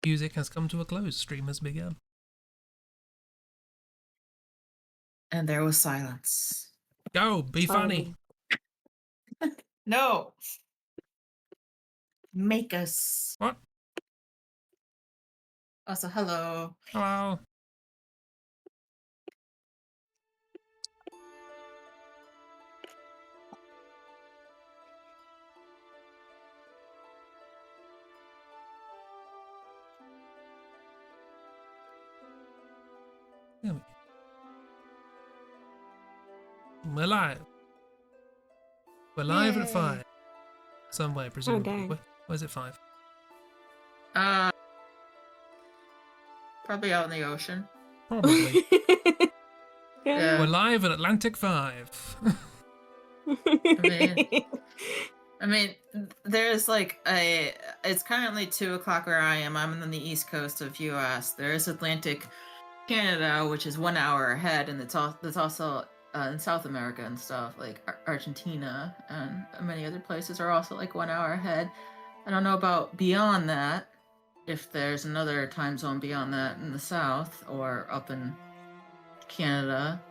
music has come to a close. Stream has begun. And there was silence. Go, be funny. No. Make us. What? Also, hello. Hello. We're live. We're live at 5. Somewhere, presumably. Okay. Where's it 5? Probably out in the ocean. Probably. Yeah. We're live at Atlantic 5. I mean, there's like it's currently 2 o'clock where I am. I'm on the east coast of US. There is Atlantic Canada, which is 1 hour ahead, and that's also in South America and stuff, like Argentina and many other places are also like 1 hour ahead. I don't know about beyond that, if there's another time zone beyond that in the south or up in Canada.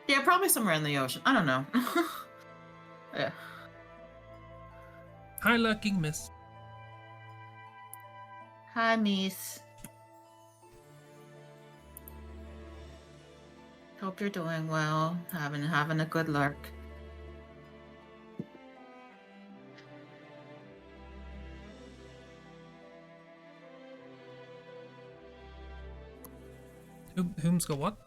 Yeah, probably somewhere in the ocean. I don't know. Yeah. Hi, lurking miss. Hi, Miss. Hope you're doing well. Having a good lurk. Whom's got what?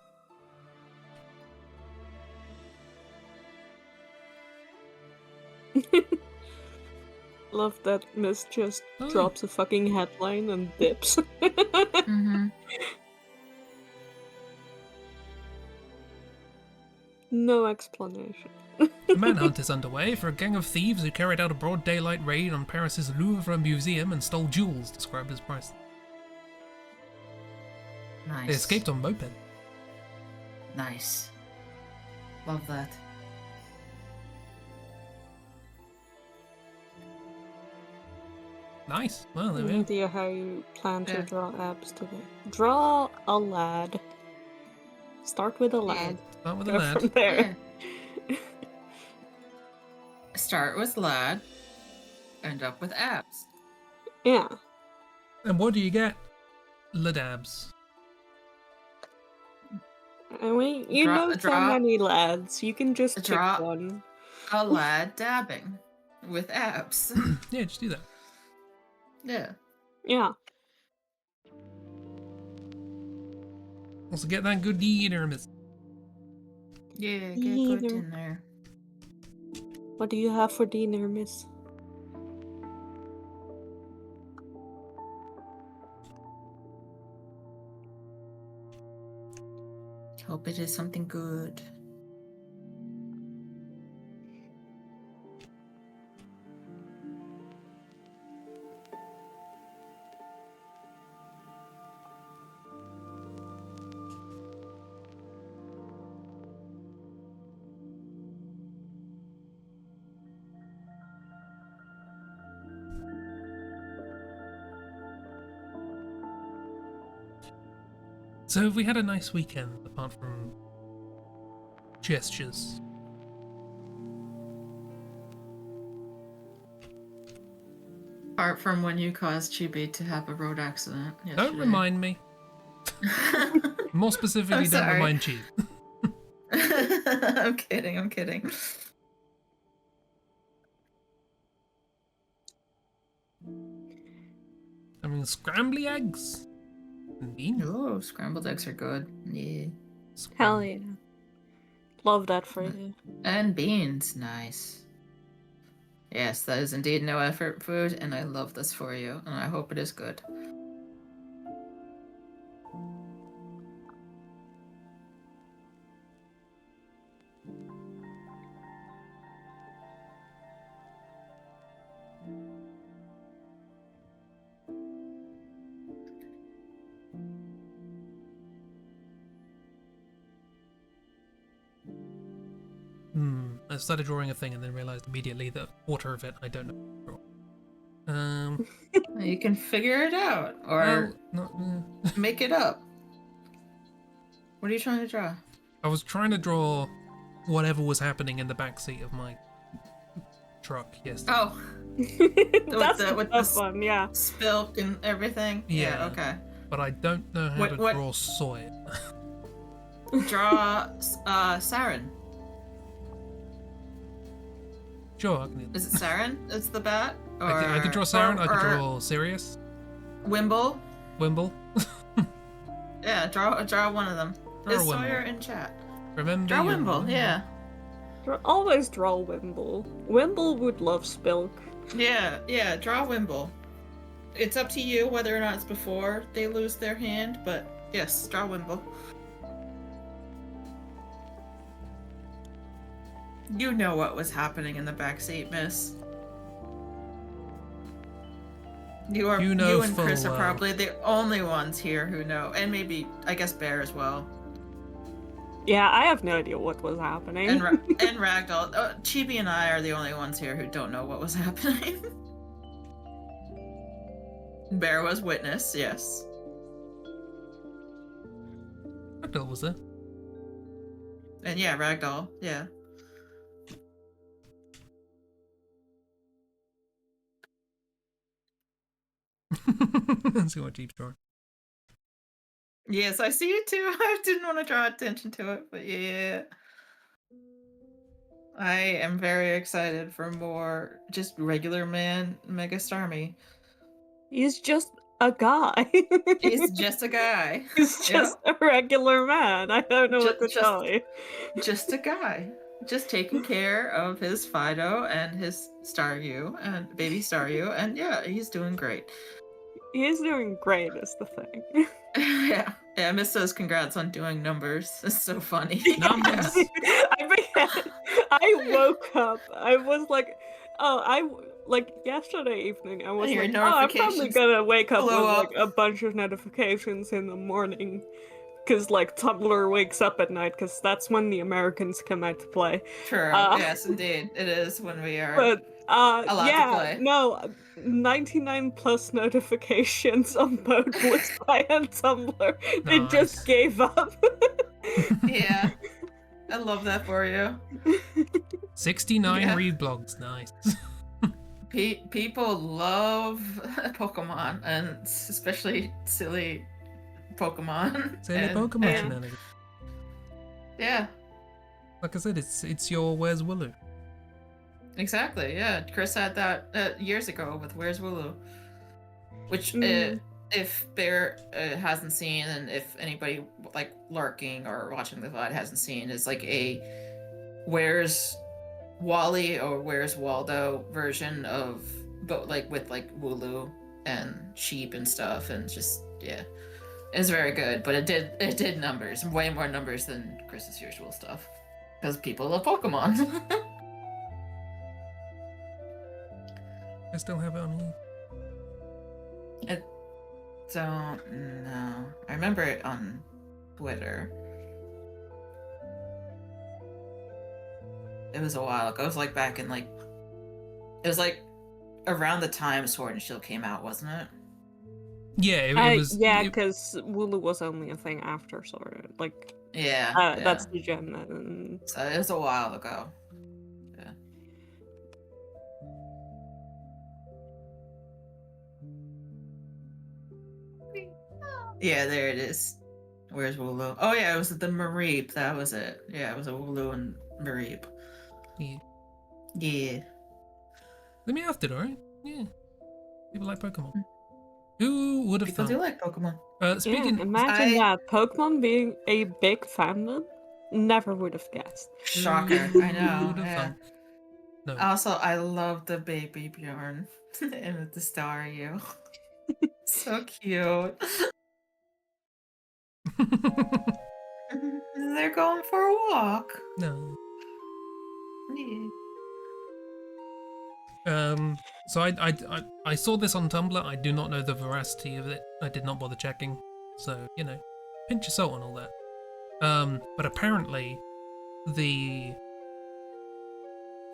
Love that Miss just drops a fucking headline and dips. Mm-hmm. No explanation. A manhunt is underway for a gang of thieves who carried out a broad daylight raid on Paris's Louvre Museum and stole jewels described as priceless. Nice. They escaped on moped. Nice. Love that. Nice. Well, there we No go. idea how you plan to draw abs today. Draw a lad. Start with a lad. Start with a Go lad. from there. Yeah. Start with lad. End up with abs. Yeah. And what do you get? Ladabs. I mean, you know so many lads. You can just pick one. A lad dabbing with abs. Yeah, just do that. Yeah. Yeah. Also get that good dinner, miss. Yeah, get good dinner. What do you have for dinner, miss? Hope it is something good. So have we had a nice weekend, apart from gestures? Apart from when you caused Chibi to have a road accident yesterday. Don't remind me. More specifically, don't remind Chi. I'm kidding, I'm kidding. I mean, scrambly eggs. Oh, scrambled eggs are good. Yeah. Hell yeah. Love that for you. And beans, nice. Yes, that is indeed no effort food, and I love this for you, and I hope it is good. I started drawing a thing and then realized immediately that quarter of it I don't know. You can figure it out or make it up. What are you trying to draw? I was trying to draw whatever was happening in the backseat of my truck yesterday. Oh, That's with the the fun, yeah. spilk and everything. Yeah. Okay. But I don't know how to draw soy. Draw Saren. Sure, I can. Is it Saren? It's the bat. Or, I could draw Saren. I could draw Sirius. Wimble. Wimble. Yeah, draw one of them. Draw Is Wimble. Sawyer in chat? Remember. Draw Wimble. Yeah. Always draw Wimble. Wimble would love Spilk. Yeah. Draw Wimble. It's up to you whether or not it's before they lose their hand, but yes, draw Wimble. You know what was happening in the backseat, miss. You and Chris are probably the only ones here who know, and maybe, I guess, Bear as well. Yeah, I have no idea what was happening. And Ragdoll. Chibi and I are the only ones here who don't know what was happening. Bear was witness, yes. Ragdoll was there. And yeah, Ragdoll, yeah. Let's see what Jeep's drawing. Yes, I see it too. I didn't want to draw attention to it, but yeah. I am very excited for more just regular man Mega Starmie. He's just a guy. He's just a guy. He's just a regular man. I don't know what to tell you. Just a guy. Just taking care of his Fido and his Staryu and baby Staryu, and yeah, he's doing great. He's doing great is the thing. Yeah, Miss says congrats on doing numbers. It's so funny. Numbers. I woke up. I was like, yesterday evening. I was like, I'm probably gonna wake up with like a bunch of notifications in the morning, because like Tumblr wakes up at night, because that's when the Americans come out to play. True. Yes, indeed, it is when we are allowed to play. No, 99 plus notifications on both Blitzby and Tumblr. They just gave up. Yeah. I love that for you. 69 reblogs, nice. People love Pokemon, and especially silly Pokemon. Silly Pokemon shenanigans. Yeah. Like I said, it's your Where's Wooloo. Exactly, yeah. Chris had that years ago with Where's Wooloo. Which, if Bear hasn't seen, and if anybody like lurking or watching the VOD hasn't seen, is like a Where's Wally or Where's Waldo version of, but like with like Wooloo and sheep and stuff, and just it's very good. But it did numbers, way more numbers than Chris's usual stuff, because people love Pokemon. I still have it on here. I don't know. I remember it on Twitter. It was a while ago. It was like back in like... It was like around the time Sword and Shield came out, wasn't it? Yeah, it was... Yeah, because Wooloo was only a thing after Sword. Like... Yeah. That's the gen that... So it was a while ago. Yeah. Yeah, there it is. Where's Wooloo? Oh yeah, it was the Mareep. That was it. Yeah, it was a Wooloo and Mareep. Yeah. Let me after it, alright? Yeah. People like Pokemon. Who would have thought? People do like Pokemon. Speaking... imagine that. Pokemon being a big fandom. Never would have guessed. Shocker. I know. Yeah. No. Also, I love the baby Bjorn and with the Staryu. So cute. They're going for a walk. No. Yeah. So I saw this on Tumblr. I do not know the veracity of it. I did not bother checking. So, you know, pinch of salt on all that. But apparently the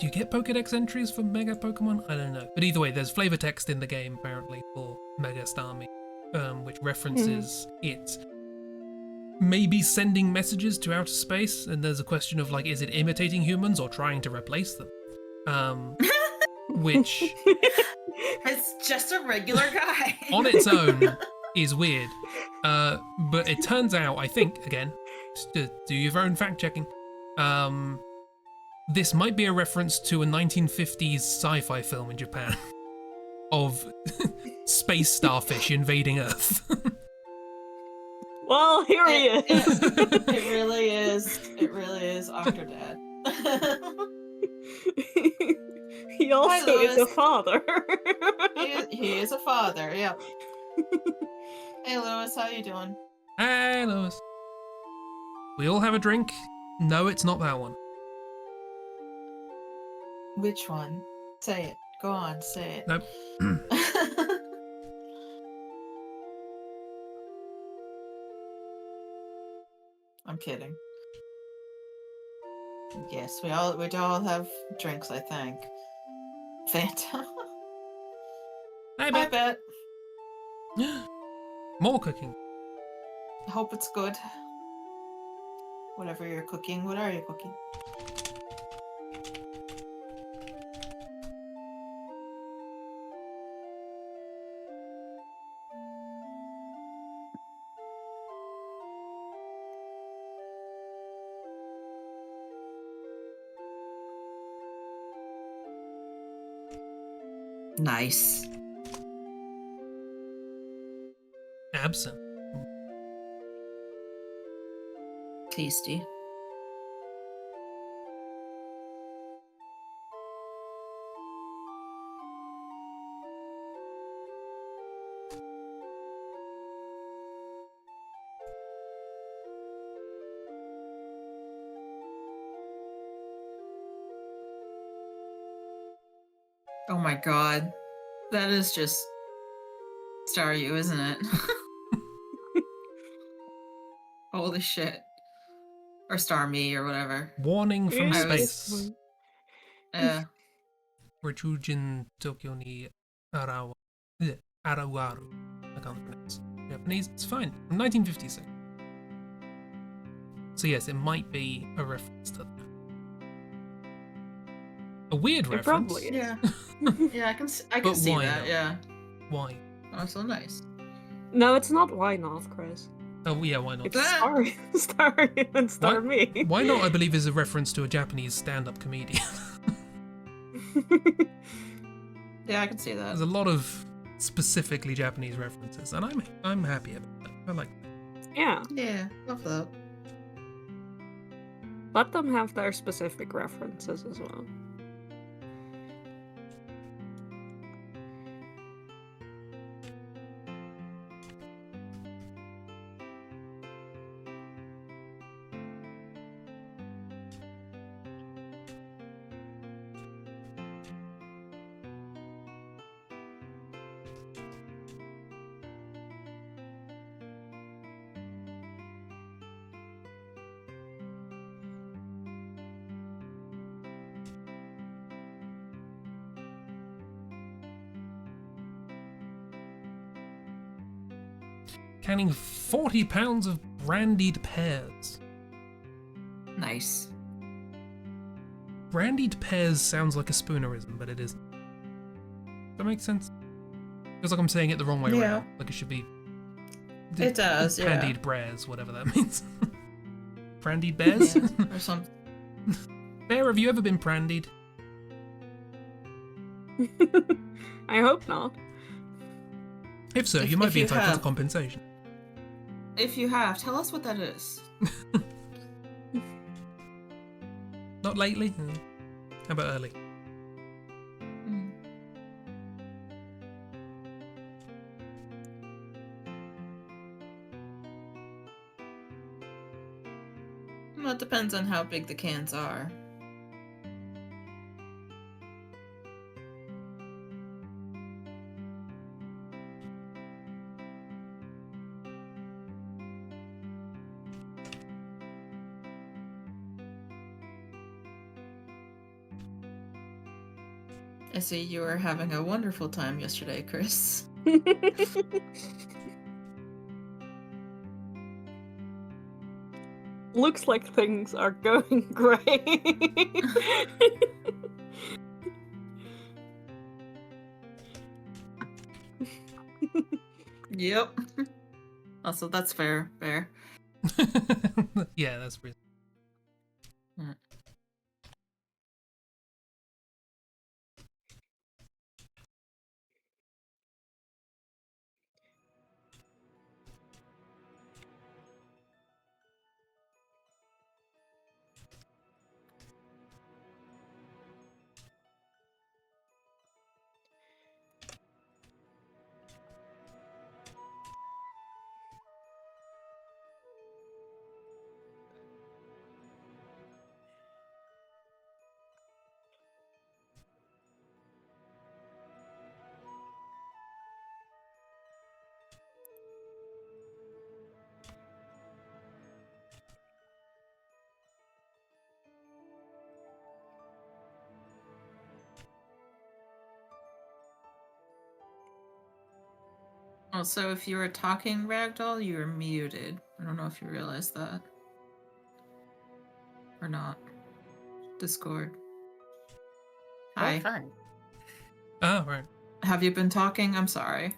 Do you get Pokedex entries for Mega Pokemon? I don't know. But either way, there's flavor text in the game, apparently, for Mega Starmie, which references it maybe sending messages to outer space, and there's a question of, like, is it imitating humans or trying to replace them? Which... It's just a regular guy. on its own is weird. But it turns out, I think, again, just to do your own fact-checking, this might be a reference to a 1950s sci-fi film in Japan of space starfish invading Earth. Well, here he is. It really is. It really is Octodad. He also is a father. he is a father, yeah. Hey, Lewis, how you doing? Hey, Lewis. We all have a drink? No, it's not that one. Which one? Say it. Go on, say it. Nope. I'm kidding. Yes, we all have drinks, I think. Fanta. Hey, I bet. More cooking. I hope it's good. Whatever you're cooking. What are you cooking? Nice. Absent. Tasty. Oh my god. That is just Staryu, isn't it? Holy shit. Or Starmie or whatever. Warning from space. Yeah. Rechujin Tokyo ni Arawaru. I can't pronounce Japanese. It's fine. From 1956. So yes, it might be a reference to that. A weird reference. Probably is. Yeah. Yeah, I can see that, not? yeah. Why? Oh, so nice. No, it's not why not, Chris. Oh yeah, why not? It's Starry and Starmie. Why not, I believe, is a reference to a Japanese stand-up comedian. Yeah, I can see that. There's a lot of specifically Japanese references, and I'm happy about that. I like that. Yeah. Yeah, love that. Let them have their specific references as well. Canning 40 pounds of brandied pears. Nice. Brandied pears sounds like a spoonerism, but it isn't. Does that make sense? Feels like I'm saying it the wrong way around. Like it should be... It does, yeah. Brandied bears, whatever that means. Brandied bears? Yeah, or something. Bear, have you ever been brandied? I hope not. If so, you might be entitled to compensation. If you have, tell us what that is. Not lately? How about early? Well, it depends on how big the cans are. I see you were having a wonderful time yesterday, Chris. Looks like things are going great. Yep. Also, that's fair. Fair. Yeah, that's reasonable. Also, if you were talking, Ragdoll, you were muted. I don't know if you realized that. Or not. Discord. Hi. Oh, fun. Oh, right. Have you been talking? I'm sorry.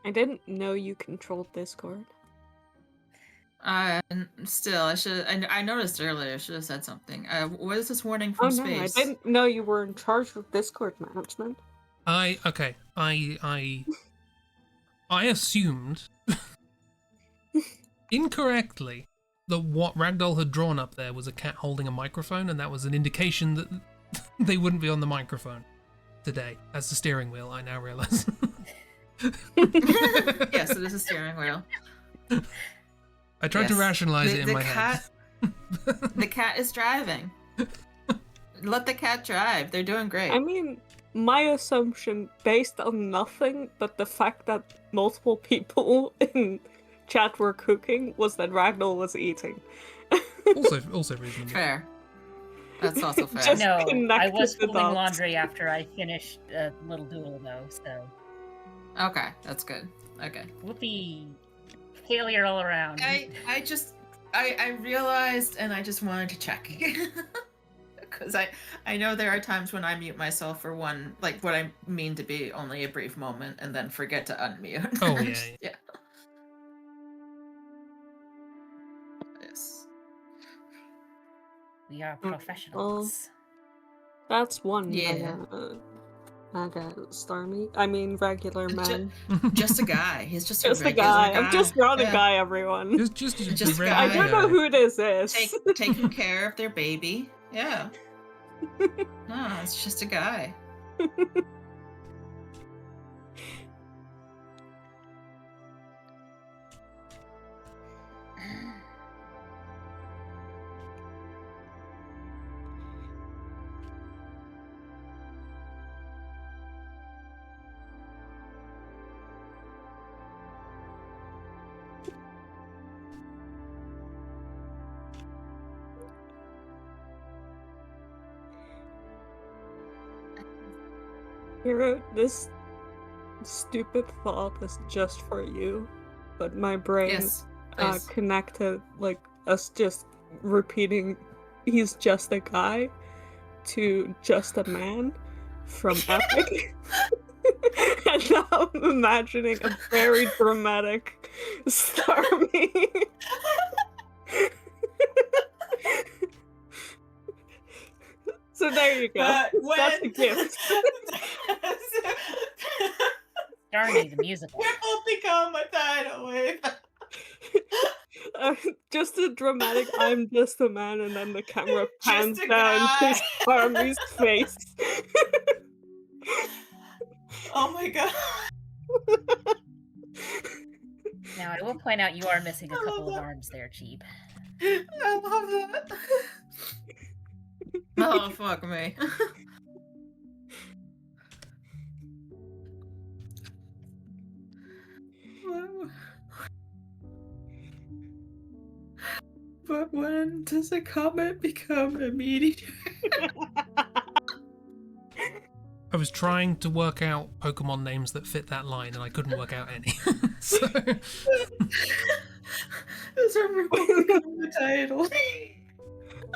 I didn't know you controlled Discord. Still, I noticed earlier. I should have said something. What is this warning from space? I didn't know you were in charge of Discord management. I assumed incorrectly that what Ragdoll had drawn up there was a cat holding a microphone, and that was an indication that they wouldn't be on the microphone today. That's the steering wheel, I now realize. Yes, it is a steering wheel. I tried to rationalize it in my head. The cat is driving. Let the cat drive. They're doing great. I mean, my assumption, based on nothing but the fact that multiple people in chat were cooking, was that Ragdoll was eating. also reasonable. Fair. That's also fair. Just No, I was the folding dots. laundry after I finished a little duel, though, so... Okay, that's good. Okay. Whoopee! Failure all around. I realized, and I just wanted to check. Because I know there are times when I mute myself for one, like what I mean to be only a brief moment, and then forget to unmute. Oh, yeah. Yeah. Yes. We are professionals. That's one Yeah. Stormy. I mean, regular man. Just a guy. He's just Just a a guy. I'm just not a Yeah. guy, everyone. Just Just a a I guy. don't know who this is. Taking care of their baby. Yeah. No, it's just a guy. Hero, this stupid thought is just for you, but my brain Yes. Please. connected like us just repeating he's just a guy to just a man from Epic. And now I'm imagining a very dramatic Stormy. So there you go. That's a gift. Darny, the musical. It will become a tidal wave. Just a dramatic I'm just a man, and then the camera pans Just a down guy. to Stormy's face. Oh my god. Now, I will point out you are missing a couple of arms there, Cheap. I love that. Oh, fuck me. But when does a comment become a meteor? was trying to work out Pokemon names that fit that line, and I couldn't work out any. So Those are the title.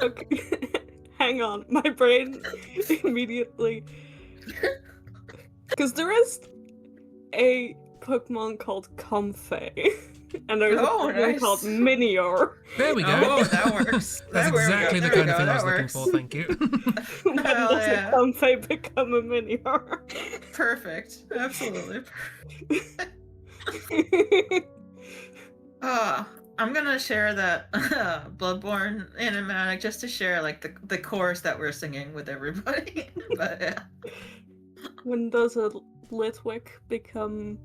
Okay, hang on. My brain immediately, because there is a Pokemon called Comfey, and there's a Pokemon called Minior. there we go. Oh, that works. That's exactly the kind of thing I was looking for. Thank you. When does a Comfey become a Minior? Perfect. Absolutely perfect. I'm gonna share that Bloodborne animatic just to share like the chorus that we're singing with everybody. But yeah. When does a Litwick become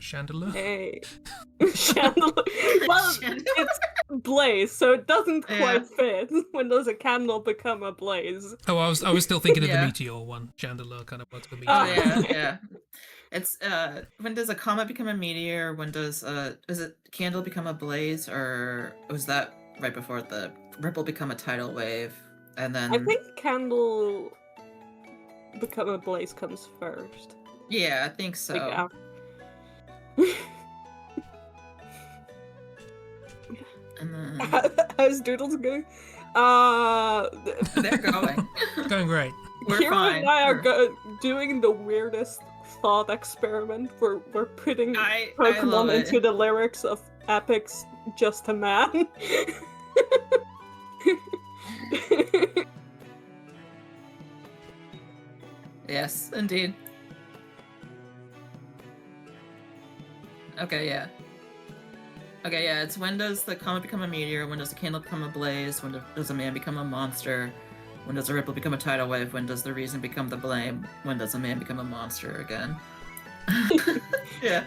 Chandelier? a chandelier? Well, it's blaze, so it doesn't quite fit. When does a candle become a blaze? Oh, I was still thinking of the meteor one. Chandelier kind of works for me. Oh yeah. It's when does a comet become a meteor? When does is it candle become a blaze, or was that right before the ripple become a tidal wave? And then I think candle become a blaze comes first. Yeah, I think so. And then how's Doodles going? They're going. Going great. We're Kira fine. and I are doing the weirdest thought experiment. We're putting Pokemon into the lyrics of Epic's Just a Man. Yes, indeed. Okay, yeah. Okay, yeah, it's when does the comet become a meteor? When does the candle become a blaze? When does a man become a monster? When does a ripple become a tidal wave? When does the reason become the blame? When does a man become a monster again? Yeah.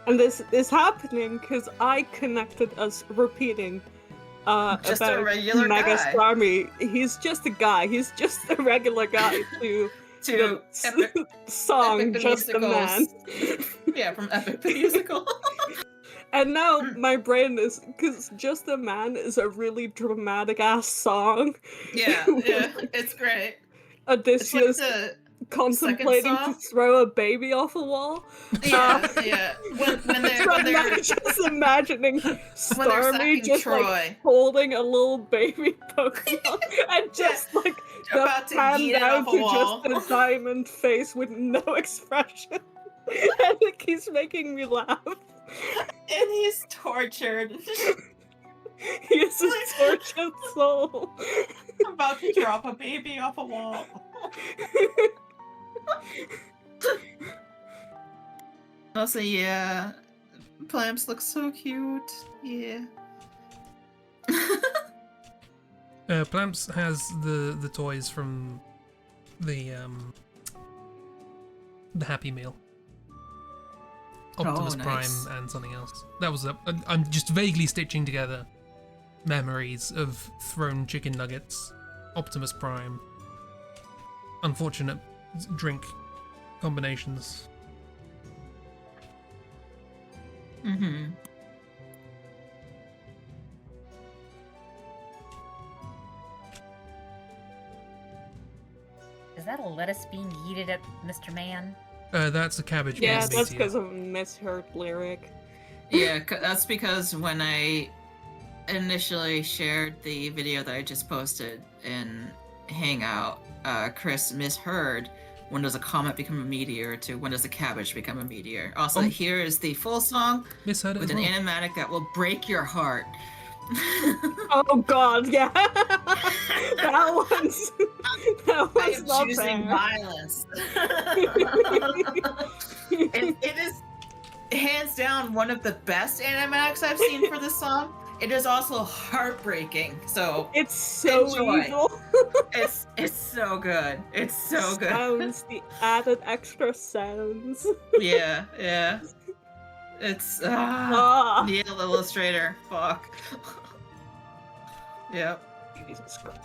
And this is happening because I connected us repeating just about a regular Mega guy. Starmie. He's just a guy. He's just a regular guy to To Epic, song Epic the Just a Man. Yeah, from Epic the Musical. And now my brain is, because Just a Man is a really dramatic ass song. Yeah, it's great. Odysseus It's like contemplating to throw a baby off a wall. Yeah. When they're just imagining Starmie just Troy. like holding a little baby Pokemon and just like about to hand eat it down off a to wall. just a diamond face with no expression. I think he's making me laugh. And he's tortured. He is a tortured soul. About to drop a baby off a wall. Also, yeah, Plamps looks so cute. Yeah. Plamps has the toys from the Happy Meal. Optimus nice. Prime and something else. That was I'm just vaguely stitching together memories of thrown chicken nuggets, Optimus Prime, unfortunate drink combinations. Mm-hmm. Is that a lettuce being yeeted at Mr. Man? That's a cabbage. Yeah, that's because of a misheard lyric. Yeah, that's because when I initially shared the video that I just posted in Hangout, Chris misheard when does a comet become a meteor to when does a cabbage become a meteor. Also, here is the full song misheard it with an animatic that will break your heart. Oh god, yeah. that was I am not choosing fair. violence. It is hands down one of the best animatics I've seen for this song. It is also heartbreaking. So it's so enjoy. evil. It's so good. It's so good. Sounds, the added extra sounds. Yeah. It's Neil Illustrator. Fuck. Yep. Jesus Christ.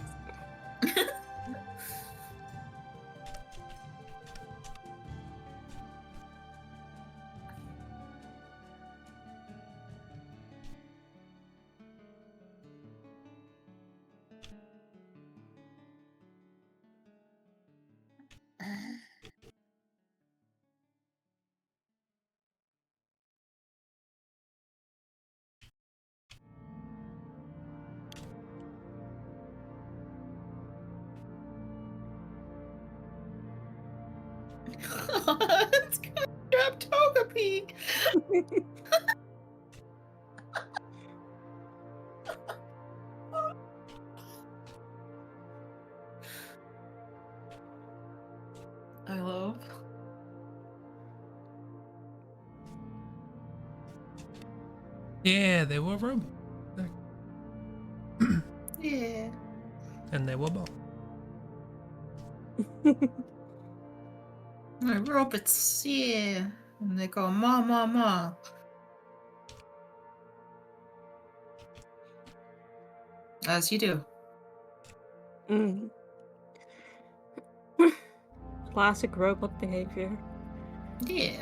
It's gonna drop Togepi. I love. Yeah, they were robots. Yeah. And they were both. My robots, yeah. And they go, ma, ma, ma. As you do. Mm. Classic robot behavior. Yeah.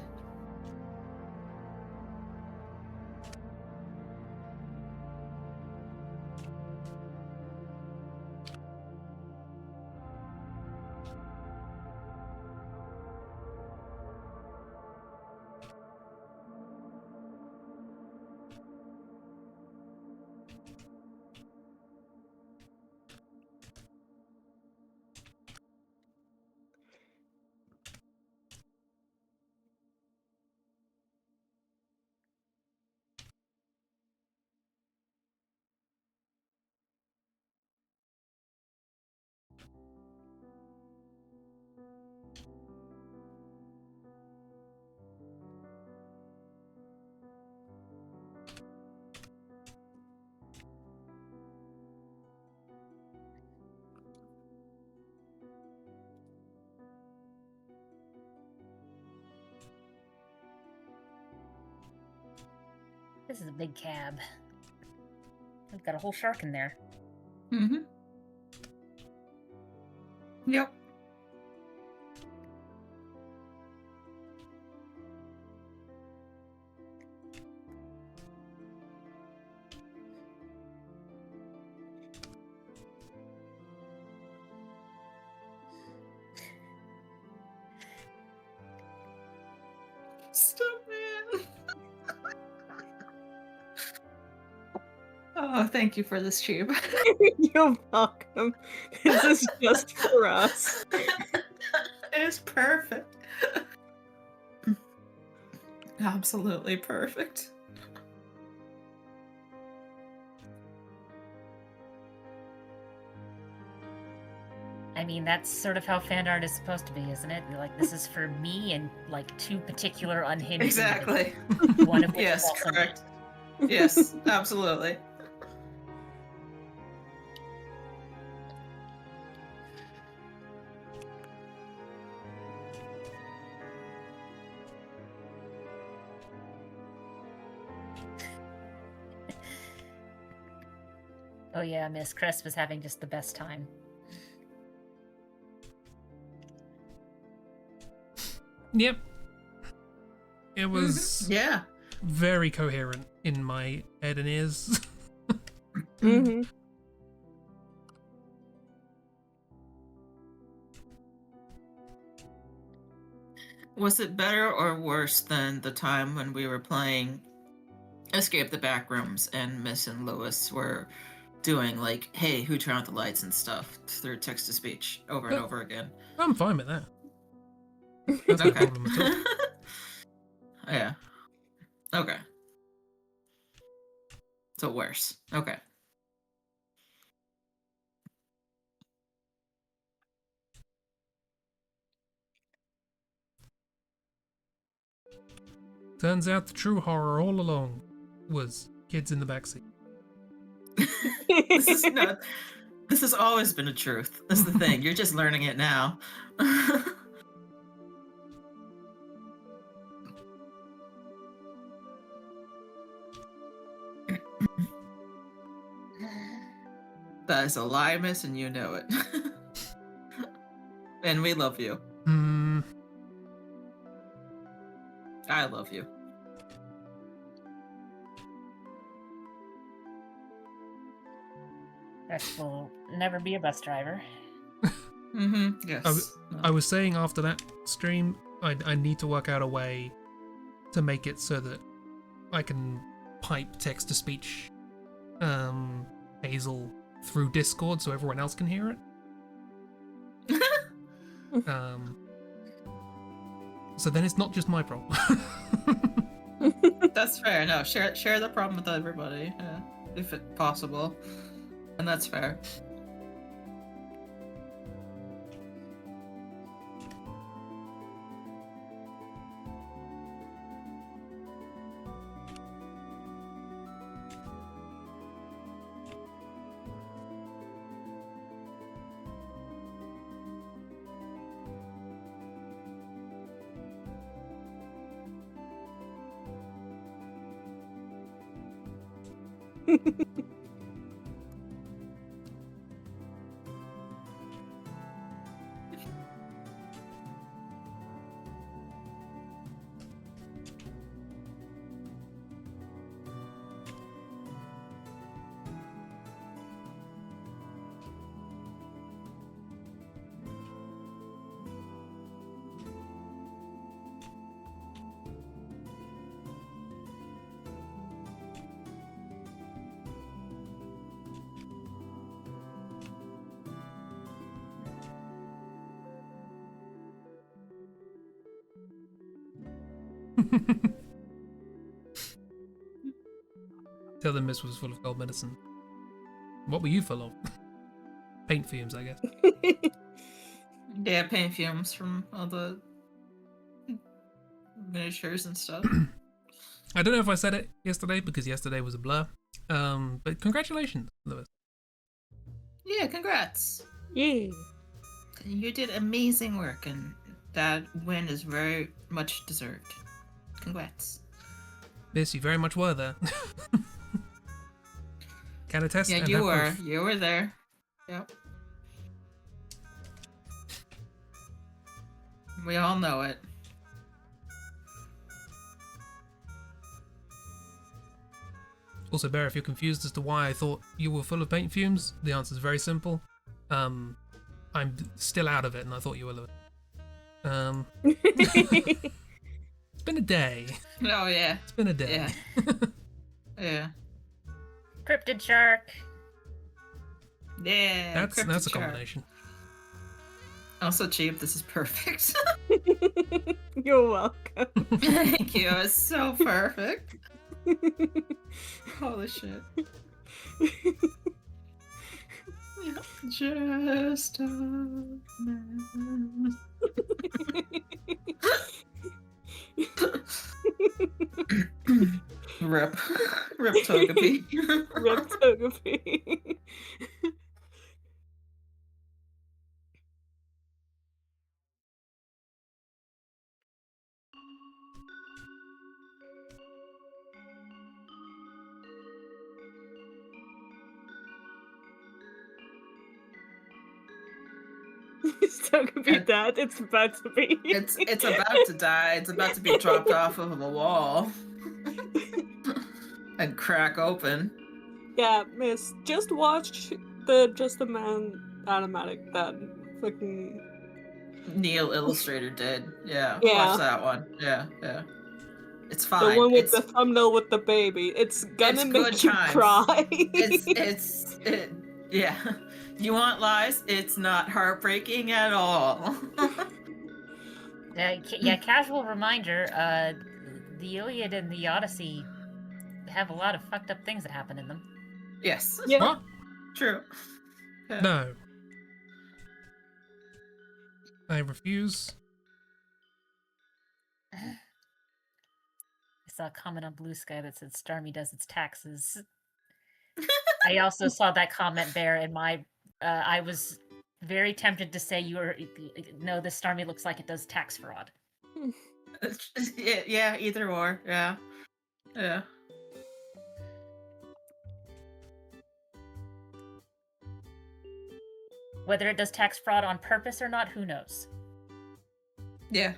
This is a big cab. We've got a whole shark in there. Mm-hmm. Yep. Stop, man. Oh, thank you for this tube. You're welcome. This is just for us. It is perfect. Absolutely perfect. I mean, that's sort of how fan art is supposed to be, isn't it? Like, this is for me and, like, two particular unhinged Exactly. individuals, one of which Yes, is also correct. me. Yes, absolutely. Oh yeah, Miss Crest was having just the best time. Yep. It was Yeah. very coherent in my head and ears. Mm-hmm. Was it better or worse than the time when we were playing Escape the Backrooms and Miss and Lewis were doing like, hey, who turned out the lights and stuff through text to speech over and over again? I'm fine with that. That's no problem at all. Yeah. Okay. So worse. Okay. Turns out the true horror all along was kids in the backseat. This has always been a truth. That's the thing. You're just learning it now. That is a lie, Miss, and you know it. And we love you. I love you. Crest will never be a bus driver. Mm-hmm. Yes. I was saying after that stream, I need to work out a way to make it so that I can pipe text to speech Hazel through Discord so everyone else can hear it. So then it's not just my problem. That's fair. No, share the problem with everybody, if it's possible, and that's fair. Tell them this was full of cold medicine. What were you full of? Paint fumes, I guess. Yeah, paint fumes from all the miniatures and stuff. I don't know if I said it yesterday because yesterday was a blur. But congratulations, Lewis. Yeah, congrats. Yeah. You did amazing work, and that win is very much deserved. Congrats. Yes, you very much were there. Can attest. Yeah, and you have were. proof. You were there. Yep. We all know it. Also, Bear, if you're confused as to why I thought you were full of paint fumes, the answer is very simple. I'm still out of it, and I thought you were Lewis. It's been a day. Oh yeah. It's been a day. Yeah. Yeah. Cryptid shark. Yeah. That's a cryptid shark. combination. Also cheap. This is perfect. You're welcome. Thank you. It's so perfect. Holy shit. Just a man. Rip. Rip Togepi. Rip Togepi. It's still gonna be dead. It's about to be. It's about to die. It's about to be dropped off of a wall and crack open. Yeah, miss. Just watch the Just a Man animatic that fucking Neil Illustrator did. Yeah. Yeah. Watch that one. Yeah. It's fine. the one with the thumbnail with the baby. It's gonna it's make good you times. cry. Yeah. You want lies? It's not heartbreaking at all. Yeah, casual reminder, the Iliad and the Odyssey have a lot of fucked up things that happen in them. Yes. Yeah. What? True. Yeah. No. I refuse. I saw a comment on Blue Sky that said Starmie does its taxes. I also saw that comment, Bear, and I was very tempted to say no, this Starmie looks like it does tax fraud. Yeah, either or. Yeah. Whether it does tax fraud on purpose or not, who knows? Yeah.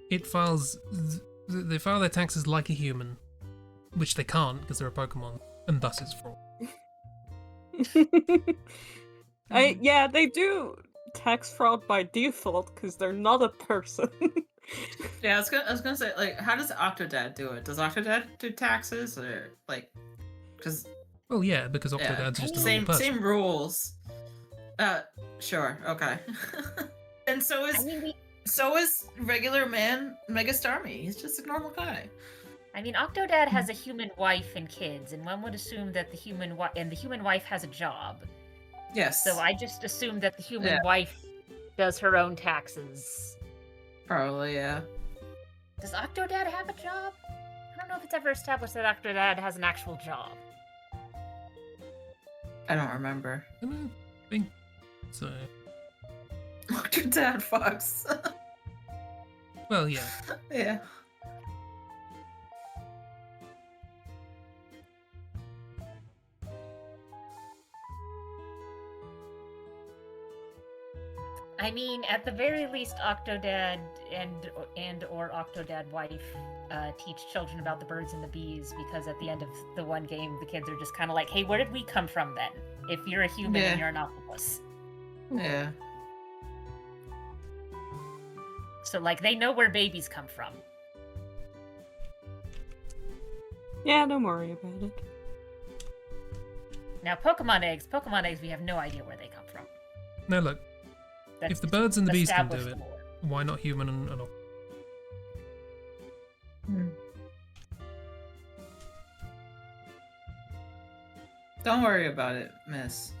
It files. They file their taxes like a human, which they can't because they're a Pokemon, and thus it's fraud. Yeah, they do tax fraud by default because they're not a person. Yeah, I was gonna say, like, how does Octodad do it? Does Octodad do taxes, or like, because Well, yeah, because Octodad's just a normal same person. same rules. Sure, okay. And so is regular man Mega Starmie. He's just a normal guy. I mean, Octodad has a human wife and kids, and one would assume that the human wife has a job. Yes. So I just assumed that the human wife does her own taxes. Probably, yeah. Does Octodad have a job? I don't know if it's ever established that Octodad has an actual job. I don't remember. I don't think so. Octodad Fox. Well, yeah. Yeah. I mean, at the very least, Octodad and or Octodad wife teach children about the birds and the bees, because at the end of the one game, the kids are just kind of like, hey, where did we come from then? If you're a human and you're an octopus. Yeah. So, like, they know where babies come from. Yeah, don't worry about it. Now, Pokemon eggs, we have no idea where they come from. No, look. That's If the birds and the bees can do established it, lore. why not human and octopus? Don't worry about it, miss.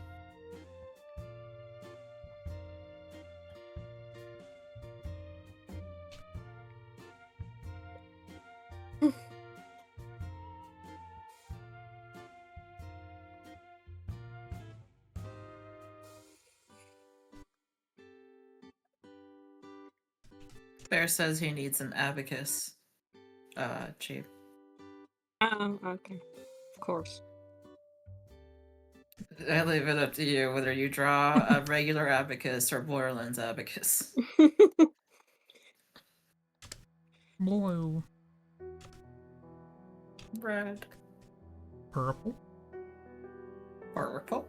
Bear says he needs an abacus. Cheap. Okay. Of course. I leave it up to you whether you draw a regular abacus or Borderlands abacus. Blue. Red. Purple. Purple.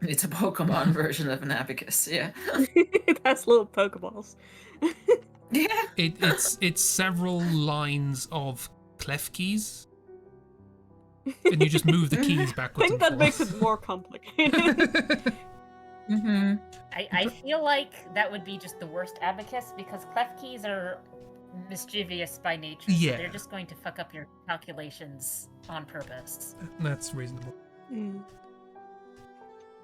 It's a Pokemon version of an abacus, yeah. It has little Pokeballs. Yeah. It's several lines of clef keys, and you just move the keys I backwards. think that makes it more complicated. Mm-hmm. I feel like that would be just the worst abacus, because clef keys are mischievous by nature. Yeah. So they're just going to fuck up your calculations on purpose. That's reasonable.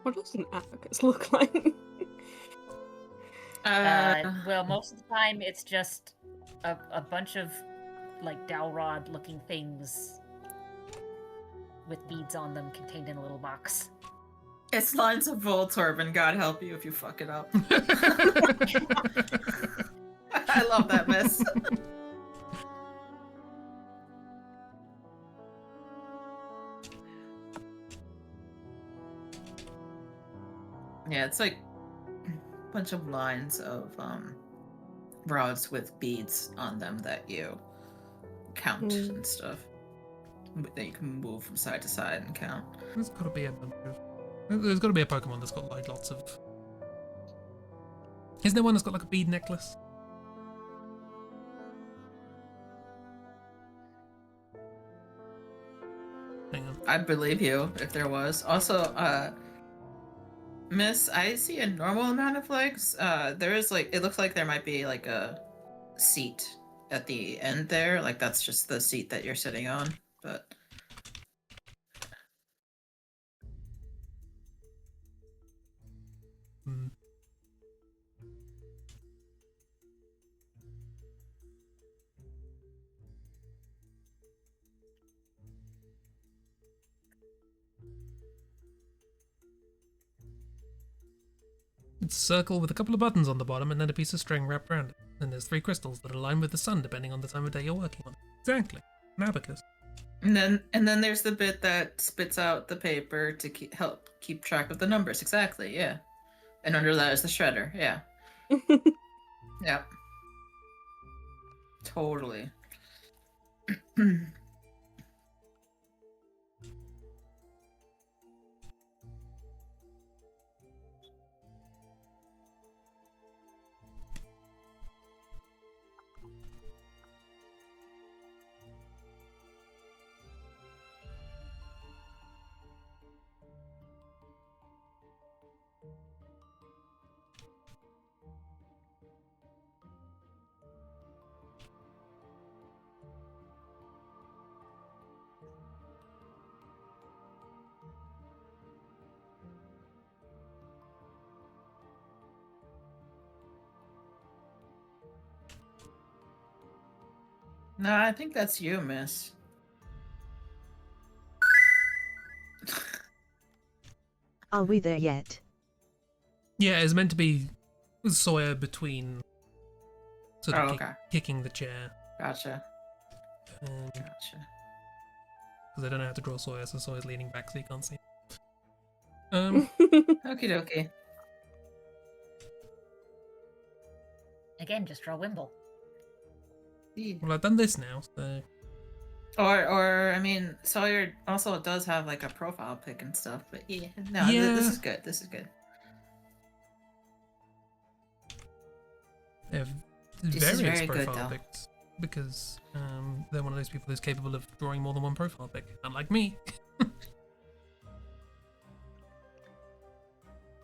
What does an abacus look like? Well, most of the time it's just a bunch of like dowel rod looking things with beads on them contained in a little box. It's lines of Voltorb, and God help you if you fuck it up. I love that miss. Yeah, it's like a bunch of lines of rods with beads on them that you count and stuff. That you can move from side to side and count. There's got to be a bunch of. There's got to be a Pokemon that's got like lots of. Isn't there one that's got like a bead necklace? Hang on. I'd believe you if there was. Also, Miss, I see a normal amount of legs. There is like, it looks like there might be like a seat at the end there. Like that's just the seat that you're sitting on, but. Hmm. It's a circle with a couple of buttons on the bottom and then a piece of string wrapped around it. And there's 3 crystals that align with the sun depending on the time of day you're working on it. Exactly. An abacus. And then there's the bit that spits out the paper to help keep track of the numbers. Exactly, yeah. And under that is the shredder, yeah. Yep. Totally. No, I think that's you, miss. Are we there yet? Yeah, it's meant to be Sawyer between sort of kicking the chair. Gotcha. Gotcha. Because I don't know how to draw Sawyer, so Sawyer's leaning back so you can't see. Okie dokie. Again, just draw Wimble. Yeah. Well, I've done this now, so... Or I mean, Sawyer also does have like a profile pic and stuff, but yeah. No, this is good. This is good. They have various profile pics, because they're one of those people who's capable of drawing more than one profile pic, unlike me.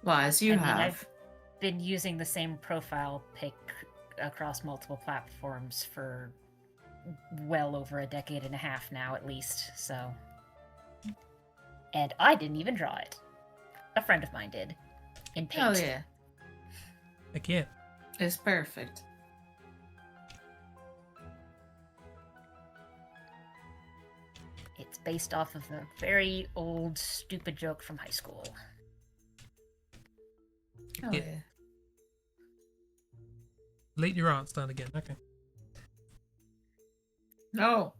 Well, as you have. I've been using the same profile pic across multiple platforms for well over a decade and a half now, at least, so... And I didn't even draw it. A friend of mine did. In paint. Oh, yeah. Heck yeah. It's perfect. It's based off of a very old, stupid joke from high school. Oh, yeah. Late your art start again, okay. No.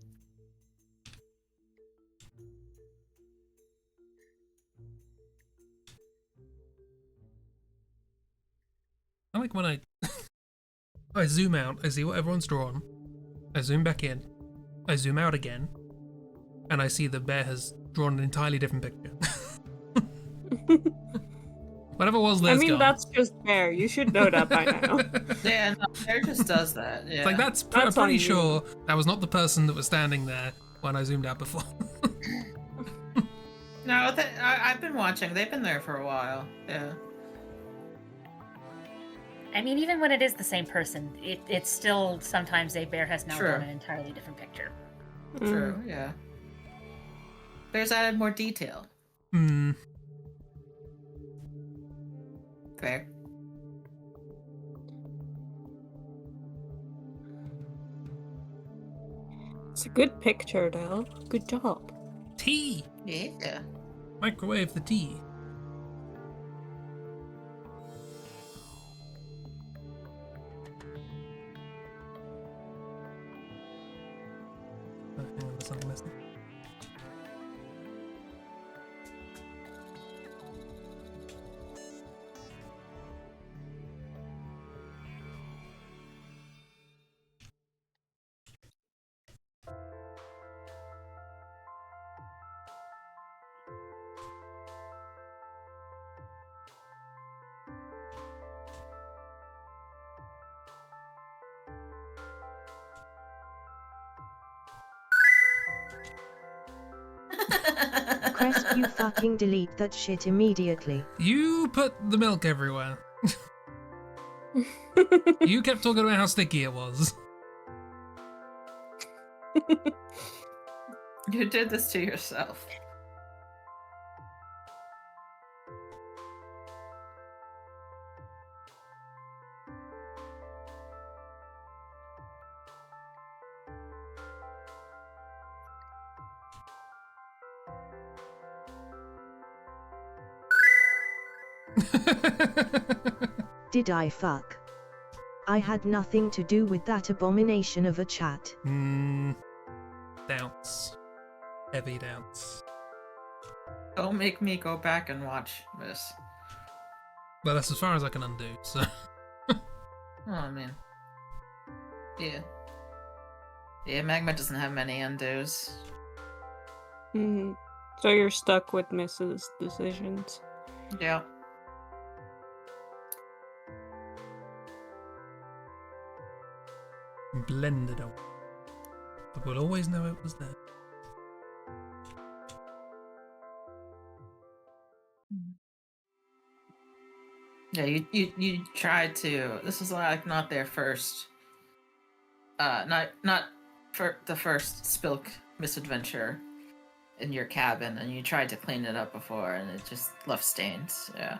I like when I zoom out, I see what everyone's drawn, I zoom back in, I zoom out again, and I see the bear has drawn an entirely different picture. Whatever it was, I mean, that's just Bear. You should know that by now. Yeah, no, Bear just does that. Yeah. It's like, I'm pretty sure that was not the person that was standing there when I zoomed out before. No, I've been watching. They've been there for a while. Yeah. I mean, even when it is the same person, it's still sometimes a bear has now drawn an entirely different picture. True, yeah. Bear's added more detail. Hmm. Fair. It's a good picture, though. Good job. Tea! Yeah. Microwave the tea. Oh, hang on, there's something missing. Crest, you fucking delete that shit immediately. You put the milk everywhere. You kept talking about how sticky it was. You did this to yourself. Did I fuck? I had nothing to do with that abomination of a chat. Doubts. Heavy doubts. Don't make me go back and watch this. Well, that's as far as I can undo, so... Oh, man. Yeah. Yeah, Magma doesn't have many undos. So you're stuck with Mrs. decisions. Yeah. Blended out. But we'll always know it was there. Yeah, you tried to. This is like not their first. Not for the first Spilk misadventure in your cabin, and you tried to clean it up before, and it just left stains. Yeah.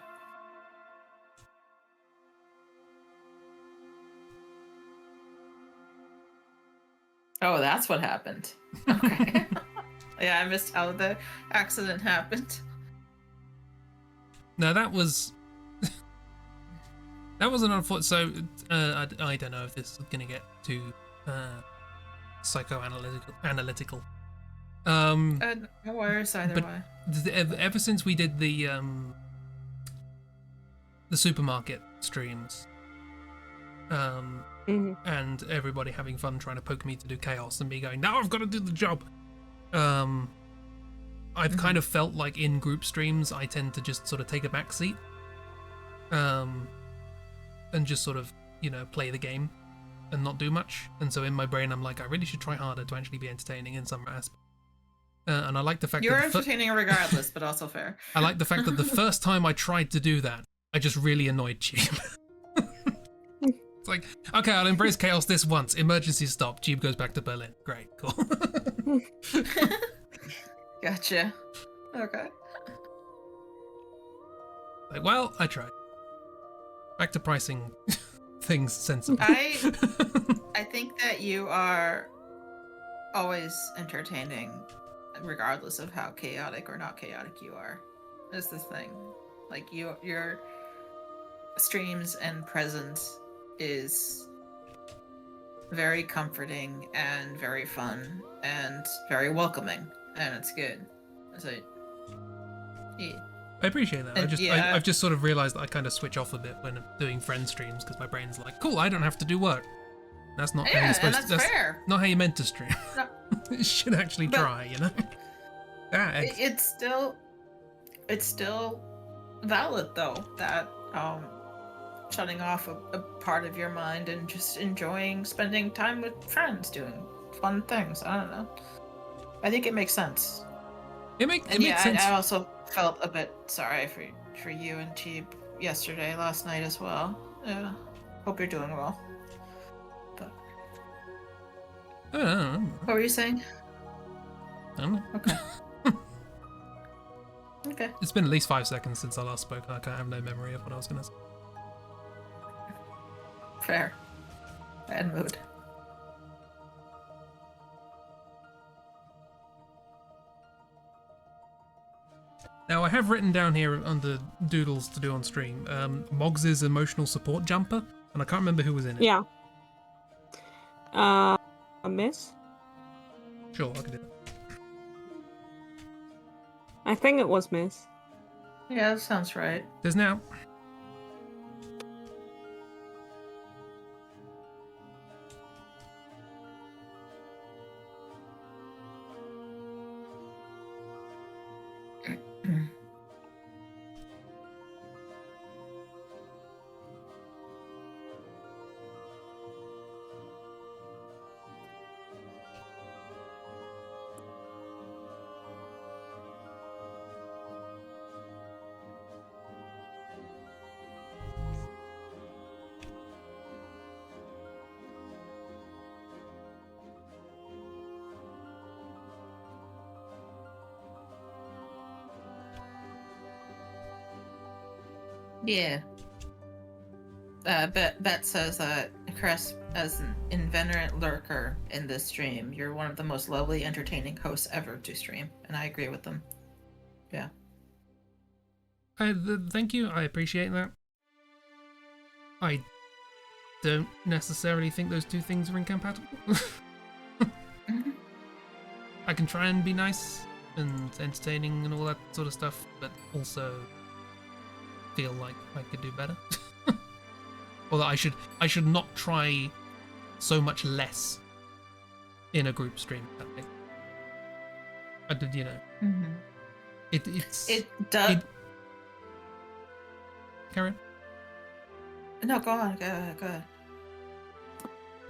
Oh, that's what happened. Okay. Yeah, I missed how the accident happened. No, that was an unfortunate. So I don't know if this is going to get too psychoanalytical. No worries either way. Ever since we did the supermarket streams, and everybody having fun trying to poke me to do chaos, and me going, now I've got to do the job. I've kind of felt like in group streams, I tend to just sort of take a back seat, and just sort of, play the game and not do much. And so in my brain, I'm like, I really should try harder to actually be entertaining in some aspect. And I like the fact you're that entertaining regardless, but also fair. I like the fact that the first time I tried to do that, I just really annoyed Chib. It's like, okay, I'll embrace chaos this once. Emergency stop. Chib goes back to Berlin. Great, cool. Gotcha. Okay. Like, well, I tried. Back to pricing things sensibly. I think that you are always entertaining, regardless of how chaotic or not chaotic you are. Is the thing. Like your streams and presence is very comforting and very fun and very welcoming, and it's good. So, yeah. I appreciate that. And I've just sort of realized that I kind of switch off a bit when I'm doing friend streams because my brain's like, cool, I don't have to do work. That's not how you're supposed and to. That's fair. not how you're meant to stream. No. You should actually try, It's still valid though, that shutting off a part of your mind and just enjoying spending time with friends doing fun things. I don't know. I think it makes sense. It makes sense. I also felt a bit sorry for you and Chib last night as well. Yeah. Hope you're doing well. But I don't know. what were you saying? I don't know. Okay. Okay. It's been at least 5 seconds since I last spoke. I have no memory of what I was going to say. Fair. Bad mood. Now, I have written down here under doodles to do on stream, Moggs' emotional support jumper, and I can't remember who was in it. Yeah. A miss? Sure, I can do that. I think it was Miss. Yeah, that sounds right. There's now. Yeah. Bet says that Chris, as an inveterate lurker in this stream, you're one of the most lovely, entertaining hosts ever to stream, and I agree with them. Yeah. Thank you. I appreciate that. I don't necessarily think those two things are incompatible. Mm-hmm. I can try and be nice and entertaining and all that sort of stuff, but also feel like I could do better. Or that I should not try so much less in a group stream. I think. I did, Mm-hmm. It does. Carry on. No, go on. Go ahead. Well,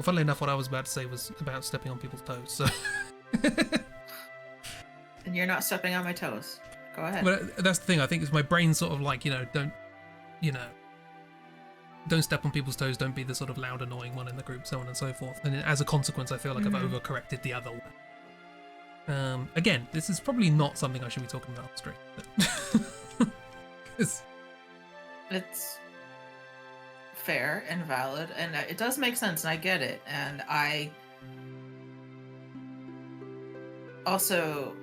funnily enough, what I was about to say was about stepping on people's toes. So. And you're not stepping on my toes. Go ahead. But that's the thing. I think it's my brain sort of like, don't step on people's toes. Don't be the sort of loud, annoying one in the group, so on and so forth. And as a consequence, I feel like I've overcorrected the other way. Again, this is probably not something I should be talking about on stream. But it's fair and valid, and it does make sense, and I get it. And also,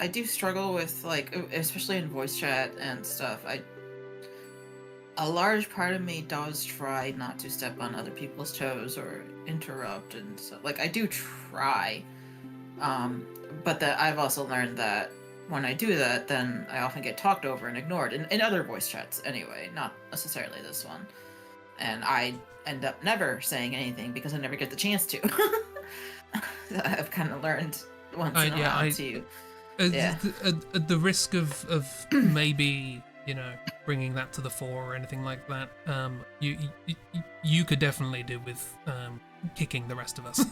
I do struggle with, like, especially in voice chat and stuff, a large part of me does try not to step on other people's toes or interrupt and stuff. Like, I do try, but that I've also learned that when I do that, then I often get talked over and ignored, in other voice chats anyway, not necessarily this one. And I end up never saying anything because I never get the chance to. I've kind of learned once in a while to... At the risk of maybe, you know, bringing that to the fore or anything like that, you could definitely do with kicking the rest of us.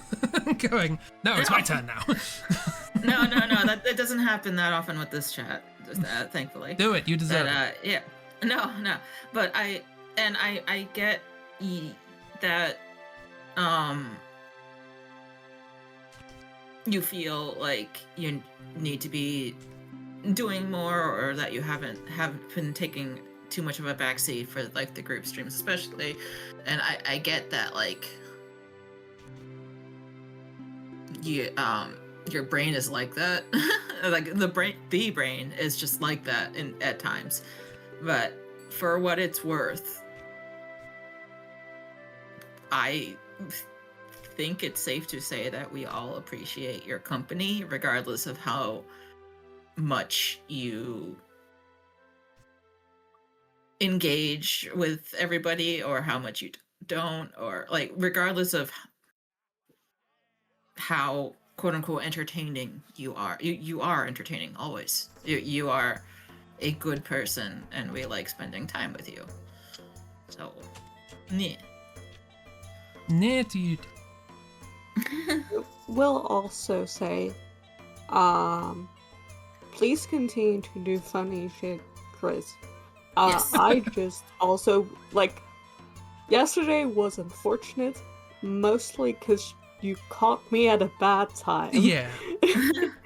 Going, no, it's my turn now. No, that doesn't happen that often with this chat, thankfully. Do it, you deserve it. Yeah. No, but I get that you feel like you need to be doing more, or that you haven't been taking too much of a backseat for, like, the group streams especially, and I get that, like, you your brain is like that. Like, the brain is just like that at times. But for what it's worth, I think it's safe to say that we all appreciate your company, regardless of how much you engage with everybody or how much you don't, or, like, regardless of how quote-unquote entertaining you are. You are entertaining always. You are a good person, and we like spending time with you. So, yeah. Dude. Will also say, please continue to do funny shit, Chris. Yes. I just also, like, yesterday was unfortunate, mostly because you caught me at a bad time. Yeah.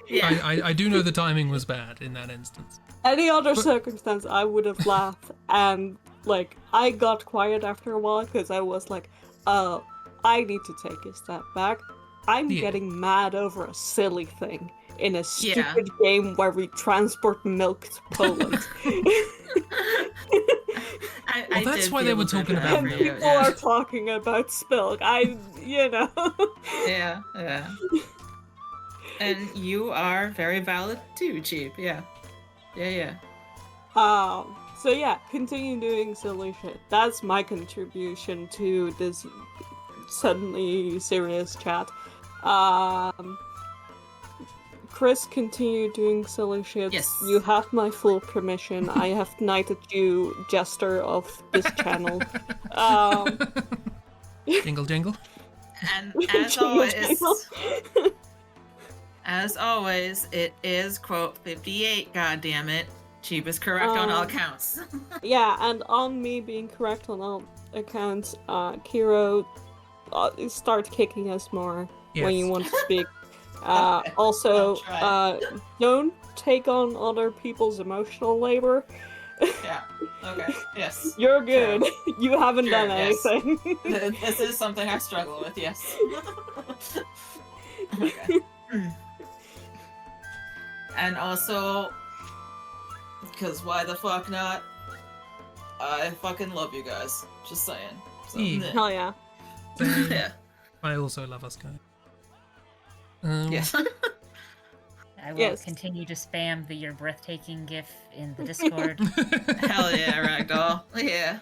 Yeah. I do know the timing was bad in that instance. Any other circumstance, I would have laughed, and, like, I got quiet after a while because I was like, oh, I need to take a step back. I'm getting mad over a silly thing in a stupid game where we transport milk to Poland. Well, that's why they were talking about milk. People are talking about Spilk. Yeah. And you are very valid too, Cheap. Yeah. So yeah, continue doing silly shit. That's my contribution to this suddenly serious chat. Chris, continue doing silly shit. Yes. You have my full permission. I have knighted you jester of this channel. Jingle jingle. And as always, it is quote 58, goddammit. Cheap is correct on all accounts. Yeah, and on me being correct on all accounts, Kiro, start kicking us more when you want to speak. Okay. Also, don't take on other people's emotional labor. Yeah. Okay. Yes. You're good. Sure. You haven't Sure, done yes. anything. This is something I struggle with. Yes. Okay. And also, because why the fuck not? I fucking love you guys. Just saying. So, Hell yeah. yeah. I also love us guys. Yes. I will continue to spam your breathtaking gif in the Discord. Hell yeah, Ragdoll. Yeah.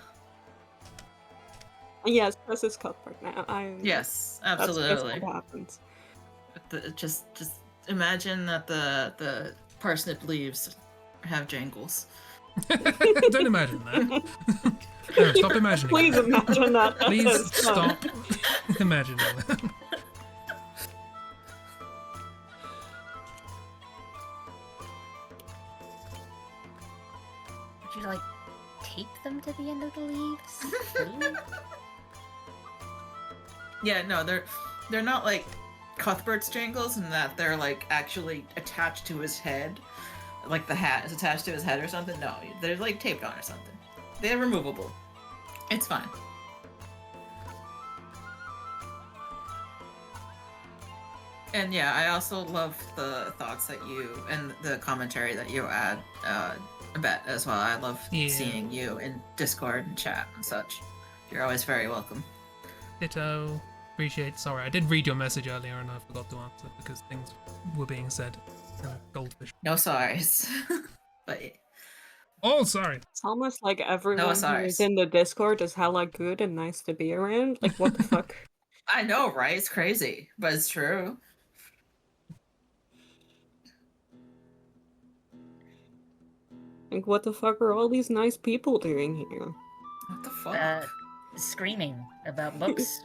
Yes, Chris is Cuthbert now. Yes, absolutely. That's what happens. Just imagine that the parsnip leaves have jangles. Don't imagine that. No, stop imagining Please that. imagine that. Please stop imagining that. Would you, like, tape them to the end of the leaves? Yeah, no, they're not like Cuthbert's jangles in that they're like actually attached to his head. Like the hat is attached to his head or something. No, they're like taped on or something. They're removable. It's fine. And yeah, I also love the thoughts that you and the commentary that you add a bit as well. I love seeing you in Discord and chat and such. You're always very welcome. Ditto. Appreciate. Sorry, I did read your message earlier and I forgot to answer because things were being said. Goldfish. No sorries. But oh, sorry. It's almost like everyone who's in the Discord is hella good and nice to be around. Like, what the fuck? I know, right? It's crazy, but it's true. Like, what the fuck are all these nice people doing here? What the fuck? Screaming about books.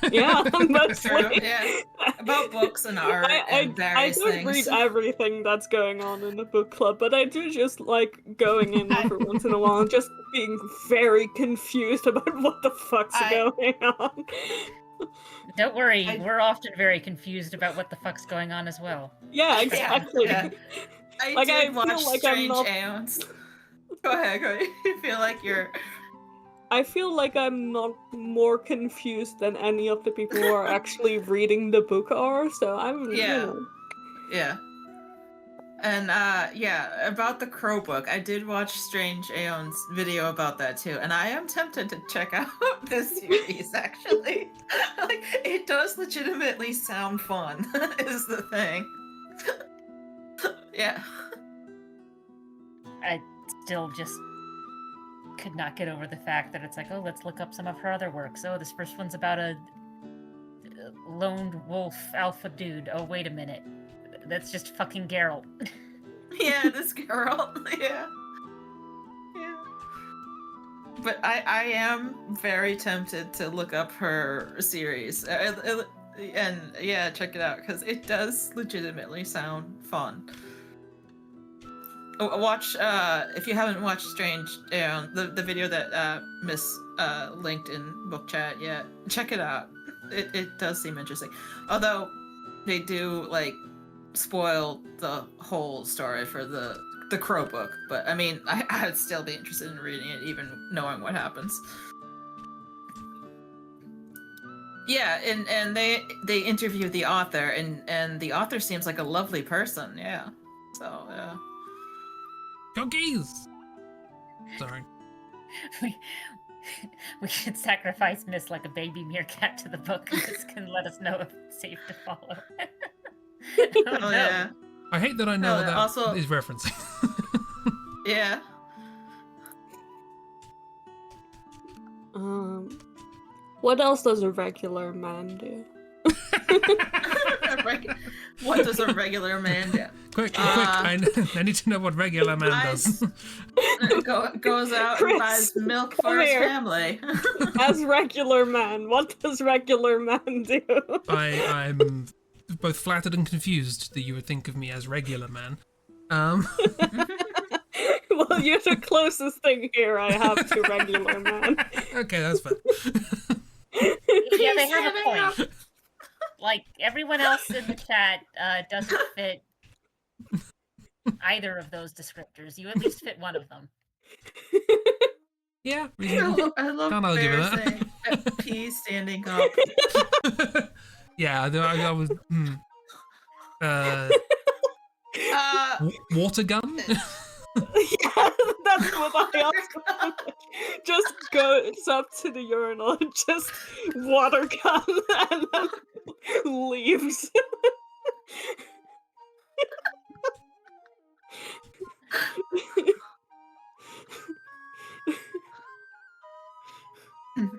Yeah, mostly. Yeah, about books and art and various things. I don't read everything that's going on in the book club, but I do just like going in every once in a while and just being very confused about what the fuck's going on. Don't worry, we're often very confused about what the fuck's going on as well. Yeah, exactly. Yeah. I did watch Strange Aeons. Go ahead. You feel like you're... I feel like I'm not more confused than any of the people who are actually reading the book are, so I'm... Yeah. Yeah. And, yeah, about the Crow book, I did watch Strange Aeon's video about that, too, and I am tempted to check out this series, actually. Like, it does legitimately sound fun, is the thing. Yeah. I still just could not get over the fact that it's like, oh, let's look up some of her other works. Oh, this first one's about a lone wolf alpha dude. Oh, wait a minute. That's just fucking Geralt. Yeah, this Geralt. Yeah. Yeah. But I am very tempted to look up her series. And yeah, check it out, because it does legitimately sound fun. Watch, if you haven't watched Strange, the video that Miss linked in book chat, yeah, check it out. It does seem interesting. Although, they do, like, spoil the whole story for the Crow book. But, I mean, I'd still be interested in reading it, even knowing what happens. Yeah, and they interviewed the author, and the author seems like a lovely person, yeah. So, yeah. Cookies! Sorry. We should sacrifice Miss like a baby meerkat to the book, and this can let us know if it's safe to follow. Oh, no. Yeah. I hate that I know what that also is referencing. Yeah. What else does a regular man do? What does a regular man do? Quick! I need to know what regular man does. Goes out Chris, and buys milk for his family. As regular man, what does regular man do? I'm both flattered and confused that you would think of me as regular man. Well, you're the closest thing here I have to regular man. Okay, that's fair. Yeah, they have a point. Like, everyone else in the chat doesn't fit either of those descriptors. You at least fit one of them. Yeah, I love Bear saying P standing up. Yeah, I was... water gun? Yeah, that's what I also just goes up to the urinal and just water gun and then leaves.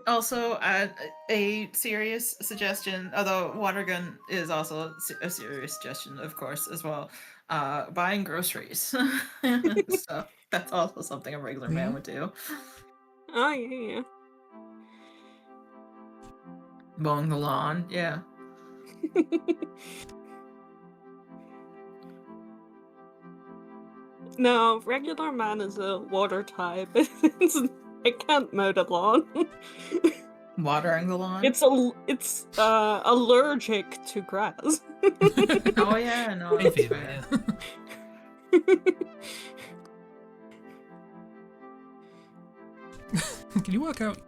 Also, a serious suggestion, although water gun is also a serious suggestion, of course, as well. Buying groceries. So that's also something a regular man would do. Oh, yeah. Mowing the lawn, yeah. No, regular man is a water type. I can't mow the lawn. Watering the lawn? It's allergic to grass. Oh yeah, no, that's fair. Can you work out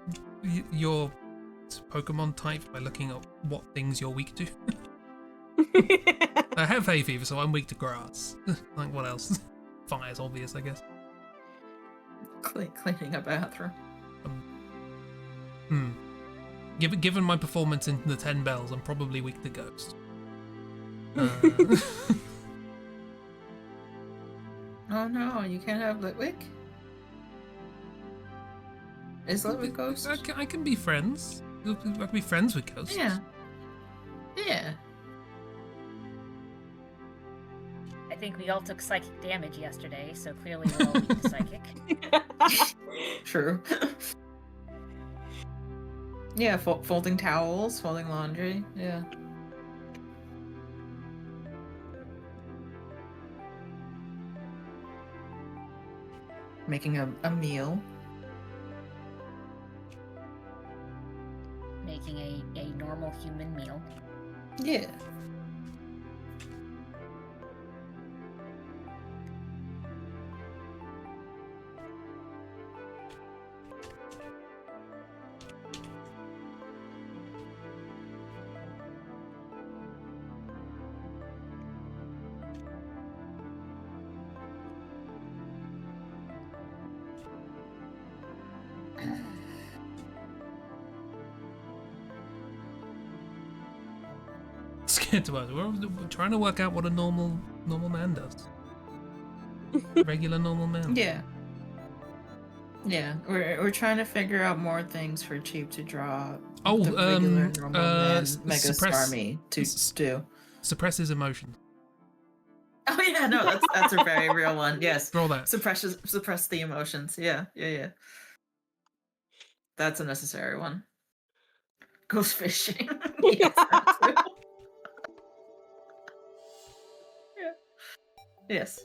your Pokemon type by looking at what things you're weak to? I have hay fever, so I'm weak to grass. Like, what else? Fire's obvious, I guess. Cleaning a bathroom. Given my performance in the 10 Bells, I'm probably weak to ghost. Oh no, you can't have Litwick? Is Litwick ghost? I can be friends. I can be friends with ghosts. Yeah. Yeah. I think we all took psychic damage yesterday, so clearly we're all weak to psychic. True. Yeah, folding towels, folding laundry. Yeah. Making a meal. Making a normal human meal. Yeah. Scared to us. We're trying to work out what a normal man does. Regular normal man. Yeah. Yeah, we're trying to figure out more things for Cheap to draw. Oh, the regular normal man Mega suppress- Starmie to do. Suppress his emotions. Oh yeah, no, that's a very real one. Yes, Roll that. suppress the emotions. Yeah. That's a necessary one. Ghost fishing. Yes, that too. Yeah. Yes.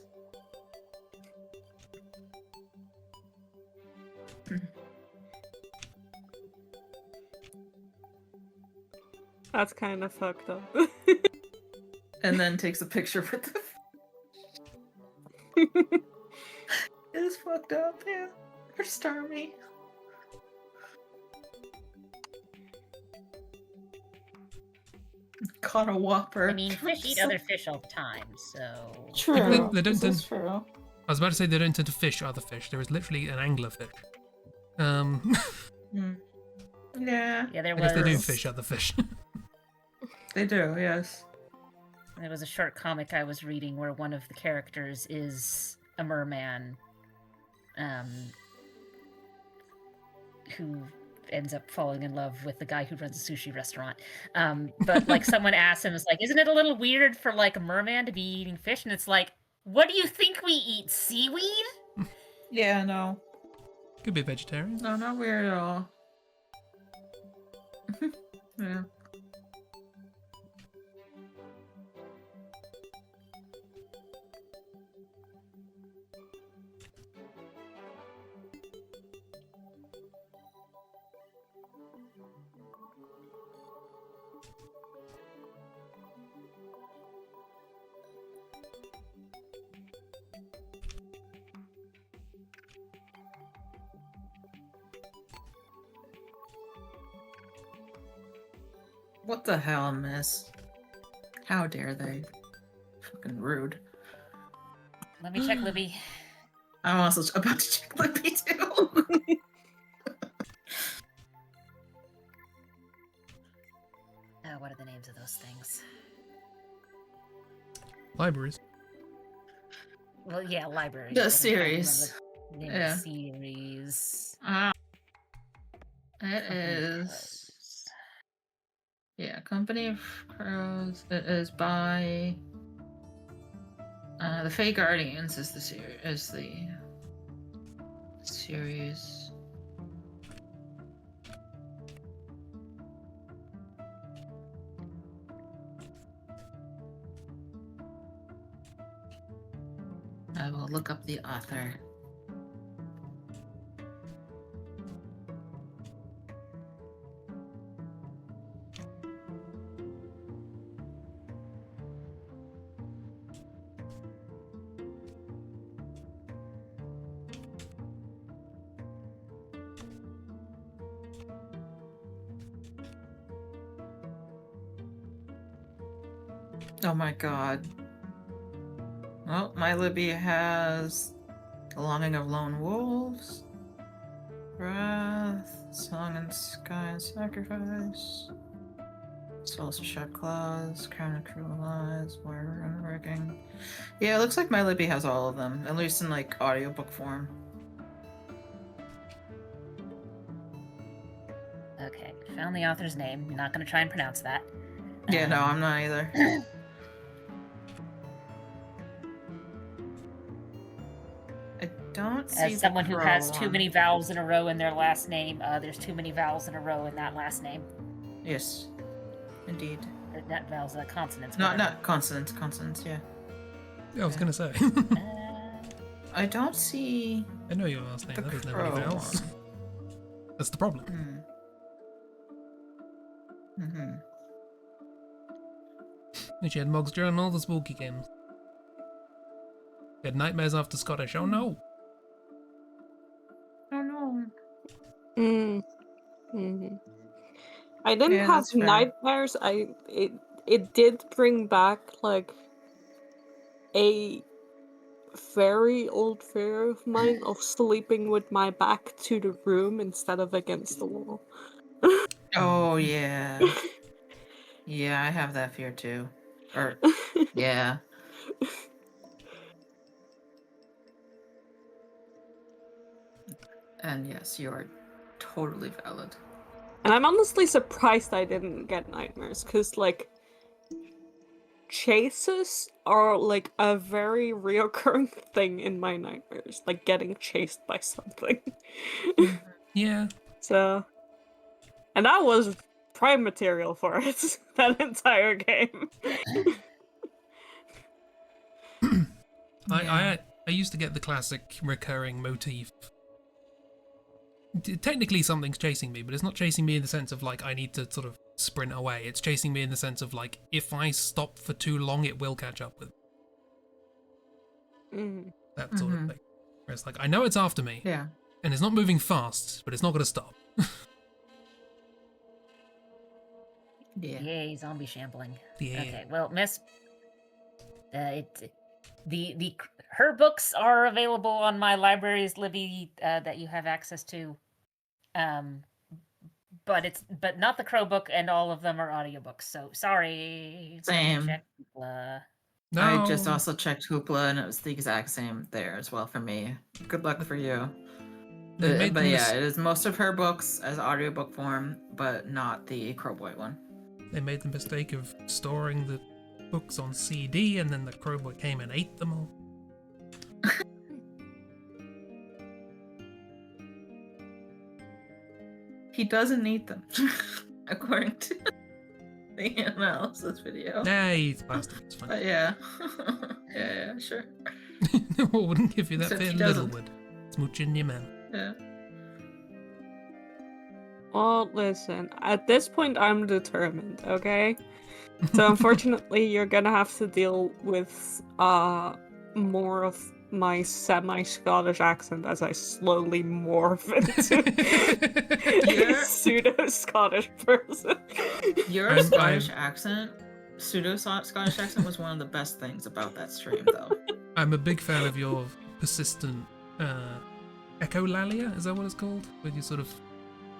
That's kind of fucked up. And then takes a picture with the. It is fucked up, yeah. Or Starmie. Caught a whopper. I mean, fish eat other fish all the time, so... True. They don't This is true. I was about to say they don't tend to fish other fish. There is literally an anglerfish. Yeah. Yeah, there I guess they do was... fish other fish. They do, yes. There was a short comic I was reading where one of the characters is a merman, who ends up falling in love with the guy who runs a sushi restaurant. But like someone asked him, it's like, isn't it a little weird for like a merman to be eating fish? And it's like, what do you think we eat? Seaweed? Yeah, no. Could be a vegetarian. No, not weird at all. Yeah. What the hell, miss? How dare they? Fucking rude. Let me check Libby. I'm also about to check Libby too. What are the names of those things? Libraries. Well, yeah, libraries. The but I'm trying to series. remember the name of the series. It is. Yeah, Company of Crows. It is by. The Fey Guardians is the series. I will look up the author. Oh my god. Well, my Libby has The Longing of Lone Wolves, Wrath, Song in Sky and Sacrifice, Souls of Sharp Claws, Crown of Cruel Lies, Warrior Unworking. Yeah, it looks like my Libby has all of them, at least in like audiobook form. Okay, found the author's name. I'm not going to try and pronounce that. Yeah, no, I'm not either. I don't see As someone who has too one. many vowels in a row in their last name, there's too many vowels in a row in that last name. Yes, indeed. Not vowels, consonants. Not consonants, yeah. Yeah, I was gonna say. I don't see. I know your last name. The That doesn't have crow any vowels. one. That's the problem. And she had Mog's Journal, all the spooky games. She had Nightmares After Scottish. Oh no! Oh no. I didn't have that's fair. nightmares. It did bring back like a very old fear of mine of sleeping with my back to the room instead of against the wall. Oh yeah. Yeah, I have that fear too. Or yeah. And yes, you are totally valid. And I'm honestly surprised I didn't get nightmares, because, like, chases are, like, a very reoccurring thing in my nightmares. Like, getting chased by something. Yeah. So... And that was prime material for it, that entire game. I used to get the classic recurring motif. Technically something's chasing me, but it's not chasing me in the sense of like I need to sort of sprint away. It's chasing me in the sense of like if I stop for too long, it will catch up with me. That sort of thing. Where it's like I know it's after me, and it's not moving fast, but it's not going to stop. Yeah. Yay, zombie shambling. Yeah. Okay, well, Miss, her books are available on my library's Libby that you have access to, but not the Crow book, and all of them are audiobooks. So sorry. Same. Check Hoopla. No. I just also checked Hoopla, and it was the exact same there as well for me. Good luck for you. But yeah, it is most of her books as audiobook form, but not the Crowboy one. They made the mistake of storing the books on CD, and then the Crowboy came and ate them all. He doesn't eat them, according to the analysis video. Nah, he eats plastic. It's fine. But yeah. yeah, sure. No, I wouldn't give you that Except bit he little doesn't. would. Smooch in your mouth. Yeah. Well, listen, at this point I'm determined, okay? So unfortunately you're gonna have to deal with more of my semi-Scottish accent as I slowly morph into a pseudo-Scottish person. Your Scottish accent, pseudo-Scottish accent, was one of the best things about that stream, though. I'm a big fan of your persistent echolalia, is that what it's called? Where you sort of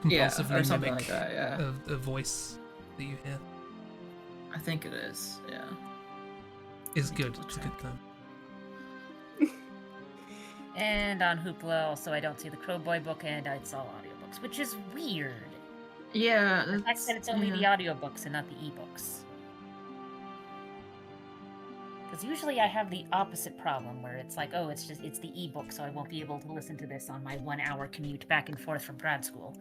compulsively or something mimic like that, yeah. a voice that you hear. I think it is, yeah. It's good. It's a good time. And on Hoopla, also, I don't see the Crowboy book, and it's all audiobooks, which is weird. Yeah. The fact that it's only the audiobooks and not the ebooks. Because usually I have the opposite problem, where it's like, oh, it's the ebook, so I won't be able to listen to this on my 1 hour commute back and forth from grad school.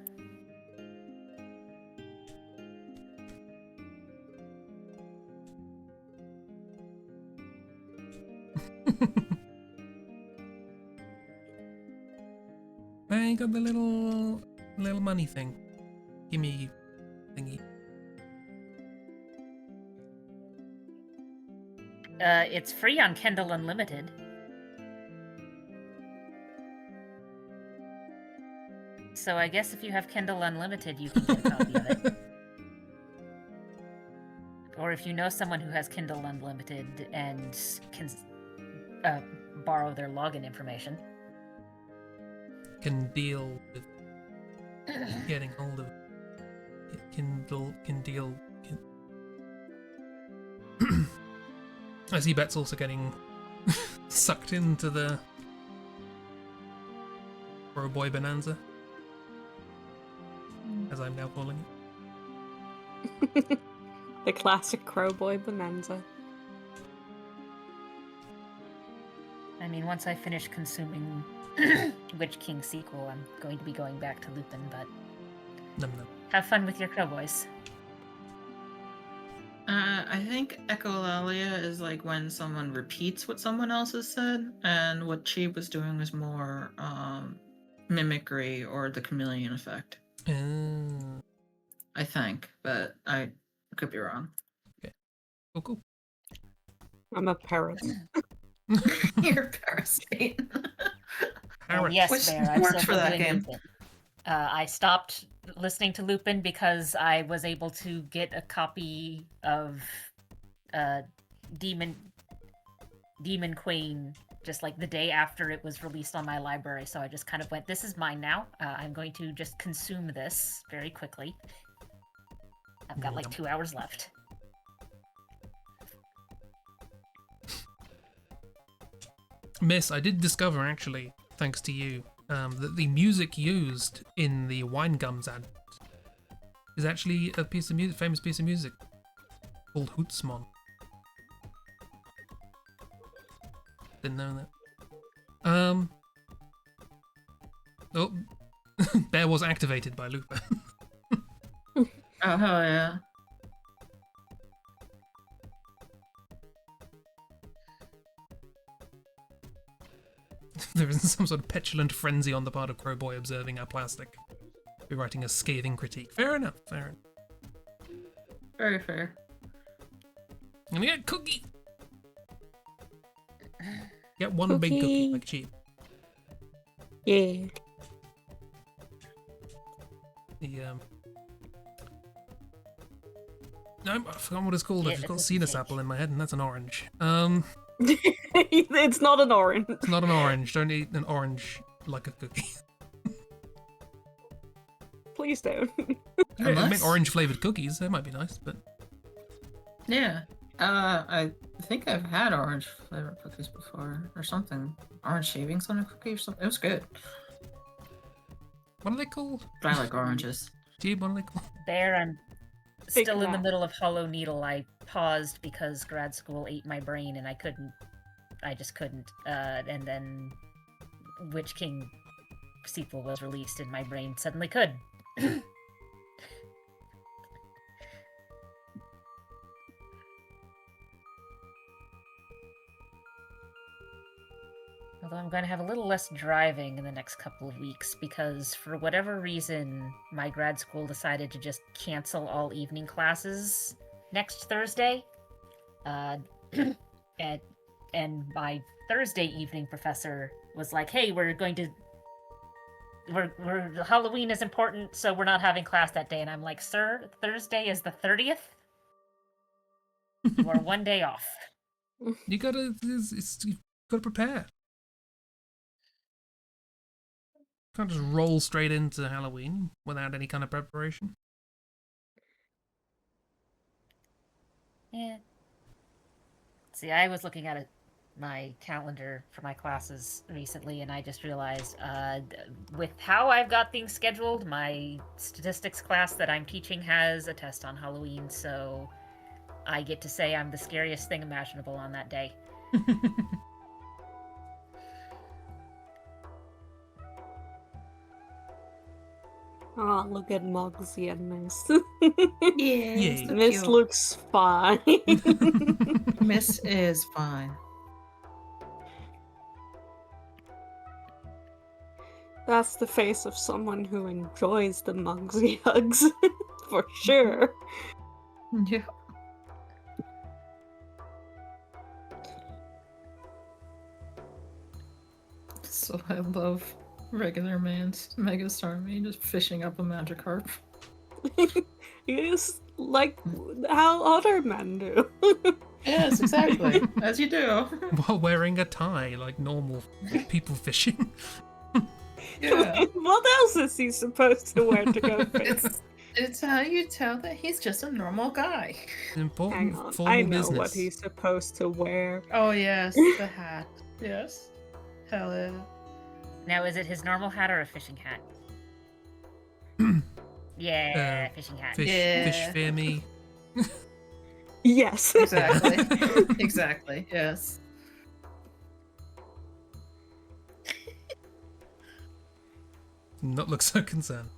I got the little money thing. Gimme thingy. It's free on Kindle Unlimited. So I guess if you have Kindle Unlimited, you can get a copy of it. or if you know someone who has Kindle Unlimited and can borrow their login information, can deal with getting hold of Kindle. I see Bet's also getting sucked into the Bro Boy Bonanza, as I'm now calling it. The classic Crowboy Bonanza. I mean, once I finish consuming Witch King sequel, I'm going to be going back to Lupin, but have fun with your Crowboys. I think echolalia is like when someone repeats what someone else has said, and what Chi was doing was more mimicry or the chameleon effect. I think, but I could be wrong. Okay. Cool. I'm a parrot. You're a parasite. Yes, Bear, I'm still for that game. Lupin. I stopped listening to Lupin because I was able to get a copy of Demon Queen just like the day after it was released on my library, so I just kind of went, this is mine now. I'm going to just consume this very quickly. I've got like 2 hours left. Miss, I did discover, actually, thanks to you, that the music used in the Wine Gums ad is actually a piece of music, famous piece of music called Hootsmon. Didn't know that. Oh, Bear was activated by Lupin. Oh, hell yeah. There isn't some sort of petulant frenzy on the part of Crowboy observing our plastic. Be writing a scathing critique. Fair enough, fair enough. Very fair. And we get cookie! Get one big cookie, like cheap. Yeah. No, I forgot what it's called. Yeah, I've just got Cetus apple in my head, and that's an orange. It's not an orange. It's not an orange. Don't eat an orange like a cookie. Please don't. Yeah, make orange flavored cookies. That might be nice, but yeah. I think I've had orange flavored cookies before, or something. Orange shavings on a cookie or something. It was good. What are they called? But I like oranges. Gee, what are they called? There, I'm still in the middle of Hollow Needle. I paused because grad school ate my brain and I just couldn't. And then Witch King sequel was released and my brain suddenly could. Although I'm going to have a little less driving in the next couple of weeks because for whatever reason, my grad school decided to just cancel all evening classes next Thursday. And my Thursday evening professor was like, hey, Halloween is important, so we're not having class that day. And I'm like, sir, Thursday is the 30th? You are one day off. You gotta prepare. Can't just roll straight into Halloween without any kind of preparation. Yeah. See, I was looking at my calendar for my classes recently, and I just realized, with how I've got things scheduled, my statistics class that I'm teaching has a test on Halloween, so I get to say I'm the scariest thing imaginable on that day. Oh, look at Moxie and Miss. Yeah, so Miss cute. looks fine. Miss is fine. That's the face of someone who enjoys the Moxie hugs, for sure. Yeah. So I love regular man's Megastar me just fishing up a Magikarp. Yes, like how other men do. Yes, exactly. As you do. While wearing a tie, like normal people fishing. Yeah. What else is he supposed to wear to go fishing? It's how you tell that he's just a normal guy. Important Hang on, formal I know business. what he's supposed to wear. Oh yes, the hat. Yes. Hell yeah. Now, is it his normal hat or a fishing hat? Yeah, fishing hat. Fish fear me. Yes. Exactly. Exactly. Yes. Not look so concerned.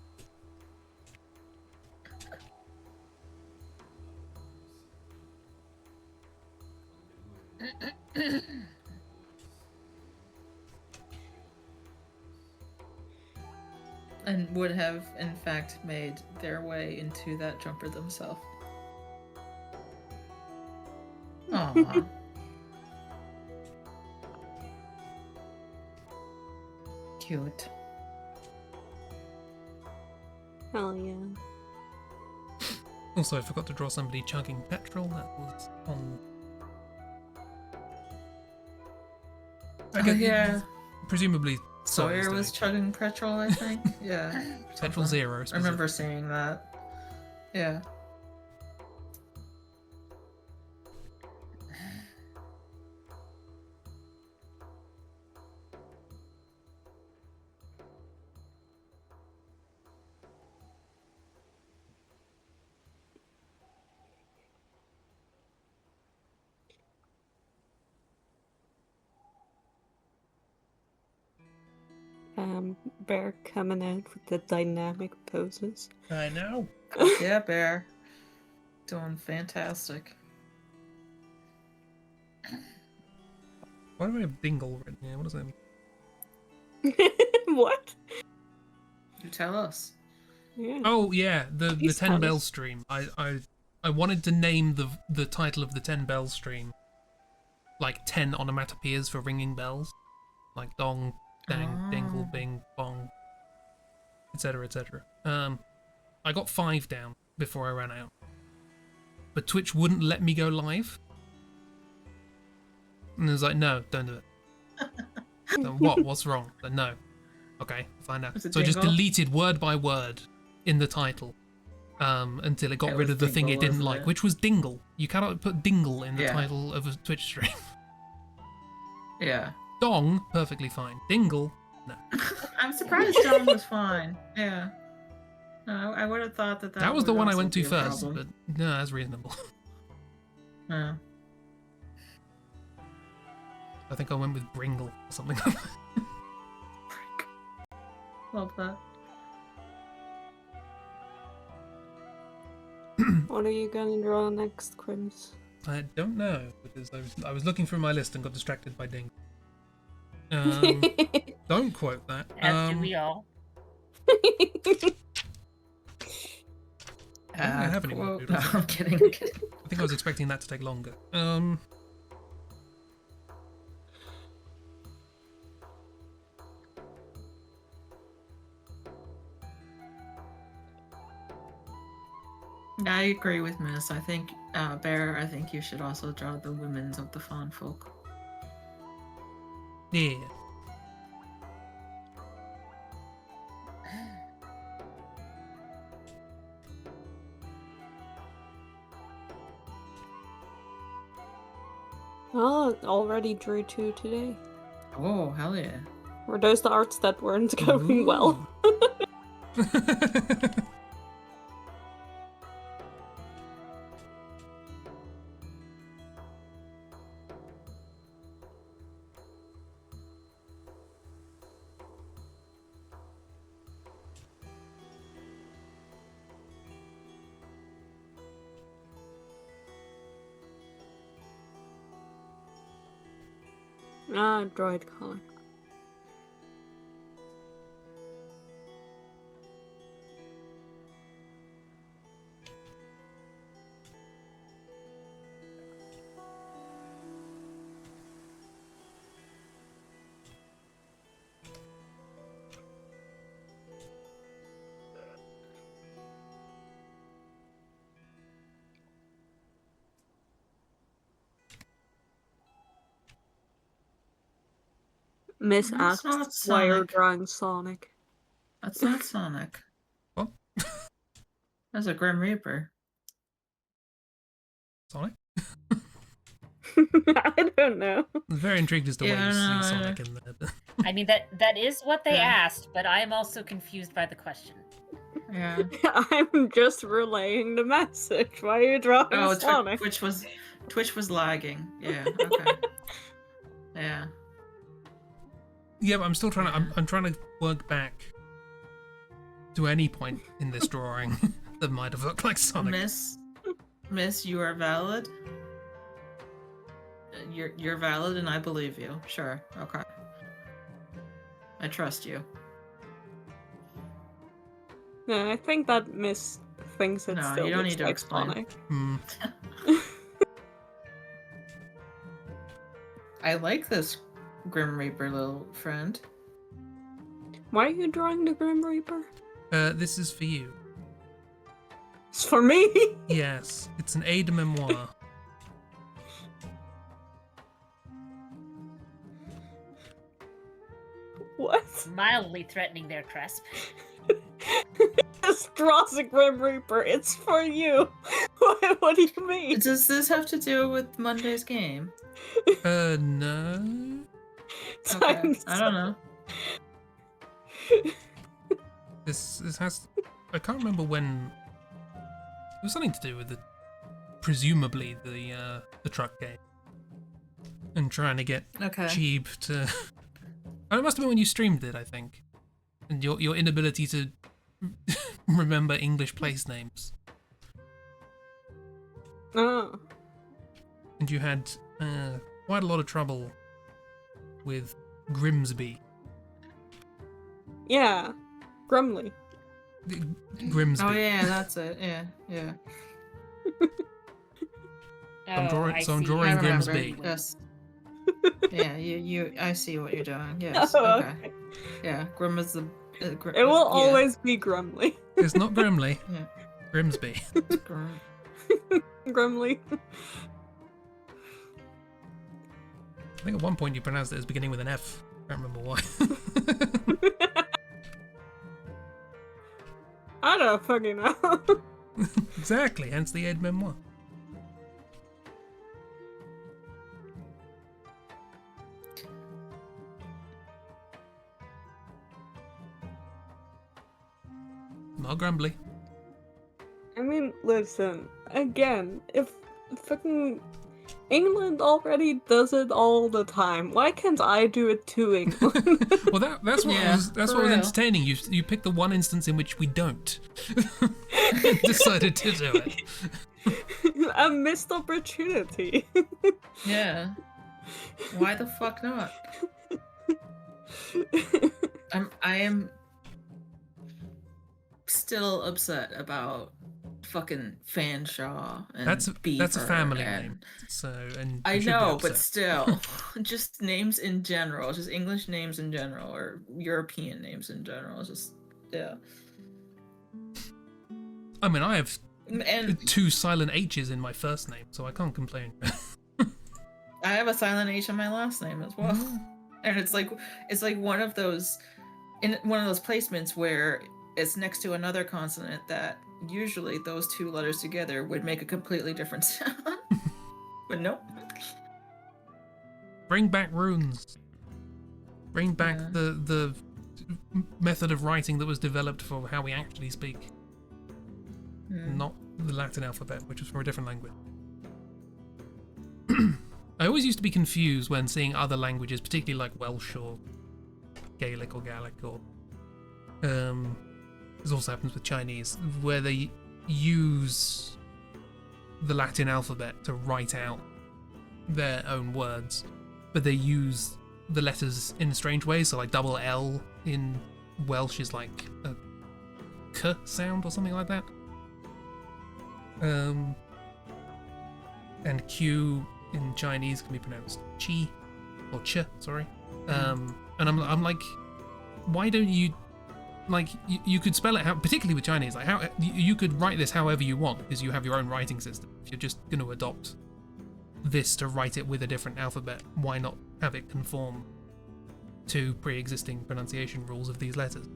And would have, in fact, made their way into that jumper themselves. Aww. Cute. Hell yeah. Also, I forgot to draw somebody chugging petrol. That was on. Yeah. Presumably, Sawyer was chugging petrol, I think. Yeah. Petrol Zero. I remember seeing that. Yeah. Bear coming out with the dynamic poses. I know. Yeah, Bear. Doing fantastic. Why do I have Dingle written here? What does that mean? What? You tell us. Yeah. Oh yeah, the Please 10 tell bell us. stream. I wanted to name the title of the 10 bell stream like 10 onomatopoeias for ringing bells, like dong, dang, dingle, bing, bong, etc., etc. I got 5 down before I ran out, but Twitch wouldn't let me go live, and it was like, no, don't do it. So, what's wrong? Then no. Okay, find out. So I just deleted word by word in the title until it got rid of the thing it didn't like, which was dingle. You cannot put dingle in the title of a Twitch stream. Yeah. Dong, perfectly fine. Dingle, no. I'm surprised John was fine. Yeah. No, I would have thought that was the would one I also went to be a first, problem. but no, that's reasonable. Yeah. I think I went with Bringle or something. Love that. What are you gonna draw next, Crims? I don't know, because I was looking through my list and got distracted by Ding. Don't quote that. As do we all. I don't have any more No, doodles. I'm kidding. I'm kidding. I think I was expecting that to take longer. I agree with Miss. I think, Bear, I think you should also draw the women's of the fawn folk. Yeah. Oh, already drew 2 today. Oh, hell yeah. Were those the arts that weren't going well? Droid collar. Miss That's asks not why you're Sonic. drawing Sonic. That's not Sonic. What? That's a Grim Reaper. Sonic? I don't know. I'm very intrigued as to why you see Sonic in there. I mean, that is what they Yeah. asked, but I am also confused by the question. Yeah. I'm just relaying the message. Why are you drawing Sonic? Twitch was lagging. Yeah. Okay. Yeah. Yeah, but I'm still trying to. I'm trying to work back to any point in this drawing that might have looked like Sonic. Miss, you are valid. You're valid, and I believe you. Sure. Okay. I trust you. No, I think that Miss thinks it No, still you don't looks need to like explain. Sonic. I like this Grim Reaper little friend. Why are you drawing the Grim Reaper? This is for you. It's for me? Yes, it's an aide memoir. What? Mildly threatening there, Cresp. Just draws a Grim Reaper. It's for you. What do you mean? Does this have to do with Monday's game? No. Okay. I don't know. This has. I can't remember when. It was something to do with presumably the truck game, and trying to get Chib to. Oh, it must have been when you streamed it, I think, and your inability to remember English place names. Oh. And you had quite a lot of trouble with Grimsby. Yeah. Grumly. Grimsby. Oh yeah, that's it. Yeah. I'm drawing I remember. Grimsby. Yes. Yeah, you. I see what you're doing. Yes. Oh, okay. Yeah, Grim is the. It will always be Grumly. It's not Grimly. Yeah. Grimsby. Grim. Grumly. I think at one point you pronounced it as beginning with an F. I can't remember why. I don't fucking know. Exactly, hence the aide memoir. Not grumbly. I mean, listen, again, if fucking England already does it all the time, why can't I do it to England? Well, that's what was entertaining. You picked the one instance in which we don't. Decided to do it. A missed opportunity. Yeah. Why the fuck not? I am still upset about fucking Fanshawe and that's a Beaver family and... name. So and I you should be know, upset. but still, just names in general, just English names in general, or European names in general, just yeah. I mean, I have And 2 silent H's in my first name, so I can't complain. I have a silent H in my last name as well. And it's like one of those placements where it's next to another consonant that usually those 2 letters together would make a completely different sound. But nope. Bring back runes. Bring back the method of writing that was developed for how we actually speak. Not the Latin alphabet, which was for a different language. I always used to be confused when seeing other languages, particularly like Welsh or Gaelic or Gallic, or this also happens with Chinese, where they use the Latin alphabet to write out their own words, but they use the letters in strange ways. So like double L in Welsh is like a k sound or something like that. And Q in Chinese can be pronounced chi or ch, sorry. And I'm like, why don't you, like, you could spell it how, particularly with Chinese, like how you could write this however you want because you have your own writing system. If you're just going to adopt this to write it with a different alphabet, why not have it conform to pre-existing pronunciation rules of these letters.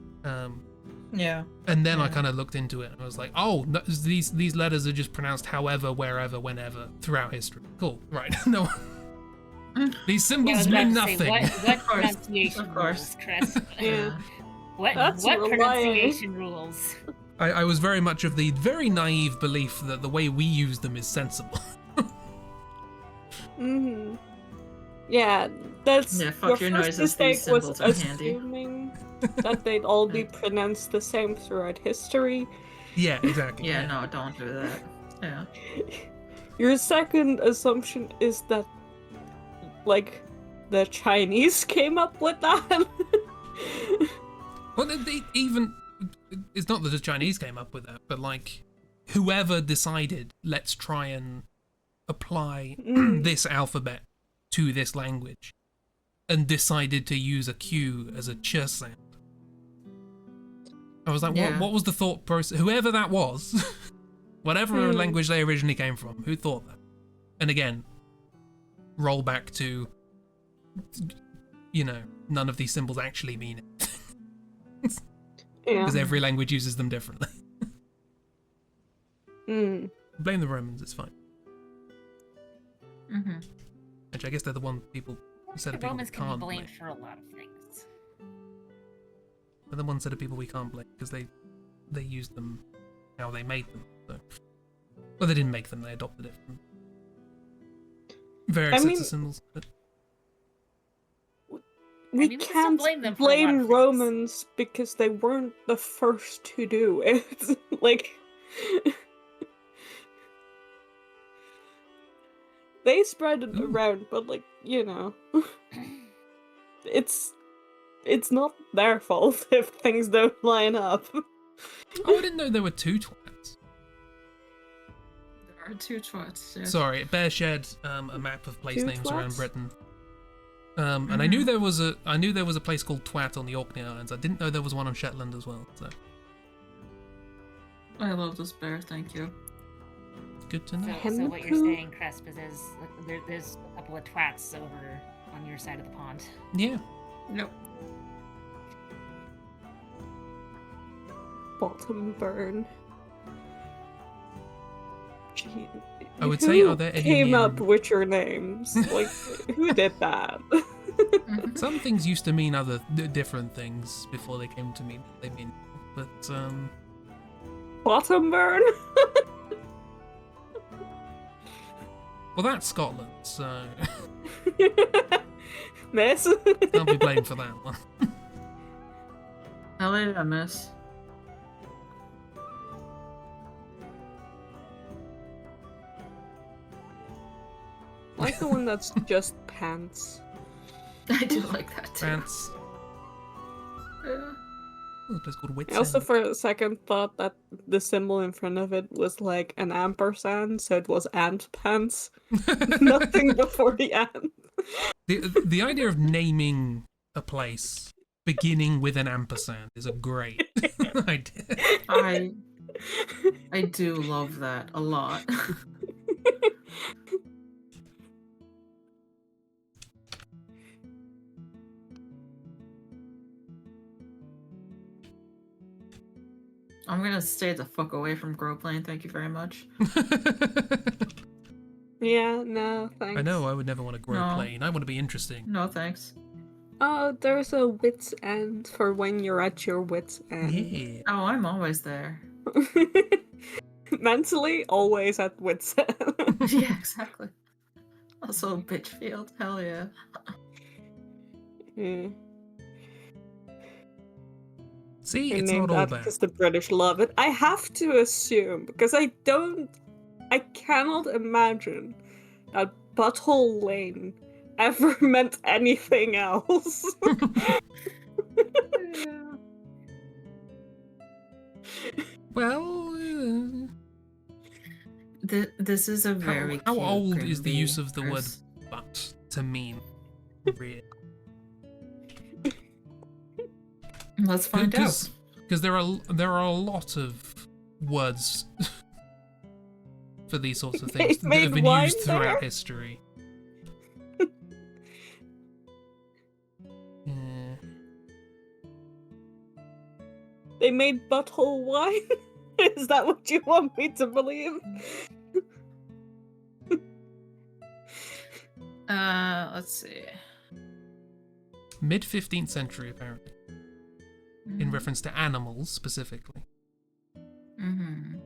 Yeah. And then I kind of looked into it and I was like, oh, no, these letters are just pronounced however, wherever, whenever throughout history. Cool, right? No, these symbols mean nothing. What pronunciation rules, Chris? Yeah. What relying. pronunciation rules? I was very much of the very naive belief that the way we use them is sensible. Mm-hmm. Yeah, that's fuck your first noises, these mistake was symbols are handy. assuming that they'd all be pronounced the same throughout history. Yeah, exactly. Yeah, no, don't do that. Yeah. Your second assumption is that, like, the Chinese came up with that. Well, it's not that the Chinese came up with that, but like, whoever decided, let's try and apply this alphabet to this language, and decided to use a Q as a ch sound. I was like, what was the thought process? Whoever that was, whatever language they originally came from, who thought that? And again, roll back to, none of these symbols actually mean it. Because every language uses them differently. Blame the Romans, it's fine. Mm-hmm. Which I guess they're the one set of people Romans we can can't be blamed blame. for a lot of things. They're the one set of people we can't blame because they used them how they made them. So. Well, they didn't make them; they adopted it from various sets of symbols. But... We can't blame Romans because they weren't the first to do it. Like, they spread it around, but like, it's not their fault if things don't line up. Oh, I didn't know there were two twats. There are two twats. Yeah. Sorry, Bear shared a map of place Two names around twats? Britain. And I knew there was a place called Twat on the Orkney Islands. I didn't know there was one on Shetland as well. So I love this bear. Thank you. good to know. So what you're saying, Cresp, is there's a couple of twats over on your side of the pond. Yeah. Nope. Bottom burn. I would say, are there any came up with your names? Like, who did that? Some things used to mean other different things before they came to mean what they mean. But Bottom burn. well, that's Scotland, so Miss. can't be blamed for that one. Hell yeah, miss. Like the one that's just pants. I do like that too. France. Yeah. Oh, it's called Wits I also End. for a second thought that the symbol in front of it was like an ampersand, so it was ant pants. Nothing before the ant. The idea of naming a place beginning with an ampersand is a great idea. I do love that a lot. I'm gonna stay the fuck away from Groplane, thank you very much. Yeah, no, thanks. I know, I would never want to grow No. plain. I want to be interesting. No thanks. Oh, there's a wit's end for when you're at your wit's end. Yeah. Oh, I'm always there. Mentally, always at wit's end. Yeah, exactly. Also, Bitchfield, hell yeah. Yeah. See, I it's named not all that bad. because the British love it. I have to assume, because I cannot imagine that Butthole Lane ever meant anything else. Well, This is a very how cute old is the Grimby use of the word verse. "but" to mean real? Let's find out. Because there are a lot of words for these sorts of things that have been used throughout there? history. They made butthole wine? Is that what you want me to believe? Let's see. Mid 15th century, apparently, in Mhm. reference to animals specifically. Mm-hmm.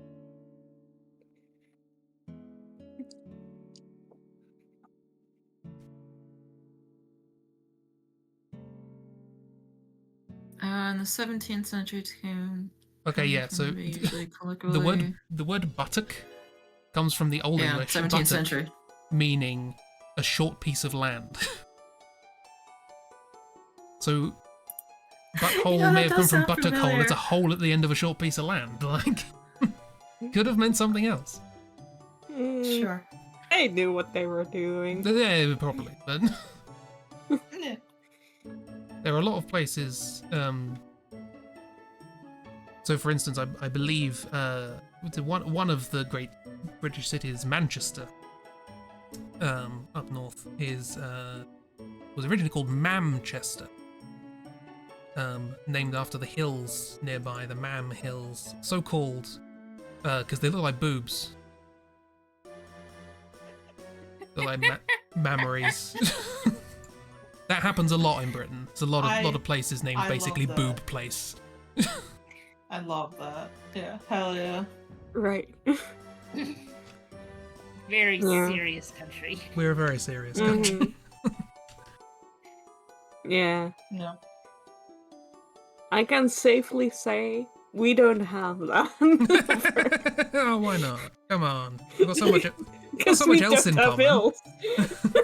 In the 17th century, it came. Okay, yeah. So the word buttock comes from the Old English 17th buttock, century. meaning a short piece of land. So butthole may have come from buttock hole. It's a hole at the end of a short piece of land. Like, could have meant something else. Sure. They knew what they were doing. Yeah, probably, but Yeah. there are a lot of places. So, for instance, I believe one of the great British cities, Manchester, up north, was originally called Manchester, named after the hills nearby, the Mam Hills, so called because they look like boobs. They're like mammaries. That happens a lot in Britain. There's a lot of places named basically Boob Place. I love that. Yeah, hell yeah. Right. Very serious country. We're a very serious country. Yeah. No. I can safely say we don't have that. Oh, why not? Come on. We've got so much we else don't in have common. hills.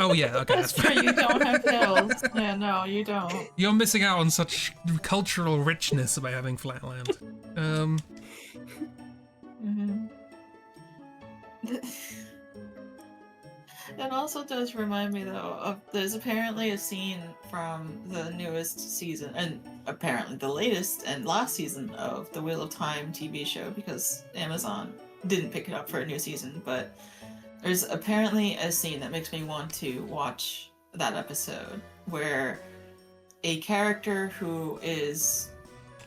Oh yeah, okay. That's true, you don't have hills. Yeah, no, you don't. You're missing out on such cultural richness by having flat land. Mm-hmm. That also does remind me, though, of there's apparently a scene from the newest season, and apparently the latest and last season of the Wheel of Time TV show, because Amazon didn't pick it up for a new season, but there's apparently a scene that makes me want to watch that episode, where a character who is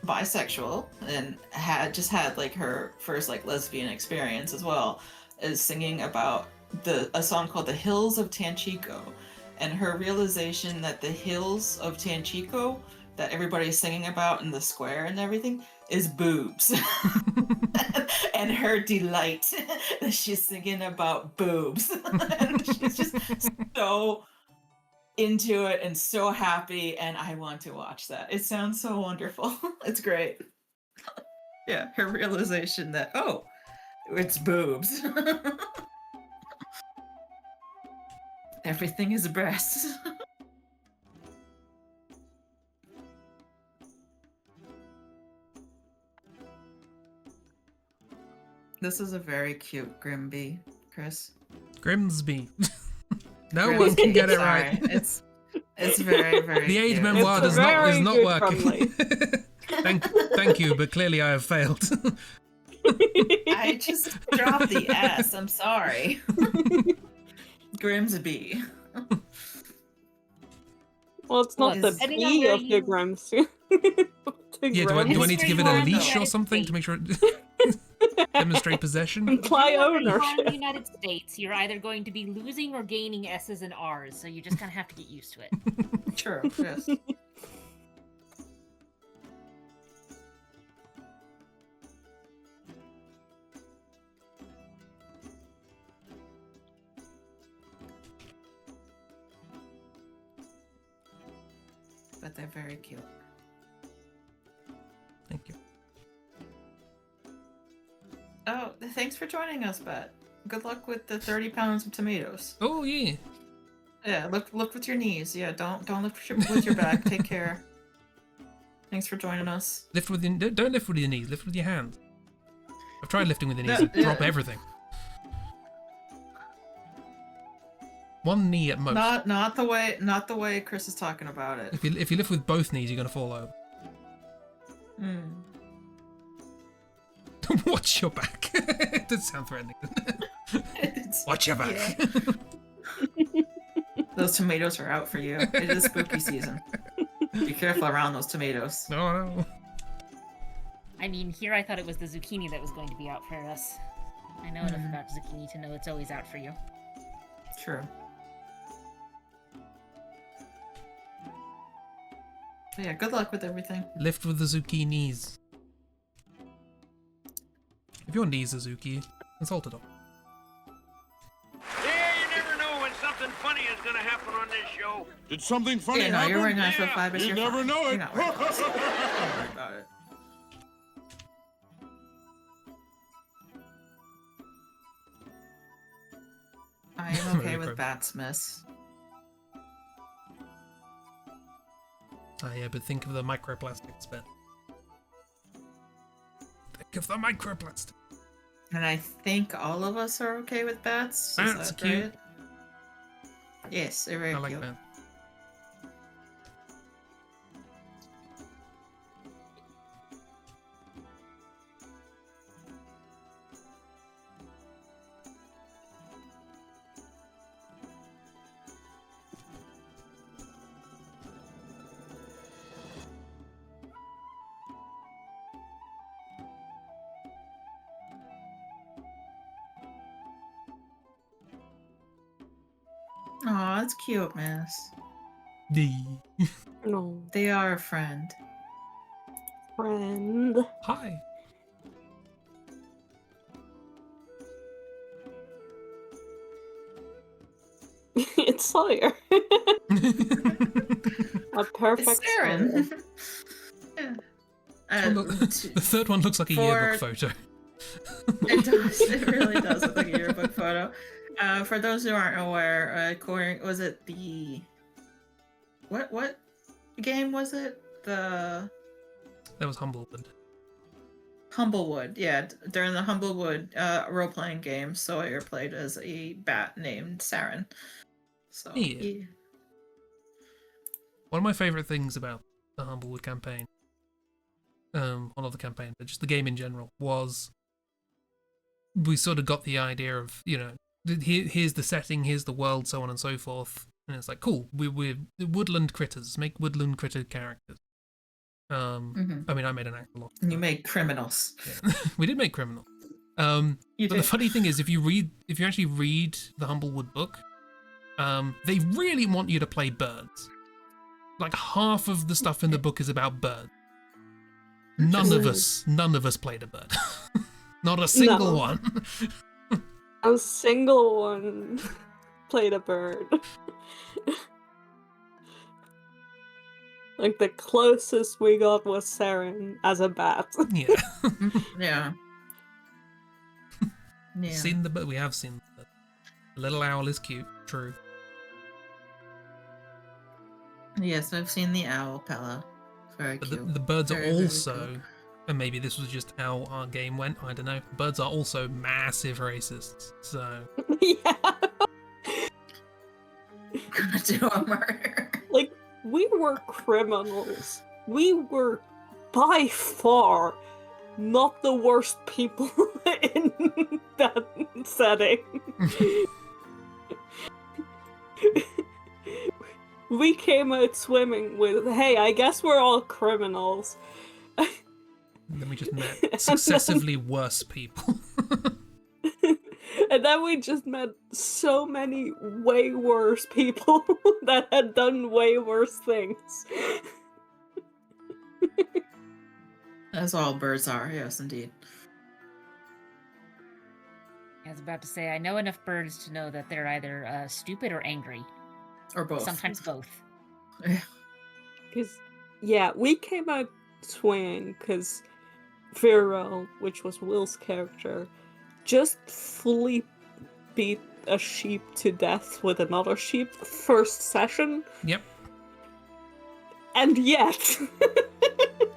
bisexual and had like her first like lesbian experience as well is singing about a song called The Hills of Tanchico, and her realization that the hills of Tanchico that everybody's singing about in the square and everything is boobs. And her delight that she's singing about boobs. And she's just so into it and so happy, and I want to watch that. It sounds so wonderful. It's great. Yeah, her realization that, oh, it's boobs. Everything is breasts. This is a very cute Grimby, Chris. Grimsby. No one can get it right. It's very, very The aid cute. memoir is not working. Friendly. Thank you, but clearly I have failed. I just dropped the S. I'm sorry. Grimsby. Well, it's not the Depending B on of where the you- Grims. Yeah, do I need to give it a leash or United something to make sure it demonstrate possession? Imply Depending on where you are in ownership. the United States, you're either going to be losing or gaining S's and R's, so you just kind of have to get used to it. True, yes. But they're very cute. Thank you. Oh, thanks for joining us, Bet. Good luck with the 30 pounds of tomatoes. Oh yeah. Yeah, look with your knees. Yeah, don't lift with your back. Take care. Thanks for joining us. Lift with your, don't lift with your knees. Lift with your hands. I've tried lifting with the knees and drop everything. One knee at most. Not the way Chris is talking about it. If you lift with both knees, you're gonna fall over. Watch your back. It does sound threatening. Watch your back. Yeah. Those tomatoes are out for you. It is spooky season. Be careful around those tomatoes. No. I I mean, here I thought it was the zucchini that was going to be out for us. I know enough about zucchini to know it's always out for you. True. But yeah, good luck with everything. Lift with the zucchinis. If your knees are zuki, consult a doctor. Yeah, you never know when something funny is gonna happen on this show. Did something funny Yeah, no, happen? you're wearing natural fibers. You You're never fine. know it. You're not worried about it. Don't worry about it. I am okay with bats, miss. Ah, yeah, but think of the microplastics, Ben. Think of the microplastic. And I think all of us are okay with bats. Bats Is are that cute. right? Yes, they're very I like cute. that. Aw, it's cute, miss. No. They are a friend. Friend. Hi. It's Sawyer. A perfect It's Saren. Sawyer. Yeah. The third one looks like a yearbook photo. It does. It really does look like a yearbook photo. For those who aren't aware, was it the what game was it? The That was Humblewood. Humblewood. Yeah, during the Humblewood role-playing game, Sawyer played as a bat named Saren. So Yeah. One of my favorite things about the Humblewood campaign, well, not the campaign, but just the game in general, was we sort of got the idea of, you know, here's the setting, here's the world, so on and so forth, and it's like, cool, we're woodland critters, make woodland critter characters. I mean, I made an actor. You made criminals. Yeah. We did make criminals. But the funny thing is, if you actually read the Humblewood book, they really want you to play birds. Like half of the stuff in the book is about birds. None of us played a bird. Not a single one. A single one played a bird. Like the closest we got was Saren as a bat. Yeah. Yeah. Yeah. Seen the bird. We have seen the bird. The little owl is cute. True. Yes, I've seen the owl, Pella. Very But cute. the birds Very, are very also, cute. and maybe this was just how our game went. I don't know. Birds are also massive racists. So Yeah. Gonna do a murder. Like, we were criminals. We were by far not the worst people in that setting. We came out swimming with, hey, I guess we're all criminals. and then we just met successively worse people. And then we just met so many way worse people that had done way worse things. As all birds are, yes, indeed. I was about to say, I know enough birds to know that they're either stupid or angry. Or both. Sometimes both. Because, yeah, we came out swinging because Vero, which was Will's character, just fully beat a sheep to death with another sheep first session. Yep. And yet...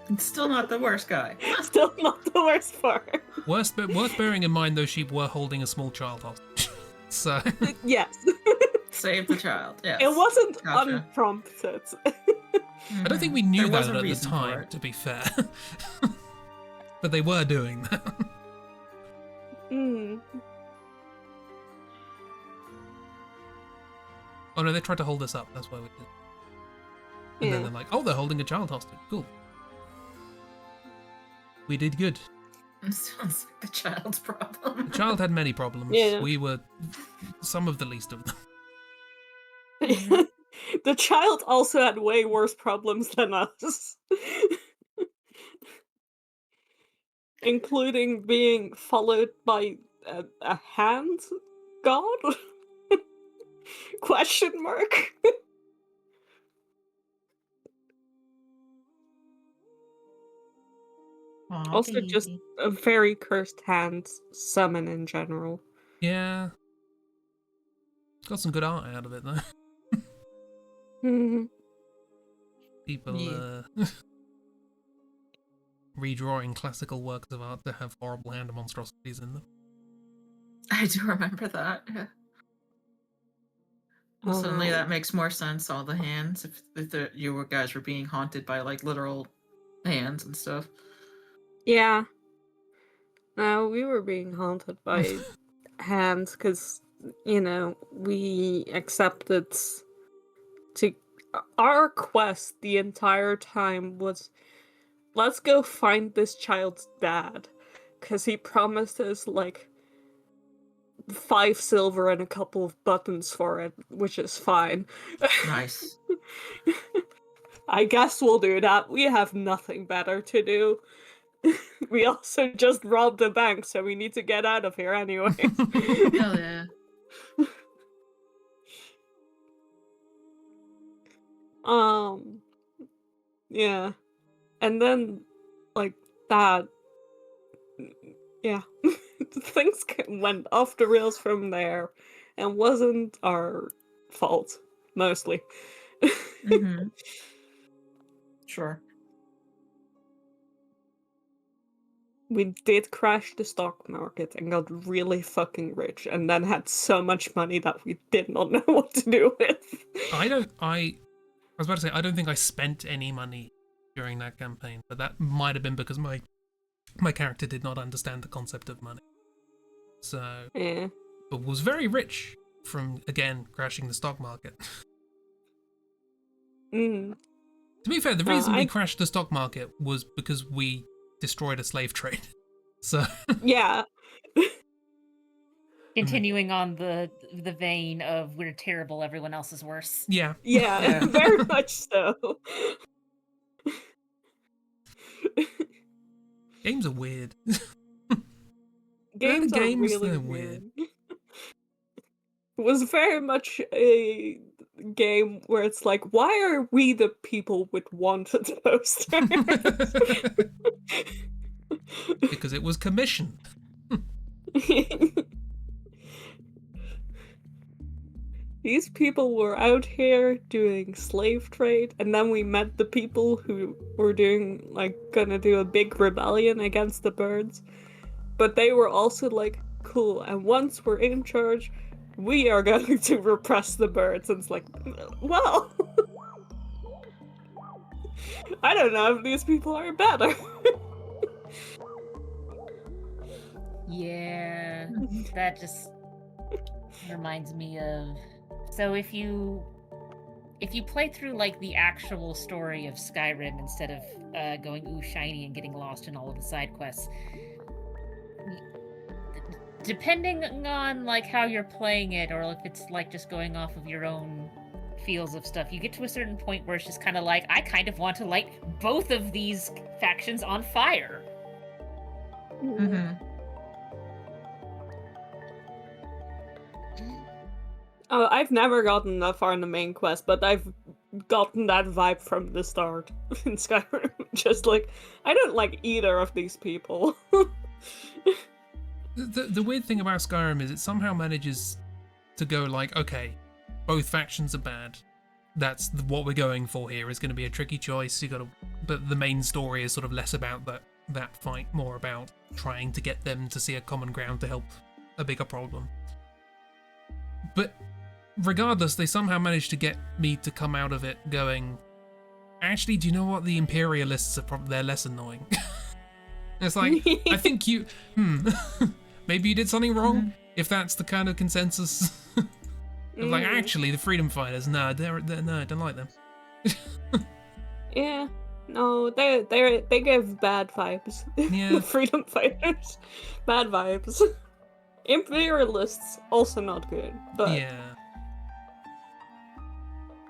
It's still not the worst guy. Still not the worst part. Worth bearing in mind, those sheep were holding a small child hostage. So Yes. Save the child, yes. It wasn't Gotcha. unprompted. I don't think we knew There was that a at the reason for time, it. to be fair. But they were doing that. Mm. Oh no, they tried to hold us up. That's why we did. And then Yeah. they're like, "Oh, they're holding a child hostage. Cool." we did good. It sounds like the child's problem. The child had many problems. Yeah. We were some of the least of them. The child also had way worse problems than us. Including being followed by a hand god? Question mark? Aw, Also just baby. a very cursed hand summon in general. Yeah. Got some good art out of it, though. Mhm. People redrawing classical works of art to have horrible hand monstrosities in them. I do remember that. Yeah. Well, suddenly that makes more sense. All the hands, if you guys were being haunted by like literal hands and stuff. Yeah. No, we were being haunted by hands because, we accepted to. Our quest the entire time was, let's go find this child's dad, because he promised us, 5 silver and a couple of buttons for it, which is fine. Nice. I guess we'll do that. We have nothing better to do. We also just robbed a bank, so we need to get out of here anyway. Hell yeah. Yeah. And then, that, yeah. Things went off the rails from there, and wasn't our fault, mostly. Mm-hmm. Sure. We did crash the stock market and got really fucking rich, and then had so much money that we did not know what to do with. I was about to say, I don't think I spent any money during that campaign, but that might have been because my character did not understand the concept of money. So, Yeah. but was very rich from, again, crashing the stock market. Mm. To be fair, the reason we crashed the stock market was because we destroyed a slave trade. So Yeah. Continuing on the vein of we're terrible, everyone else is worse. Yeah. Yeah, very much so. Games are weird. Games are really weird. It was very much a game where it's like, why are we the people with wanted posters? Because it was commissioned. These people were out here doing slave trade, and then we met the people who were gonna do a big rebellion against the birds. But they were also cool, and once we're in charge, we are going to repress the birds. And it's like, well, I don't know if these people are better. Yeah, that just reminds me of... So if you play through the actual story of Skyrim instead of going ooh shiny and getting lost in all of the side quests, depending on how you're playing it, or if it's just going off of your own feels of stuff, you get to a certain point where it's just kind of I kind of want to light both of these factions on fire. Mm-hmm. Oh, I've never gotten that far in the main quest, but I've gotten that vibe from the start in Skyrim. Just I don't like either of these people. The weird thing about Skyrim is it somehow manages to go okay, both factions are bad. That's what we're going for here. Is going to be a tricky choice. But the main story is sort of less about that fight, more about trying to get them to see a common ground to help a bigger problem. But regardless, they somehow managed to get me to come out of it going, actually, do you know what? The Imperialists they're less annoying. It's I think you, maybe you did something wrong, if that's the kind of consensus. Actually, the Freedom Fighters, no, I don't like them. Yeah. No, they give bad vibes. Yeah. The freedom fighters, bad vibes. Imperialists also not good. But Yeah.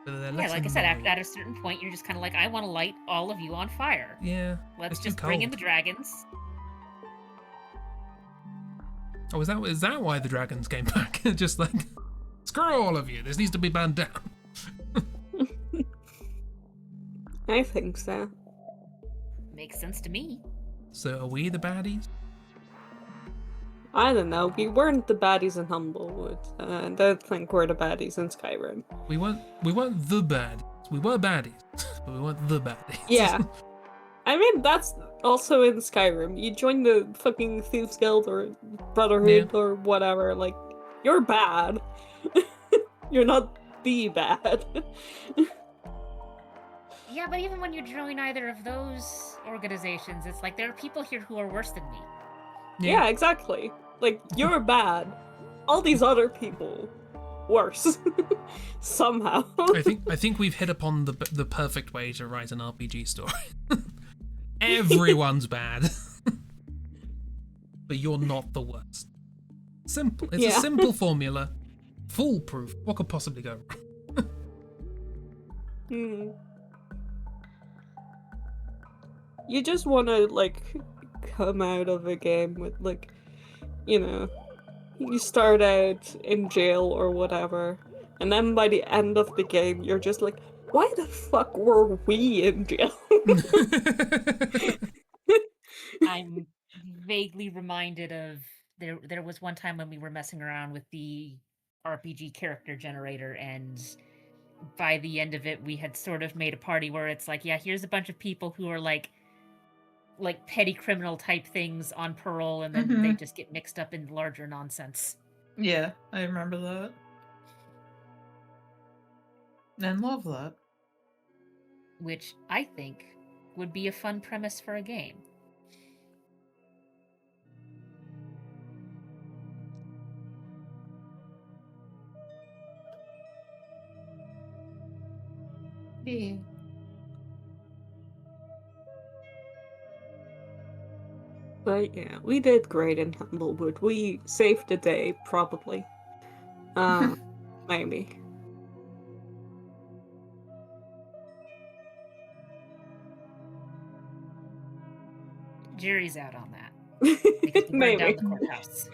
Yeah, like I said, at a certain point, you're just kind of like, I want to light all of you on fire. Yeah. Let's just bring in the dragons. Oh, is that why the dragons came back? Just like, screw all of you. This needs to be burned down. I think so. Makes sense to me. So are we the baddies? I don't know. We weren't the baddies in Humblewood. I don't think we're the baddies in Skyrim. We weren't the baddies. We were baddies, but we weren't the baddies. Yeah. I mean, that's also in Skyrim. You join the fucking Thieves Guild or Brotherhood or whatever, like, you're bad. You're not the bad. Yeah, but even when you join either of those organizations, it's like, there are people here who are worse than me. Yeah, exactly. Like, you're bad. All these other people, worse. Somehow. I think we've hit upon the perfect way to write an RPG story. Everyone's bad. But you're not the worst. Simple. It's a simple formula. Foolproof. What could possibly go wrong? You just want to, like, come out of a game with, like, you know, you start out in jail or whatever, and then by the end of the game, you're just like, why the fuck were we in jail? I'm vaguely reminded of there was one time when we were messing around with the RPG character generator, and by the end of it we had sort of made a party where it's like, yeah, here's a bunch of people who are like petty criminal type things on parole, and then they just get mixed up in larger nonsense. Yeah, I remember that. And love that. Which I think would be a fun premise for a game. Yeah. But yeah, we did great in Humblewood. We saved the day, probably. Maybe. Jury's out on that. Because we burned down the courthouse.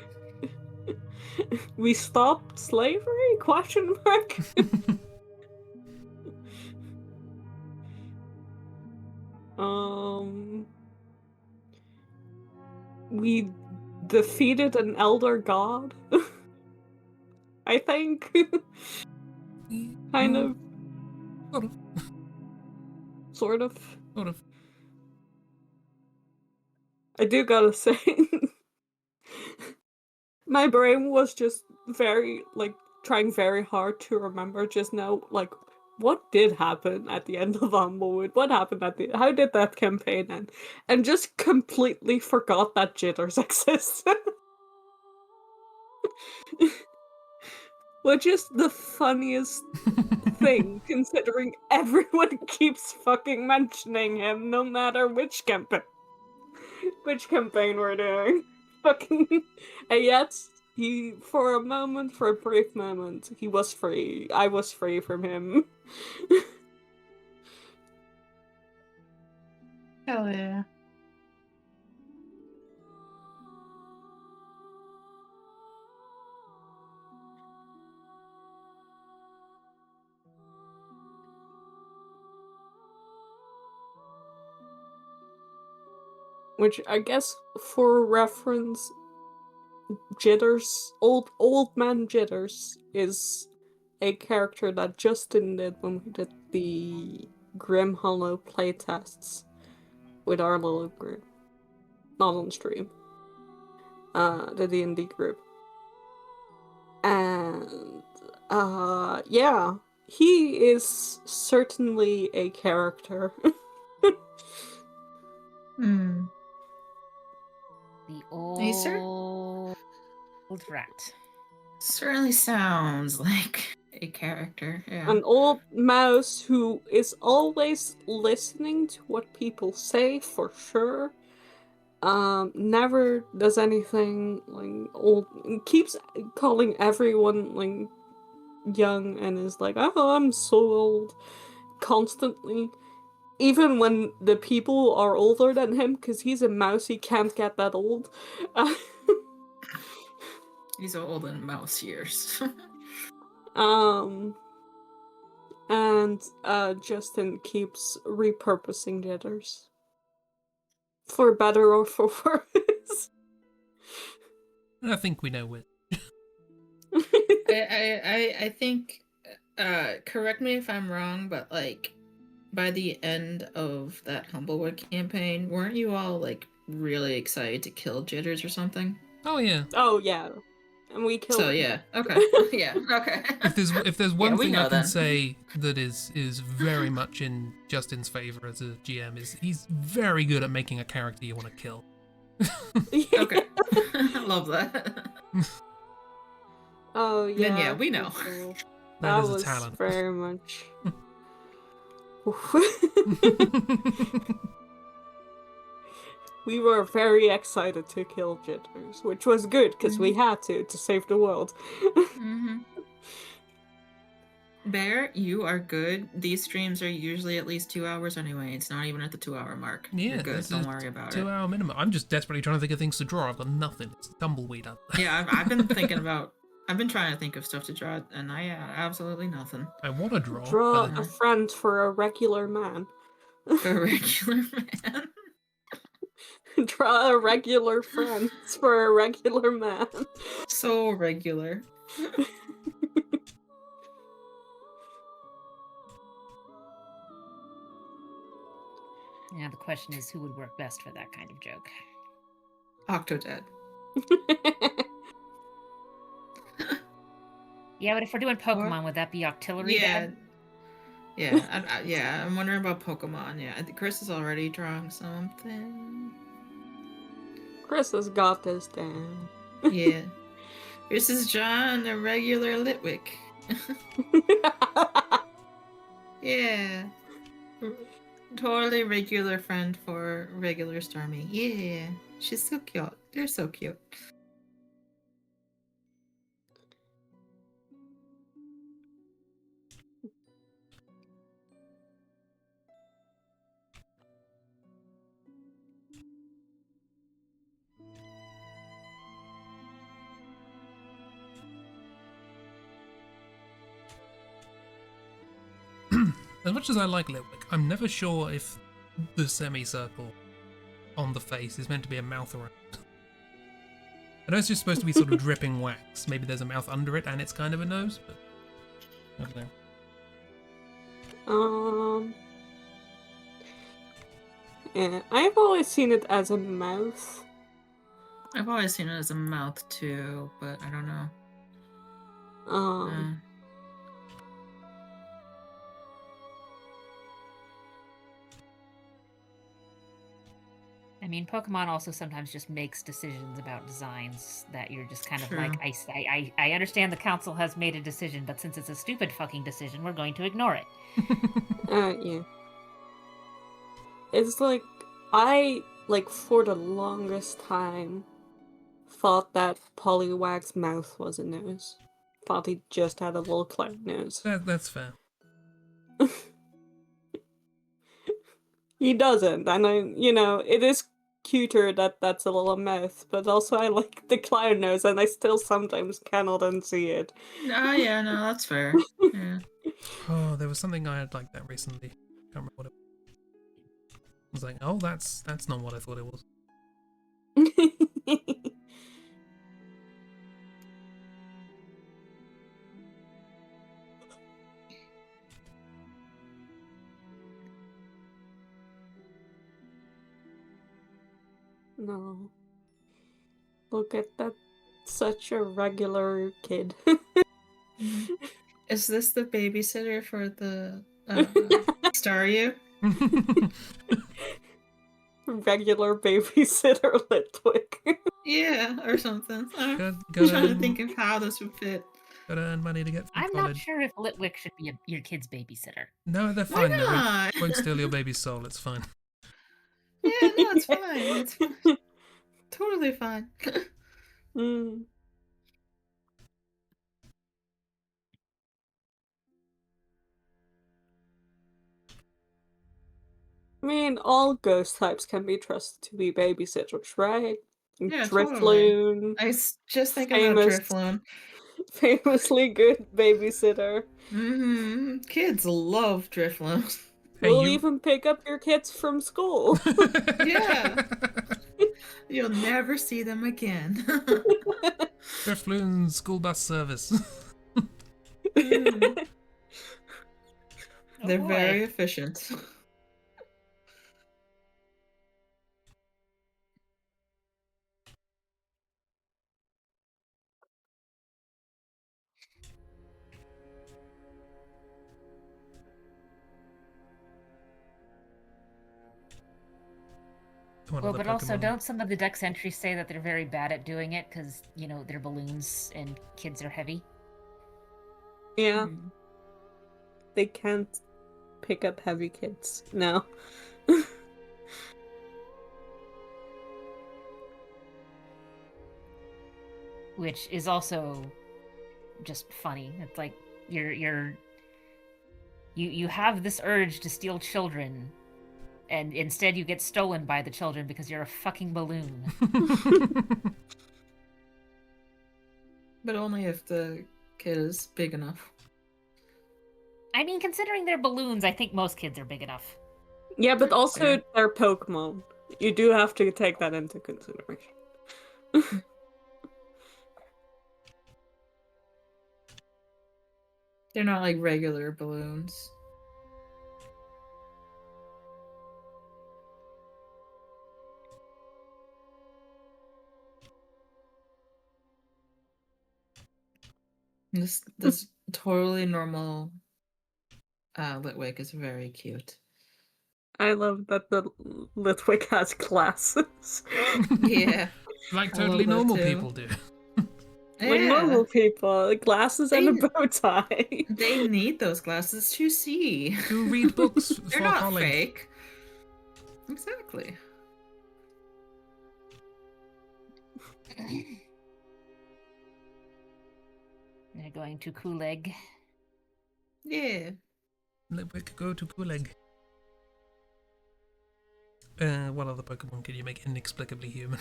We stopped slavery? Question mark. We defeated an elder god. I think. Kind of. Sort of. Sort of. I do gotta say, my brain was just trying very hard to remember just now, like, what did happen at the end of Humblewood? What happened how did that campaign end? And just completely forgot that jitters exist. Which is the funniest thing, considering everyone keeps fucking mentioning him, no matter which campaign we're doing. Fucking, and yet, for a brief moment, he was free. I was free from him. Hell yeah. Which, I guess, for reference, Jitters, old man Jitters, is a character that Justin did when we did the Grim Hollow playtests with our little group. Not on stream. The D&D group. And, yeah, he is certainly a character. The old rat. Certainly sounds like a character, yeah. An old mouse who is always listening to what people say, for sure. Never does anything, like, old, keeps calling everyone, like, young, and is like, oh, I'm so old, constantly. Even when the people are older than him, because he's a mouse, he can't get that old. He's old in mouse years. And Justin keeps repurposing jitters. For better or for worse. I think we know which. I think, correct me if I'm wrong, but like, by the end of that Humblewood campaign, weren't you all like really excited to kill Jitters or something? Oh yeah. Oh yeah. And we killed him. Yeah, okay. Yeah, okay. If there's one thing I can then. say that is very much in Justin's favor as a GM is he's very good at making a character you want to kill. Okay. I love that. Oh yeah. Then yeah, we know. That is a was talent. very much. We were very excited to kill Jitters, which was good because we had to save the world. Mm-hmm. Bear, you are good. These streams are usually at least 2 hours anyway. It's not even at the 2-hour mark. Yeah, you're good. Don't worry about it. 2-hour minimum. I'm just desperately trying to think of things to draw. I've got nothing. It's tumbleweed up there. Yeah, I've been thinking about. I've been trying to think of stuff to draw, and I absolutely nothing. I want to draw. Draw but a friend for a regular man. For a regular man. Draw a regular friend for a regular man. So regular. Yeah, the question is who would work best for that kind of joke. Octodad. Yeah, but if we're doing Pokemon, would that be Octillery Yeah. Dad? Yeah, I'm wondering about Pokemon. Yeah, I think Chris is already drawing something. Chris has got this down. Yeah. Chris is John, a regular Litwick. Yeah. Totally regular friend for regular Stormy. Yeah. She's so cute. They're so cute. As much as I like Litwick, I'm never sure if the semicircle on the face is meant to be a mouth around. I know it's just supposed to be sort of dripping wax. Maybe there's a mouth under it and it's kind of a nose, but I don't know. Yeah, I've always seen it as a mouth. I've always seen it as a mouth too, but I don't know. I mean, Pokemon also sometimes just makes decisions about designs that you're just kind of like, I understand the council has made a decision, but since it's a stupid fucking decision, we're going to ignore it. Yeah. It's like, I, like, for the longest time, thought that Poliwag's mouth was a nose. Thought he just had a little clown nose. That's fair. He doesn't, and it is cuter that that's a little mouth, but also I like the clown nose, and I still sometimes cannot unsee it. Oh yeah, no, that's fair. Yeah. Oh, there was something I had like that recently. Can't remember what it was. I was like, oh, that's not what I thought it was. No. Look at that. Such a regular kid. Is this the babysitter for the Staryu? Regular babysitter Litwick. Yeah, or something. I'm Gotta- trying to think of how this would fit. Gotta earn money to get through I'm college. not sure if Litwick should be your kid's babysitter. No, they're Why fine. not? They won't steal your baby's soul. It's fine. Yeah, no, it's fine. It's fine. Totally fine. Mm. I mean, all ghost types can be trusted to be babysitters, right? Yeah, Drifloon, I just thinking about Drifloon. famously good babysitter. Kids love Drifloon. Hey, We'll even pick up your kids from school. Yeah. You'll never see them again. Drifloon school bus service. They're boy. very efficient. Well, but also, don't some of the Dex entries say that they're very bad at doing it because, you know, they're balloons and kids are heavy? Yeah. They can't pick up heavy kids. No. Which is also just funny. It's like you have this urge to steal children, and instead you get stolen by the children because you're a fucking balloon. But only if the kid is big enough. I mean, considering they're balloons, I think most kids are big enough. Yeah, but also they're Pokemon. You do have to take that into consideration. They're not like regular balloons. This totally normal Litwick is very cute. I love that the Litwick has glasses. Yeah. Like totally normal people do. Like normal people, like glasses and a bow tie. They need those glasses to see. To read books They're for not college. fake. Exactly. They're going to Kuleg. Yeah. Litwick, go to Kuleg. What other Pokemon can you make inexplicably human?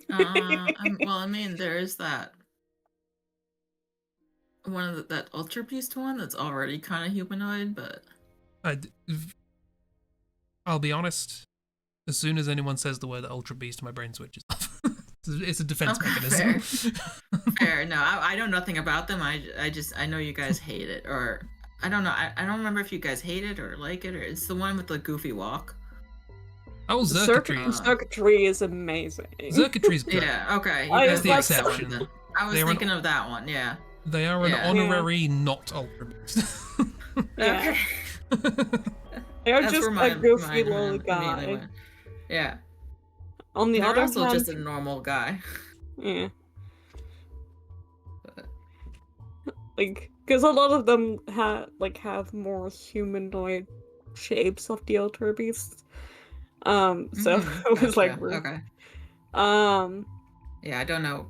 Well, I mean, there is that one of that Ultra Beast one that's already kind of humanoid, but I'll be honest. As soon as anyone says the word Ultra Beast, my brain switches off. It's a defense mechanism. Fair. No, I know nothing about them. I know you guys hate it, or I don't know. I don't remember if you guys hate it or like it, or it's the one with the goofy walk. Oh, Circuitry. Circuitry is amazing. Circuitry's good. Yeah, okay. That's the exception. I was thinking of that one, yeah. They are an honorary not Ultra Beast. Okay. They're just a goofy little guy. Yeah. On the other hand, also just a normal guy. Yeah. Like, because a lot of them have more humanoid shapes of the Ultra Beasts. So it was like weird. Okay. Yeah, I don't know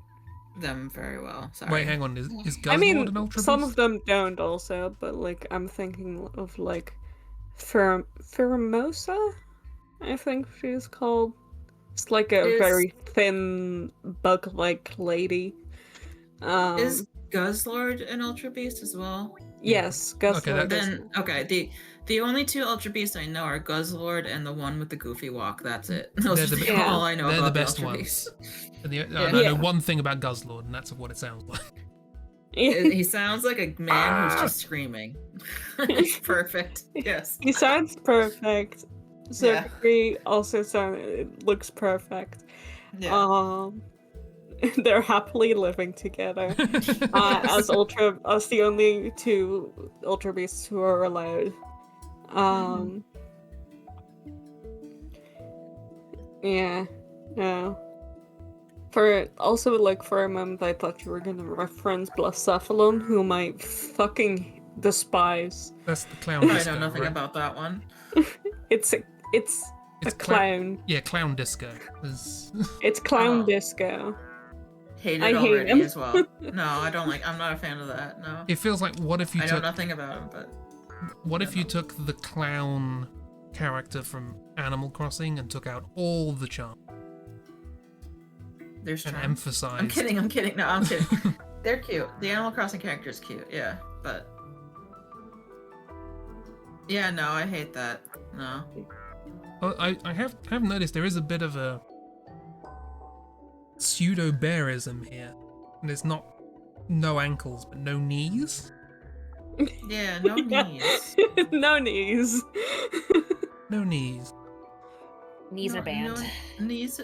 them very well. Sorry. Wait, hang on. Is Guzzlord an Ultra Beast? Some of them don't also, but like I'm thinking of like Pheromosa, I think she's called. It's like a very thin bug-like lady. Is Guzzlord an Ultra Beast as well? Yes, Guzzlord. Okay, the only two Ultra Beasts I know are Guzzlord and the one with the goofy walk. That's it. Those are all I know about the best Ultra Beasts. I know one thing about Guzzlord, and that's what it sounds like. He sounds like a man who's just screaming. Perfect. Yes. He sounds perfect. Circuitry also looks perfect. Yeah. They're happily living together as the only two Ultra Beasts who are allowed. Yeah, no. For a moment, I thought you were gonna reference Blacephalon, whom I fucking despise. That's the clown I disco, know nothing right? about that one. It's a clown. Yeah, clown disco. It's clown Oh. disco. Hate I it hate already him. as well. No, I don't like. I'm not a fan of that. No. It feels like what if you I took know nothing about him, but what if you took the clown character from Animal Crossing and took out all the charm there's and charm. emphasized? I'm kidding. No, I'm kidding. They're cute. The Animal Crossing character is cute. Yeah, but yeah, no, I hate that. No. Well, I have noticed there is a bit of a pseudo bearism here. And it's not no ankles but no knees. Yeah, no knees. No knees. No knees. Knees are banned. No, knees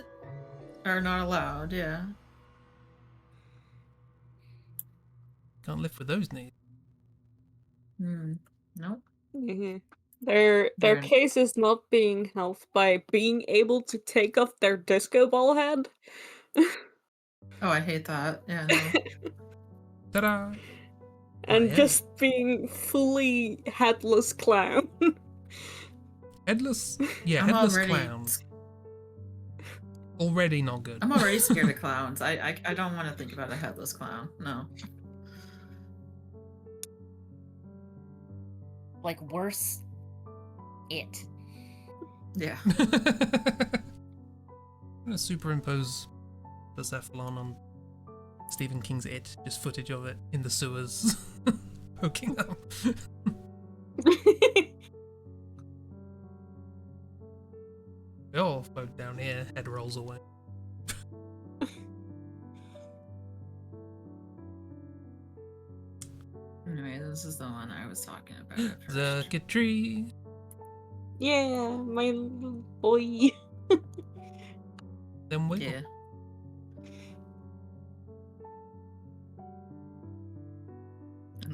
are not allowed. Yeah. Can't lift with those knees. Nope. Mm-hmm. Their case is not being helped by being able to take off their disco ball head. Oh, I hate that. Yeah, no. Ta-da! And yeah. just being fully headless clown. Headless? Yeah, I'm headless already- clown. Already not good. I'm already scared of clowns. I don't want to think about a headless clown. No. Like worse, it. Yeah. I'm gonna superimpose the Cephalon on Stephen King's It, just footage of it in the sewers, poking up. We all float down here, head rolls away. Anyway, this is the one I was talking about. at first. Circuitry. Yeah, my little boy. Then wiggle. Yeah.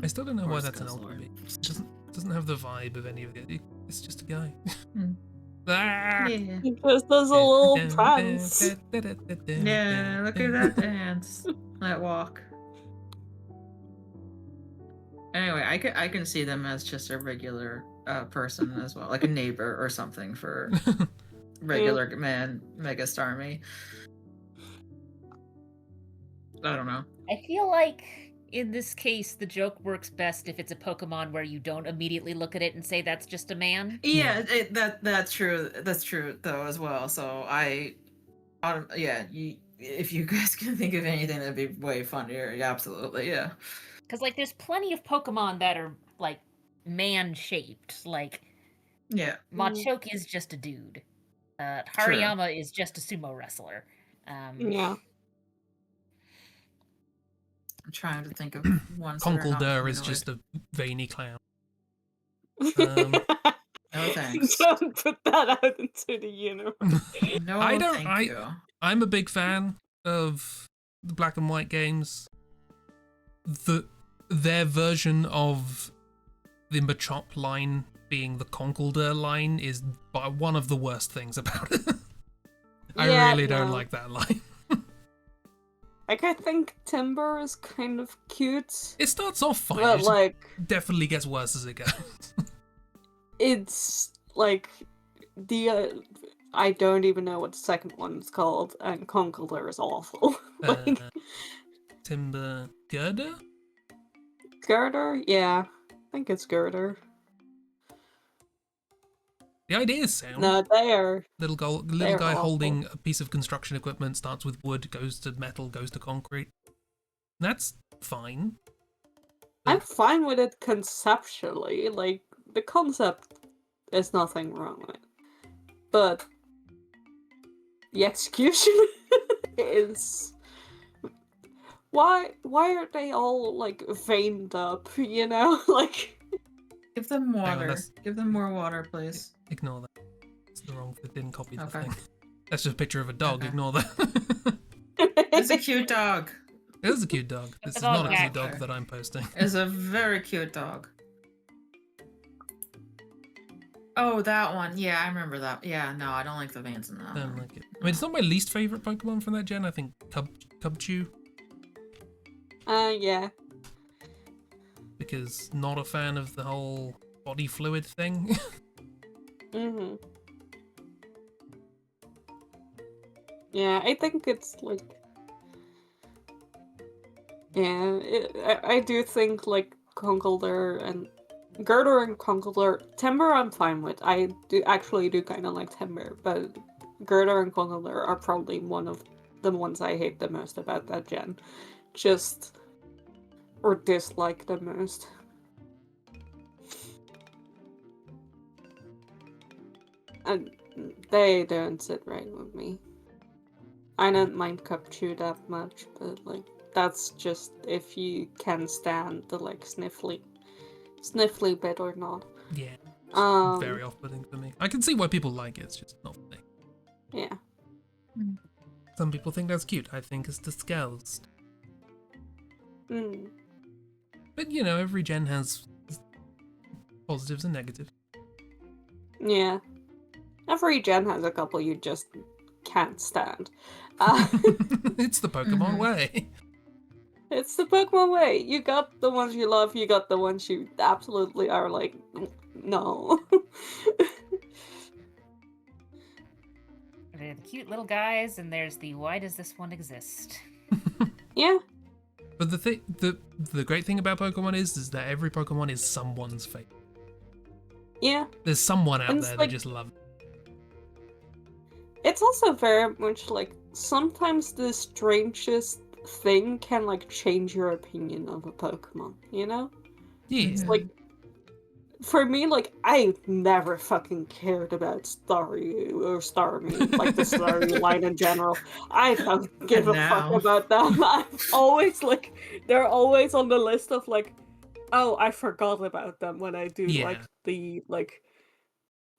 I still don't know why Horse that's an guzzler. LPB. It doesn't have the vibe of any of it. It's just a guy. Hmm. Ah! Yeah. He just does a little prance. Yeah, look at that dance. That walk. Anyway, I can see them as just a regular person as well, like a neighbor or something for regular man Mega Starmie. I don't know. I feel like in this case the joke works best if it's a Pokemon where you don't immediately look at it and say that's just a man. Yeah, that's true. That's true though as well. So if you guys can think of anything that'd be way funnier, yeah, absolutely, yeah. Because like there's plenty of Pokemon that are like man-shaped. Like Yeah. Machoke is just a dude. Hariyama is just a sumo wrestler. Yeah. I'm trying to think of ones. that are not Conkeldurr is humanoid. just a veiny clown. No thanks. Don't put that out into the universe. No, I don't- thank you. I'm a big fan of the black and white games. Their version of the Machop line being the Conkeldurr line is one of the worst things about it. I Yeah, really don't no. like that line. Like, I think Timber is kind of cute, It starts off fine. but It just like, definitely gets worse as it goes. it's like I don't even know what the second one's called, and Conkeldurr is awful. Like, Timber Girder? Girder? Yeah, I think it's Girder. The idea is sound. No, they are. Little they're guy awful. holding a piece of construction equipment, starts with wood, goes to metal, goes to concrete. That's fine. I'm fine with it conceptually. Like, the concept is nothing wrong with. But the execution is. Why are they all like veined up, you know? Like, Give them Hang on, water. that's- Give them more water, please. Ignore that. It's the wrong. It didn't copy the Okay. thing. That's just a picture of a dog. Okay. Ignore that. It's a cute dog. It is a cute dog. This the is not dog a cute actor. dog that I'm posting. It's a very cute dog. Oh, that one. Yeah, I remember that. Yeah, no, I don't like the Vans in that. I don't like it. I mean, it's not my least favorite Pokemon from that gen. I think Cubchoo. Yeah. Because not a fan of the whole body fluid thing. Mhm. Yeah, I think it's like. Yeah, I do think like Conkeldurr and Girder and Conkeldurr. Timber I'm fine with. I do kind of like Timber, but Girder and Conkeldurr are probably one of the ones I hate the most about that gen. Or dislike the most. And they don't sit right with me. I don't mind Cubchoo that much, but like that's just if you can stand the like sniffly bit or not. Yeah. Very off-putting for me. I can see why people like it, it's just not for me. Yeah. Some people think that's cute. I think it's disgust. But you know, every gen has positives and negatives. Yeah. Every gen has a couple you just can't stand. It's the Pokemon way. It's the Pokemon way. You got the ones you love, you got the ones you absolutely are like, no. They're the cute little guys, and there's the why does this one exist? Yeah. But the great thing about Pokemon is that every Pokemon is someone's favorite. Yeah. There's someone out there like, that just loves it. It's also very much like sometimes the strangest thing can like change your opinion of a Pokemon, you know? Yeah. It's like for me, like I've never fucking cared about Staryu or Starmie, like the Staryu line in general. I don't give a fuck about them. I've always like they're always on the list of like, oh, I forgot about them when I do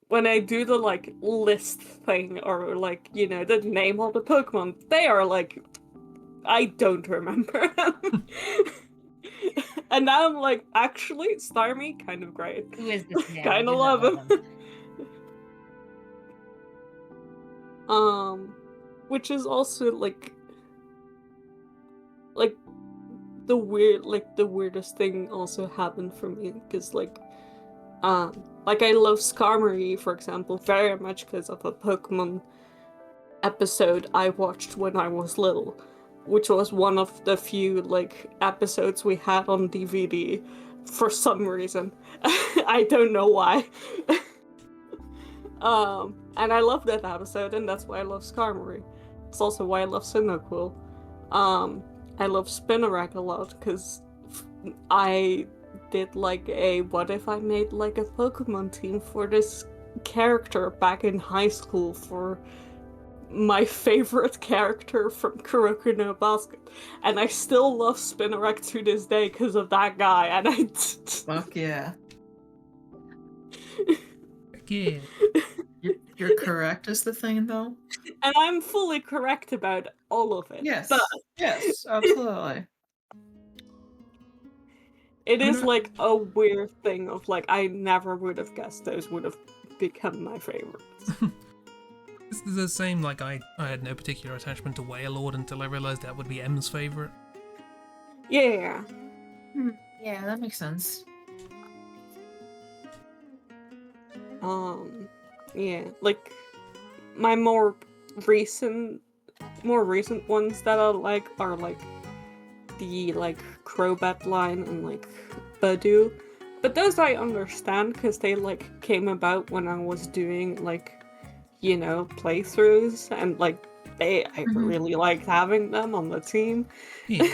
when I do the like list thing or like, you know, the name of the Pokemon, they are like I don't remember them. And now I'm like, actually, Starmie, kind of great. Who is this man? Kind of love him. Which is also like the weirdest thing also happened for me because like I love Skarmory, for example, very much because of a Pokemon episode I watched when I was little, which was one of the few like episodes we had on DVD for some reason. I don't know why. And I love that episode, and that's why I love Skarmory. It's also why I love Cyndaquil. I love Spinarak a lot because I did like a what if I made like a Pokemon team for this character back in high school for my favorite character from Kuroko no Basket, and I still love Spinarak to this day because of that guy. And I fuck yeah. Yeah. You're correct is the thing though, and I'm fully correct about all of it. Yes, but yes, absolutely. It is like a weird thing of like I never would have guessed those would have become my favorites. It's the same, like I had no particular attachment to Wailord until I realized that would be M's favorite. Yeah. Yeah, that makes sense. Yeah, like my more recent ones that I like are like the like Crobat line and like Badoo. But those I understand because they like came about when I was doing like, you know, playthroughs and like I really liked having them on the team. Yeah.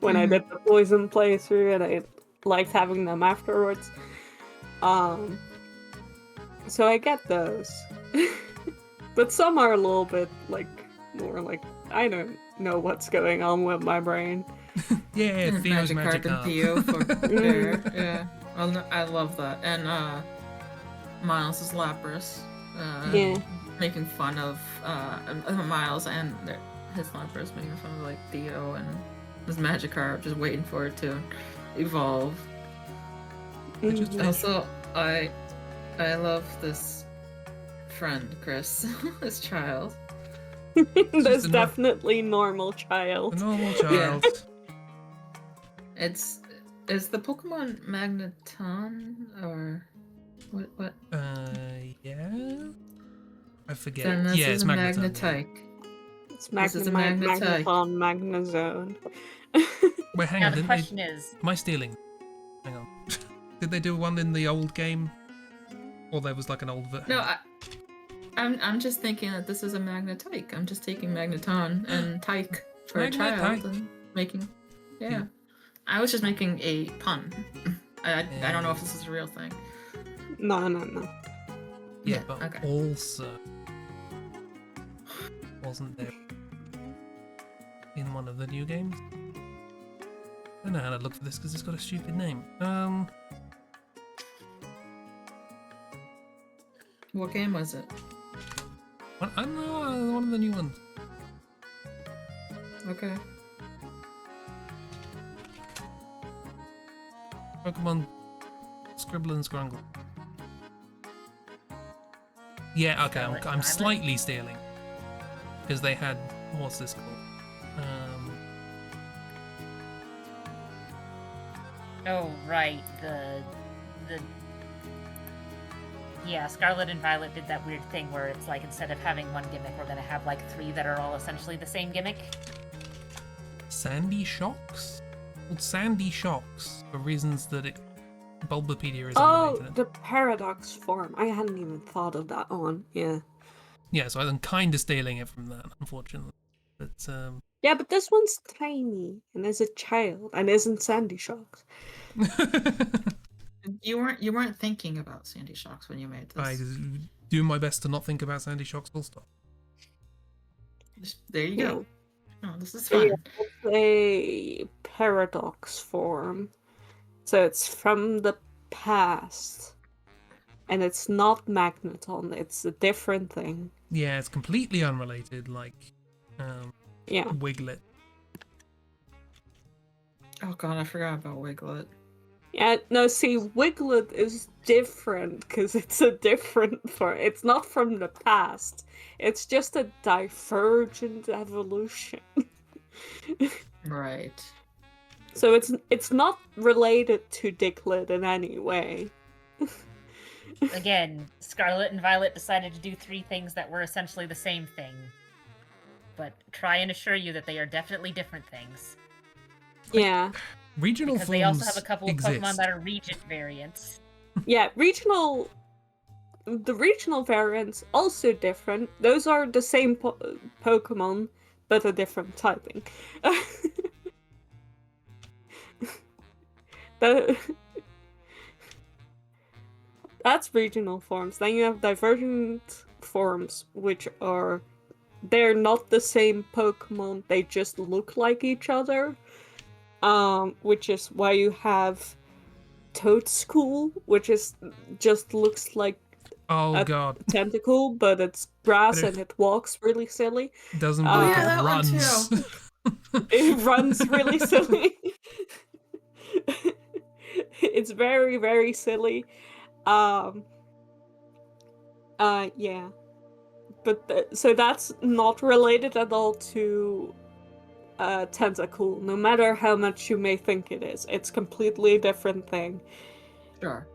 When I did the Poison playthrough and I liked having them afterwards. So I get those. But some are a little bit like more like I don't know what's going on with my brain. Yeah, Theo's Magikarp and Theo for sure. Yeah. I love that. And Miles is Lapras. Yeah. Making fun of Miles and his Lapras, making fun of like Theo and his Magikarp, just waiting for it to evolve. Also, I love this friend, Chris. This child. There's definitely normal child. A normal child. Yeah. Is the Pokemon Magneton or what? Yeah. I forget. Then this yeah, is it's a Magneton. Magnetite. It's This is a Magnetite. Magneton, Magnezone. Wait, hang now on. the question is, Am I stealing? Hang on. Did they do one in the old game? Or there was like an old version? No, I'm just thinking that this is a Magnetite. I'm just taking Magneton and Tyke for a child and making. Yeah. I was just making a pun. I don't know if this is a real thing. No. Yeah, but okay. also wasn't there in one of the new games? I don't know how to look for this because it's got a stupid name. What game was it? I don't know, one of the new ones. Okay. Pokemon Scribble and Scrungle. Yeah, okay, I'm slightly stealing. Because they had, what's this called? oh right, yeah, Scarlet and Violet did that weird thing where it's like instead of having one gimmick, we're gonna have like 3 that are all essentially the same gimmick. Sandy Shocks? Called Sandy Shocks for reasons that Bulbapedia is Oh, unrelated. the Paradox form. I hadn't even thought of that one. Yeah. Yeah, so I'm kind of stealing it from that, unfortunately. But Yeah, but this one's tiny and is a child and isn't Sandy Shocks. You weren't thinking about Sandy Shocks when you made this. I do my best to not think about Sandy Shocks full stop. There you go. Oh, this is fun. Yeah, it's a Paradox form. So it's from the past. And it's not Magneton, it's a different thing. Yeah, it's completely unrelated, like Wiglet. Oh god, I forgot about Wiglet. Yeah, no, see, Wiglet is different because it's a different form. It's not from the past. It's just a divergent evolution. Right. So it's not related to Diglett in any way. Again, Scarlet and Violet decided to do 3 things that were essentially the same thing. But try and assure you that they are definitely different things. Yeah. Regional because forms they also have a couple of exist. Pokemon that are region variants. Yeah, the regional variants also different. Those are the same Pokemon, but a different typing. That's regional forms. Then you have divergent forms, which are they're not the same Pokemon. They just look like each other. Which is why you have Toadschool, which is just looks like a tentacle, but it's grass and it walks really silly. Doesn't walk, it runs. It runs really silly. It's very, very silly. Yeah. But so that's not related at all to Tentacool, no matter how much you may think it is. It's completely a different thing. Sure.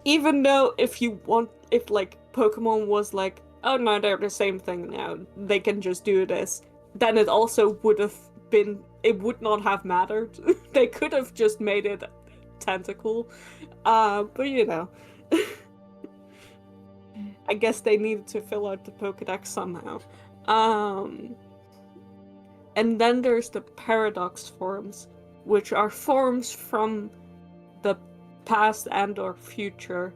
Even though if like Pokemon was like, oh no, they're the same thing now, they can just do this, then it also would not have mattered. They could have just made it Tentacool. But you know. I guess they needed to fill out the Pokédex somehow. And then there's the Paradox forms, which are forms from the past and or future,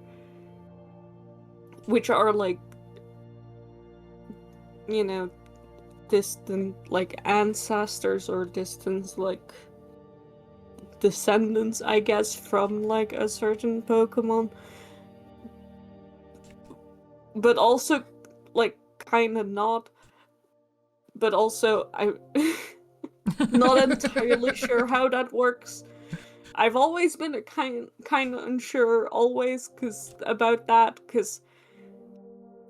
which are like, you know, distant like ancestors or distant like descendants, I guess, from like a certain Pokemon. But also, like, kind of not. But also, I'm not entirely sure how that works. I've always been a kind of unsure about that, because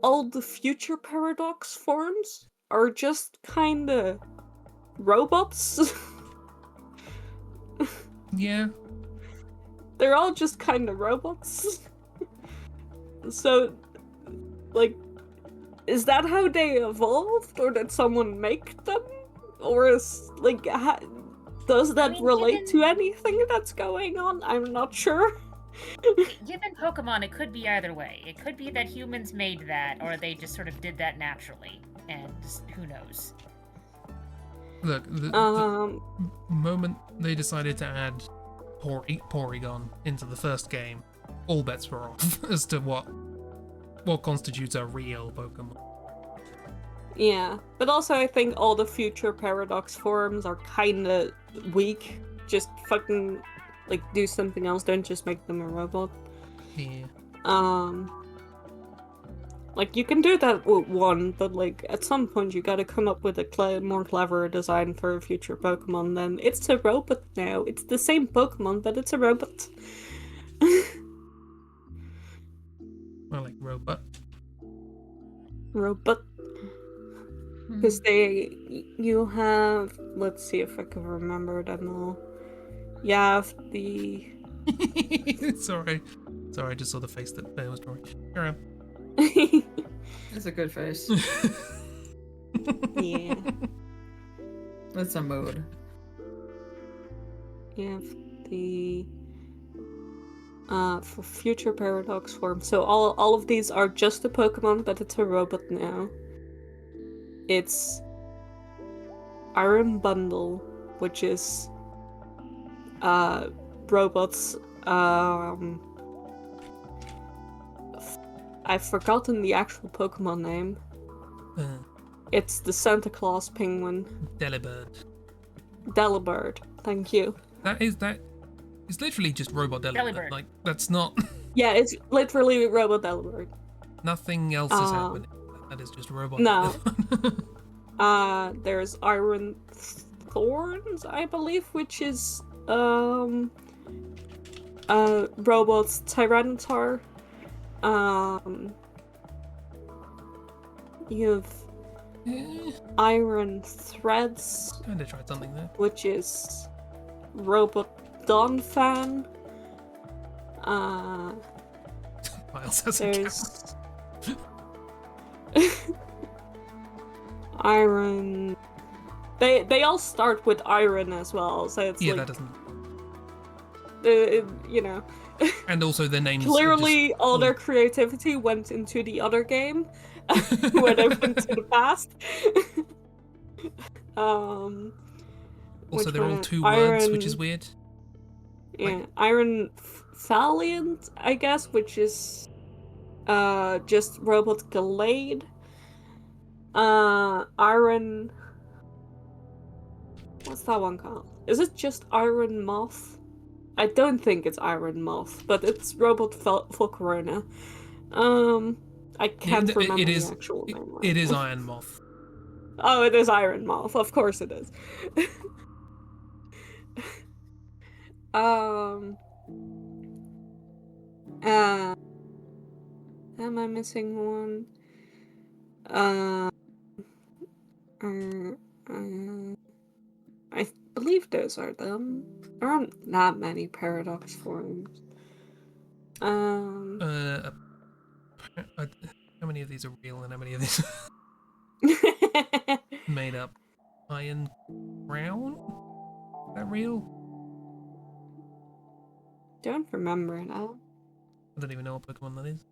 all the future paradox forms are just kind of robots. Yeah. They're all just kind of robots. So, like, is that how they evolved, or did someone make them? Or is, like, does that relate to anything that's going on? I'm not sure. Given Pokemon, it could be either way. It could be that humans made that, or they just sort of did that naturally, and just, who knows? Look, the moment they decided to add Porygon into the first game, all bets were off as to what constitutes a real Pokemon. Yeah, but also I think all the future paradox forms are kinda weak. Just fucking, like, do something else, don't just make them a robot. Yeah. Like, you can do that with one, but, like, at some point you gotta come up with a more clever design for a future Pokemon. Then it's a robot now. It's the same Pokemon, but it's a robot. I like robot. Robot. Because you have, let's see if I can remember them all. You have the... Sorry, I just saw the face that Bear was drawing. Carry on. That's a good face. Yeah. That's a mood. You have the... for future paradox form. So all of these are just a Pokemon, but it's a robot now. It's Iron Bundle, which is robots. I've forgotten the actual Pokemon name. It's the Santa Claus penguin. Delibird. Delibird. Thank you. That is literally just robot Delibird. Like, that's not. Yeah, it's literally robot Delibird. Nothing else is happening. That is just robot. No. There's Iron Thorns, I believe, which is robots Tyranitar. You have Iron Threads. Kinda tried something there. Which is robot Donphan. Miles has a cat. Iron. They all start with iron as well, so it's yeah, like, that doesn't. You know. And also their names. Clearly, all their creativity went into the other game when I went to the past. Also, they're all two words, which is weird. Yeah, like... Iron Valiant, I guess, which is just robot Gallade. Iron. What's that one called? Is it just Iron Moth? I don't think it's Iron Moth, but it's robot Volcarona. I can't remember the actual name. It is Iron Moth. Oh, it is Iron Moth. Of course it is. Am I missing one? I believe those are them. There aren't that many paradox forms. How many of these are real and how many of these are made up? Iron Crown? Is that real? Don't remember now. I don't even know what Pokemon that is.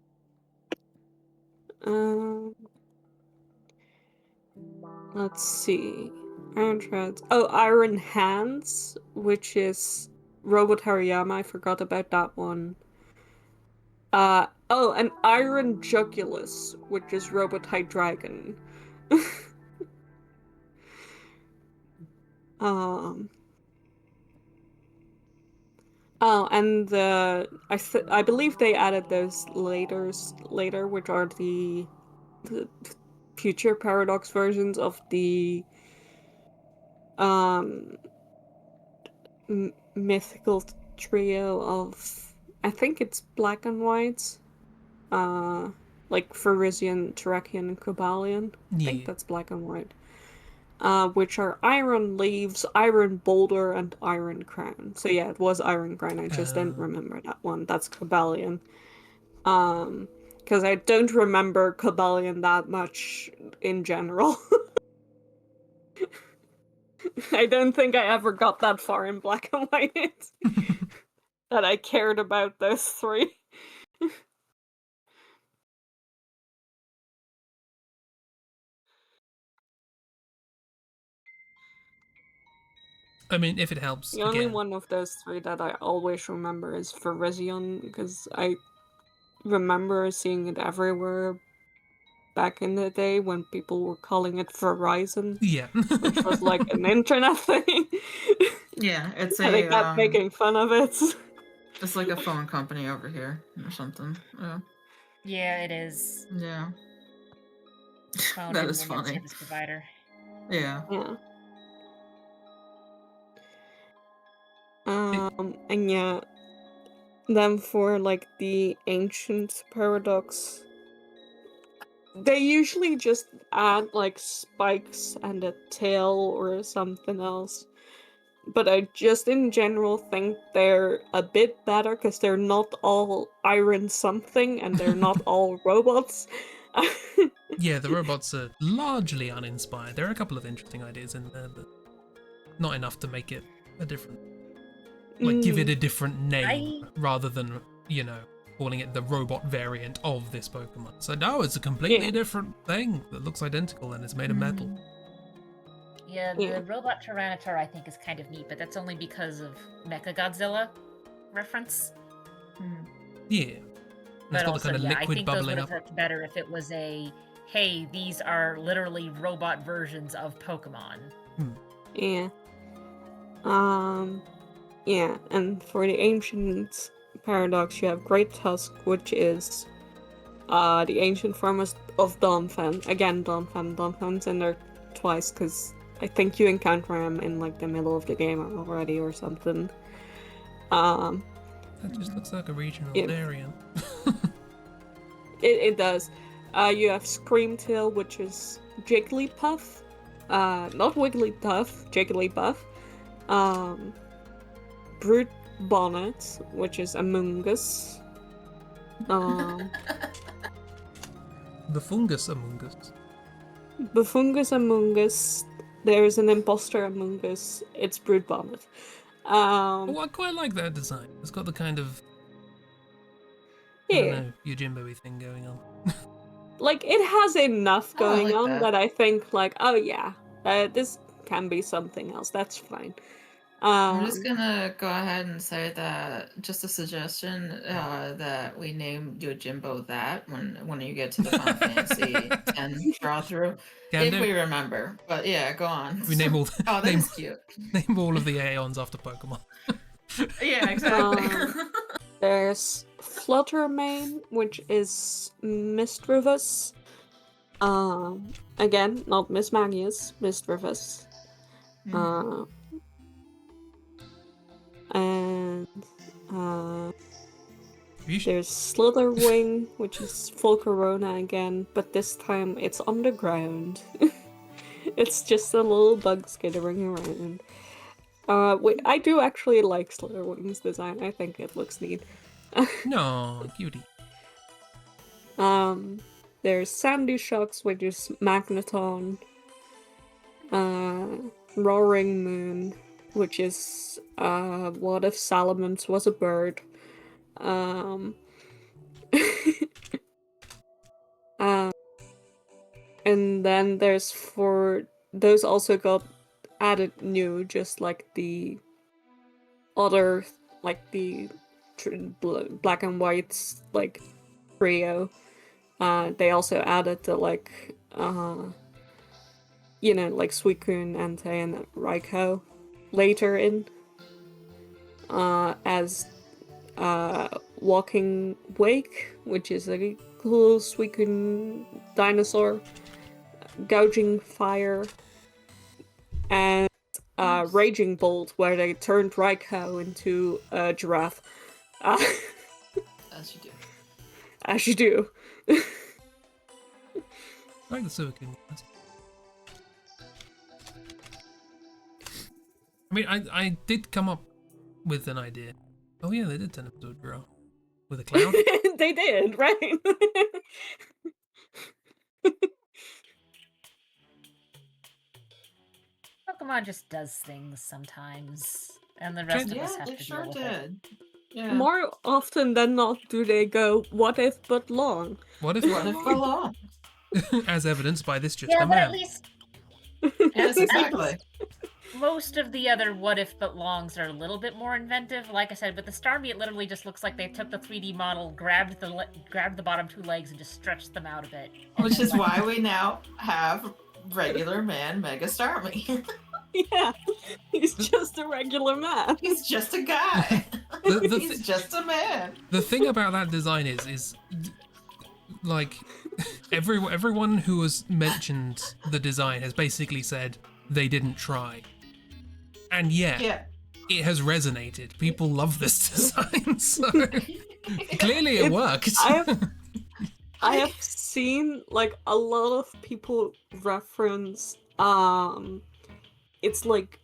Let's see. Iron Treads. Oh, Iron Hands, which is Robot Hariyama. I forgot about that one. Oh, and Iron Jugulus, which is Robot Hydreigon. Oh, and I believe they added those later, which are the future paradox versions of the mythical trio of, I think it's black and white, like Pharisian, Terrakian, and Cobalion. I think that's black and white. Which are Iron Leaves, Iron Boulder, and Iron Crown. So yeah, it was Iron Crown, I just didn't remember that one. That's Cobalion. Because I don't remember Cobalion that much in general. I don't think I ever got that far in black and white that I cared about those three. I mean, if it helps. The only one of those three that I always remember is Pharisian, because I remember seeing it everywhere back in the day when people were calling it Verizon. Yeah. Which was like an internet thing. Yeah, it's and they kept making fun of it. It's like a phone company over here or something. Yeah. Yeah, it is. Yeah. Phone That and is internet funny. service provider. Yeah. Yeah. And yeah, then for like the ancient paradox, they usually just add like spikes and a tail or something else. But I just in general think they're a bit better because they're not all iron something and they're not all robots. Yeah, the robots are largely uninspired. There are a couple of interesting ideas in there, but not enough to make it a different... Like, give it a different name rather than, you know, calling it the robot variant of this Pokemon. So no, it's a completely different thing that looks identical and is made of metal. Yeah, the robot Tyranitar I think is kind of neat, but that's only because of Mechagodzilla reference. Yeah. But got also, the kind of I liquid think those bubbling would have up. worked better if it was a, hey, these are literally robot versions of Pokemon. Yeah. Yeah, and for the ancient paradox, you have Great Tusk, which is the ancient form of Donphan. Again, Donphan's in there twice, because I think you encounter him in like the middle of the game already or something. That just looks like a regional variant. It does. You have Screamtail, which is Jigglypuff. Not Wigglypuff, Jigglypuff. Brute Bonnet, which is Amoonguss. The fungus Among Us. Bufungus Amoonguss. There's an imposter Amoonguss. It's Brute Bonnet. Oh, I quite like that design. It's got the kind of... I don't know, Yojimbo-y thing going on. Like, it has enough going on that. that I think, like, oh yeah, this can be something else. That's fine. I'm just gonna go ahead and say that just a suggestion that we name Yojimbo that when you get to the Final Fantasy X draw through, if we remember. But yeah, go on. We name all. Oh, that is cute. Name all of the Aeons after Pokemon. Yeah, exactly. There's Fluttermane, which is Misdreavus. Again, not Miss Magius, Misdreavus. And there's Slitherwing, which is Volcarona again, but this time it's underground. It's just a little bug skittering around. Wait, I do actually like Slitherwing's design. I think it looks neat. No, cutie. There's Sandy Shocks, which is Magneton. Roaring Moon, which is what if Salamence was a bird? And then there's for those also got added new, just like the other, like the black and white like trio. They also added the like you know, like Suicune, Entei, and Raikou later in as Walking Wake, which is a cool Suicune dinosaur, Gouging Fire, and Raging Bolt, where they turned Raikou into a giraffe. As you do. As you do. I like the Suicune. I mean, I did come up with an idea. Oh yeah, they did turn him into a giraffe. With a cloud? They did, right? Pokemon just does things sometimes, and the rest of us have to deal with it. Yeah. More often than not do they go, what if but long? What if but long? As evidenced by this just yeah, come but out. at least Yes, exactly. most of the other what if but longs are a little bit more inventive. Like I said, with the Starmie, it literally just looks like they took the 3D model, grabbed the bottom 2 legs, and just stretched them out a bit. Which is why we now have regular man Mega Starmie. Yeah, he's just a regular man. He's just a guy. He's just a man. The thing about that design is like everyone who has mentioned the design has basically said they didn't try. And yeah, it has resonated. People love this design, so clearly it worked. I have seen like a lot of people reference it's like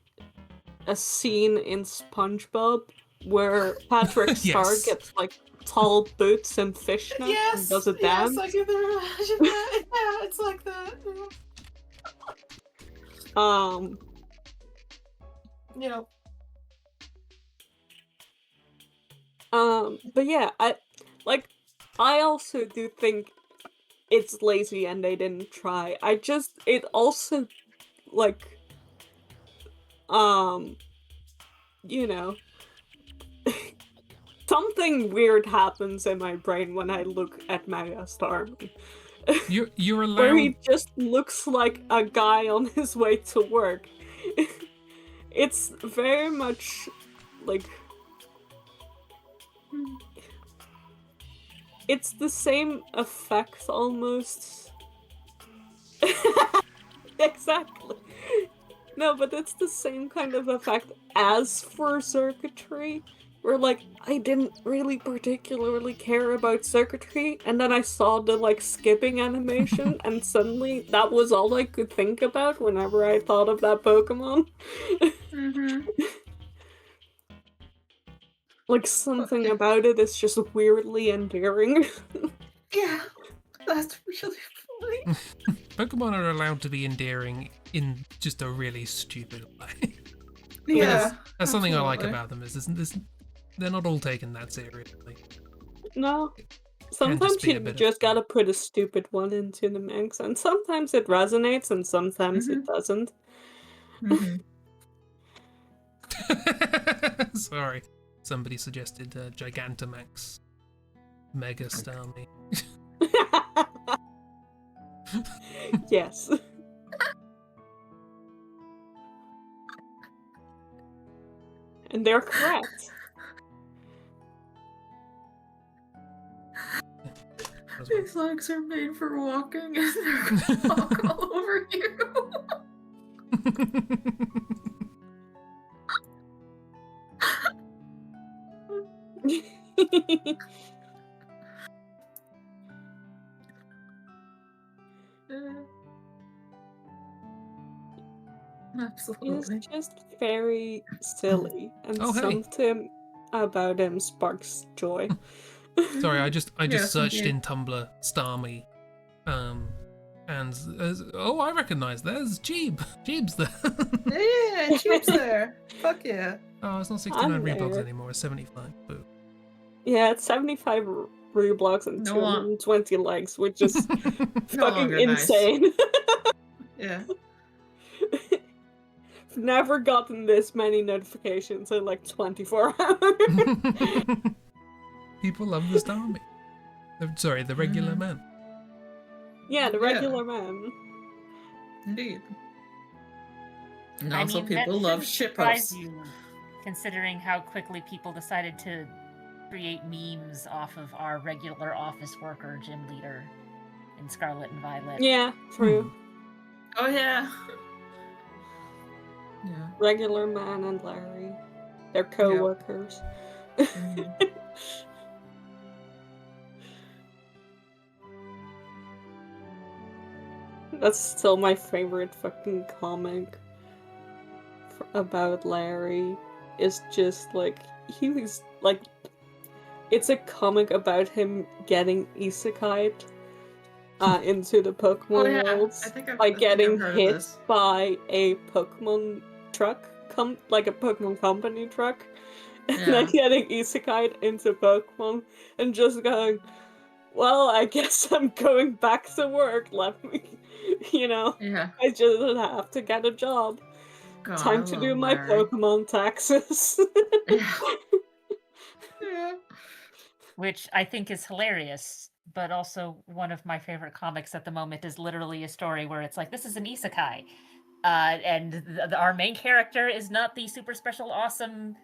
a scene in SpongeBob where Patrick Star gets like tall boots and fishnets and does a dance. Yes, I can imagine that. Yeah, it's like that. Yeah. But yeah, I also do think it's lazy and they didn't try. It also, like, you know, something weird happens in my brain when I look at Mega Starmie. You're allowed. Where he just looks like a guy on his way to work. It's very much like it's the same effect almost. Exactly. No, but it's the same kind of effect as for circuitry. Where, like, I didn't really particularly care about circuitry, and then I saw the, like, skipping animation, and suddenly that was all I could think about whenever I thought of that Pokemon. Like, something about it is just weirdly endearing. Yeah, that's really funny. Pokemon are allowed to be endearing in just a really stupid way. Yeah, that's something I like about them, is they're not all taken that seriously. No. Sometimes you just gotta put a stupid one into the mix, and sometimes it resonates, and sometimes it doesn't. Sorry. Somebody suggested Gigantamax Mega Starmie. Yes. And they're correct. These legs are made for walking, and they're gonna walk all over you. Absolutely. He's just very silly, and something about him sparks joy. Sorry, I just searched in Tumblr Starmie, and I recognise there's Jeeb's there. Yeah, Jeeb's there. Fuck yeah. Oh, it's not 69 reblogs anymore. It's 75. Boo. Yeah, it's 75 reblogs and 220 likes, which is fucking insane. Nice. Yeah. Never gotten this many notifications in like 24 hours. People love the Starmie. Sorry, the regular man. Yeah, the regular man. Indeed. And also people love shitposts. Considering how quickly people decided to create memes off of our regular office worker gym leader in Scarlet and Violet. Yeah, true. Oh yeah. Yeah. Regular Man and Larry. They're co-workers. Yep. Mm-hmm. That's still my favorite fucking comic about Larry. Is just like, he was like, it's a comic about him getting isekai'd into the Pokemon worlds by getting hit by a Pokemon truck, like a Pokemon company truck, and then getting isekai'd into Pokemon and just going, well, I guess I'm going back to work. Let me, I just have to get a job. God, time to do my Pokemon taxes. Yeah. Which I think is hilarious, but also one of my favorite comics at the moment is literally a story where it's like, this is an isekai. And our main character is not the super special, awesome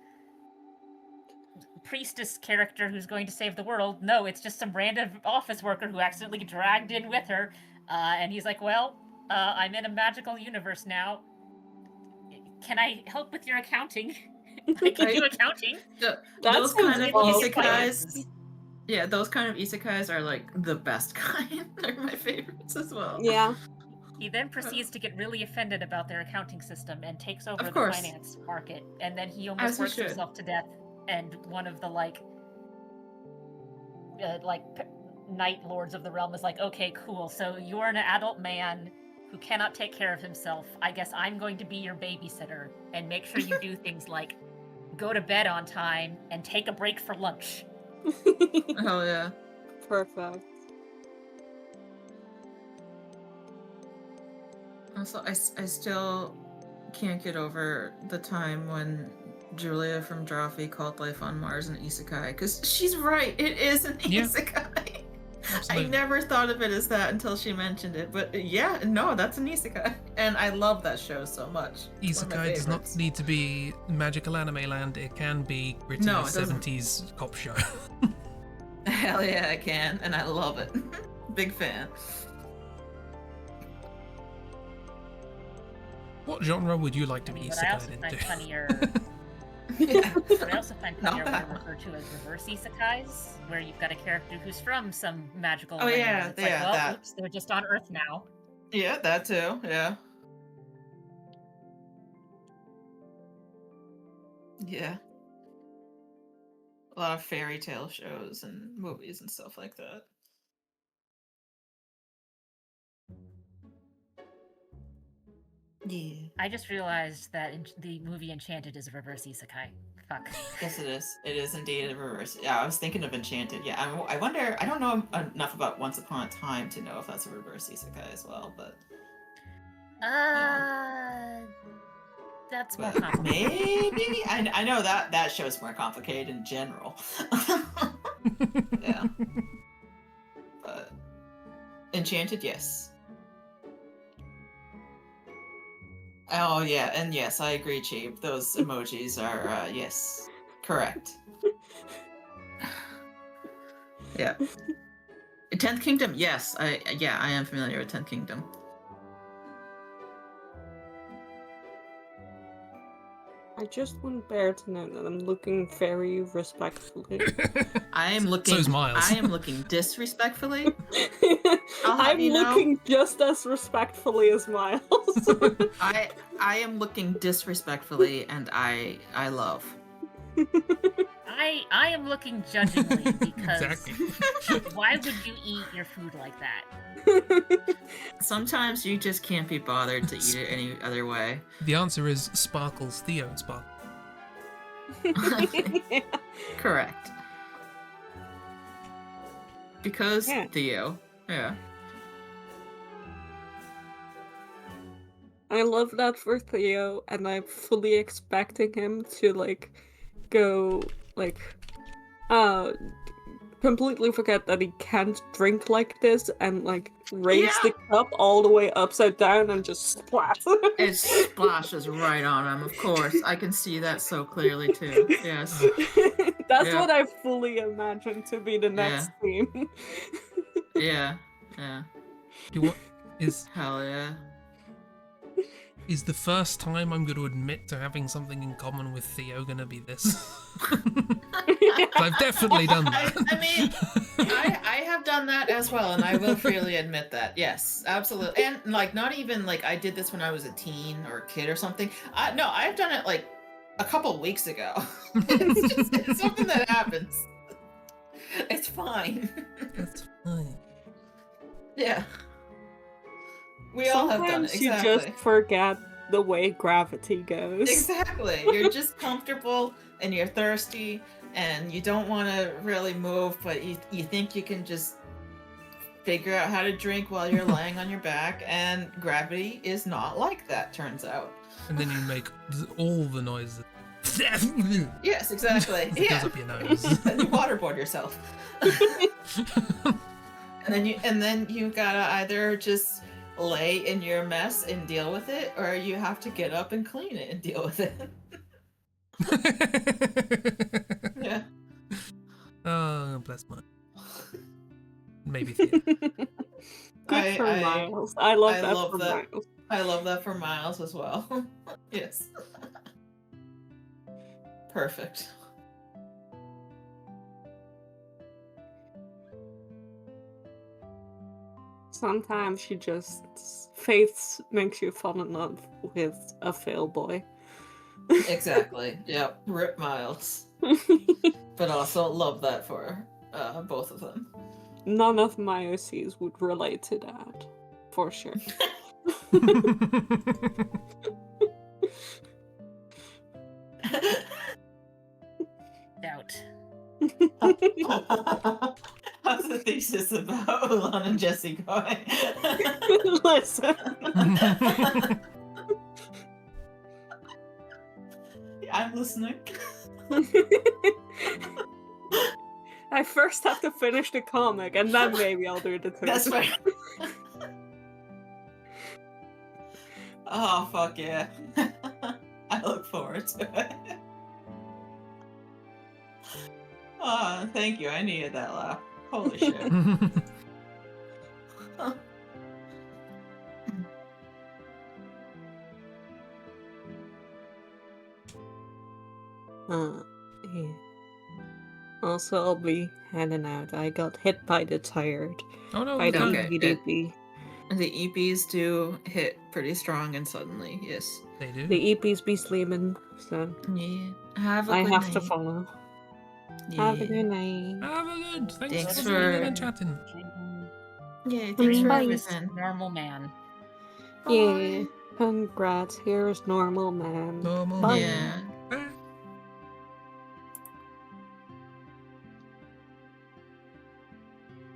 priestess character who's going to save the world. No, it's just some random office worker who accidentally dragged in with her. And he's like, well, I'm in a magical universe now. Can I help with your accounting? I can do accounting. Those kind of isekais. Yeah, those kind of isekais are like the best kind. They're my favorites as well. Yeah. He then proceeds to get really offended about their accounting system and takes over the finance market. And then he almost works himself to death. And one of the Night Lords of the Realm is like, okay, cool. So you're an adult man who cannot take care of himself. I guess I'm going to be your babysitter and make sure you do things like go to bed on time and take a break for lunch. Hell yeah. Perfect. Also, I still can't get over the time when Julia from Drawfee called Life on Mars an isekai, because she's right, it is an isekai. I never thought of it as that until she mentioned it, but that's an isekai, and I love that show so much. Isekai does not need to be magical anime land, it can be gritty 70s cop show. Hell yeah, I can, and I love it. Big fan. What genre would you like to be isekai into? But I also find funnier what are referred to as reverse isekais, where you've got a character who's from some magical land. Oops, they're just on Earth now. Yeah, that too, yeah. Yeah. A lot of fairy tale shows and movies and stuff like that. Yeah. I just realized that the movie Enchanted is a reverse isekai. Fuck. Yes, it is. It is indeed a reverse. Yeah, I was thinking of Enchanted. Yeah, I wonder. I don't know enough about Once Upon a Time to know if that's a reverse isekai as well, but. That's more complicated. Maybe I know that show's more complicated in general. Yeah. But Enchanted, yes. Oh yeah, and yes, I agree, Cheap. Those emojis are yes, correct. Yeah. 10th Kingdom, yes. I am familiar with 10th Kingdom. I just want Bear to know that I'm looking very respectfully. I am looking. So's Miles. I am looking disrespectfully. I'm looking just as respectfully as Miles. I am looking disrespectfully, and I love. I am looking judgingly because why would you eat your food like that? Sometimes you just can't be bothered to eat it any other way. The answer is Sparkles, Theo and Sparkle. Correct. Because Theo. Yeah. I love that for Theo, and I'm fully expecting him to go completely forget that he can't drink like this and raise the cup all the way upside down and just splash. It splashes right on him, of course. I can see that so clearly too. Yes. That's what I fully imagine to be the next scene. Yeah. What is hell yeah. Is the first time I'm going to admit to having something in common with Theo going to be this? I've definitely done that. I mean, I have done that as well, and I will freely admit that. Yes, absolutely. And like, not even like I did this when I was a teen or a kid or something. No, I've done it like a couple weeks ago. It's something that happens. It's fine. It's fine. Yeah. We all have done it. Sometimes you Exactly. just forget the way gravity goes. Exactly. You're just comfortable and you're thirsty and you don't want to really move, but you think you can just figure out how to drink while you're lying on your back, and gravity is not like that, turns out. And then you make all the noises. Yes, exactly. It goes up your nose. And you waterboard yourself. and then you gotta either just lay in your mess and deal with it, or you have to get up and clean it and deal with it. Yeah. Oh, bless my. Maybe Theo. Good for Miles. I love that for Miles. I love that for Miles as well. Yes. Perfect. Sometimes faith makes you fall in love with a fail boy. Exactly. Yep. Rip Miles. But also love that for both of them. None of my OCs would relate to that, for sure. Doubt. How's the thesis about Ulan and Jesse going? Listen. I'm listening. I first have to finish the comic, and then maybe I'll do the thing. That's right. Oh, fuck yeah. I look forward to it. Oh, thank you. I needed that laugh. Holy shit. Yeah. Also, I'll be heading out. I got hit by the tired. Oh no, By the okay. EPDP. The EPs do hit pretty strong and suddenly, yes. they do. The EPs be sleeping, so Yeah. Have a I good have night. to follow. Yeah. Have a good night. Have a good. Thanks Thanks for joining for- and chatting. Yeah, thanks for Bye. everything. Normal man. Yeah. Congrats. Here's normal man. Normal. Bye. Yeah. Ah.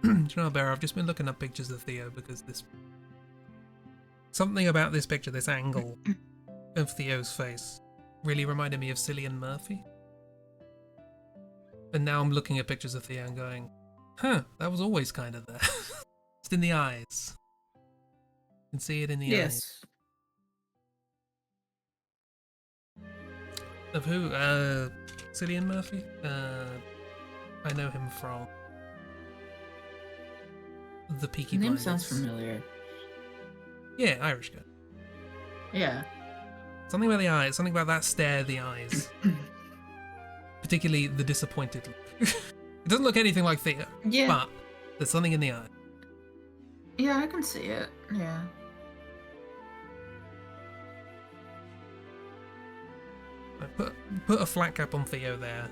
Do you know, Bear, I've just been looking up pictures of Theo because something about this picture, this angle of Theo's face, really reminded me of Cillian Murphy. And now I'm looking at pictures of Theo and going, huh, that was always kind of there. It's in the eyes. You can see it in the eyes. Yes. Of who? Cillian Murphy? I know him from The Peaky Name Blinders. sounds familiar. Yeah, Irish guy. Yeah. Something about the eyes, something about that stare of the eyes. Particularly the disappointed look. It doesn't look anything like Theo, Yeah. but there's something in the eye. Yeah, I can see it. Yeah. I put a flat cap on Theo there,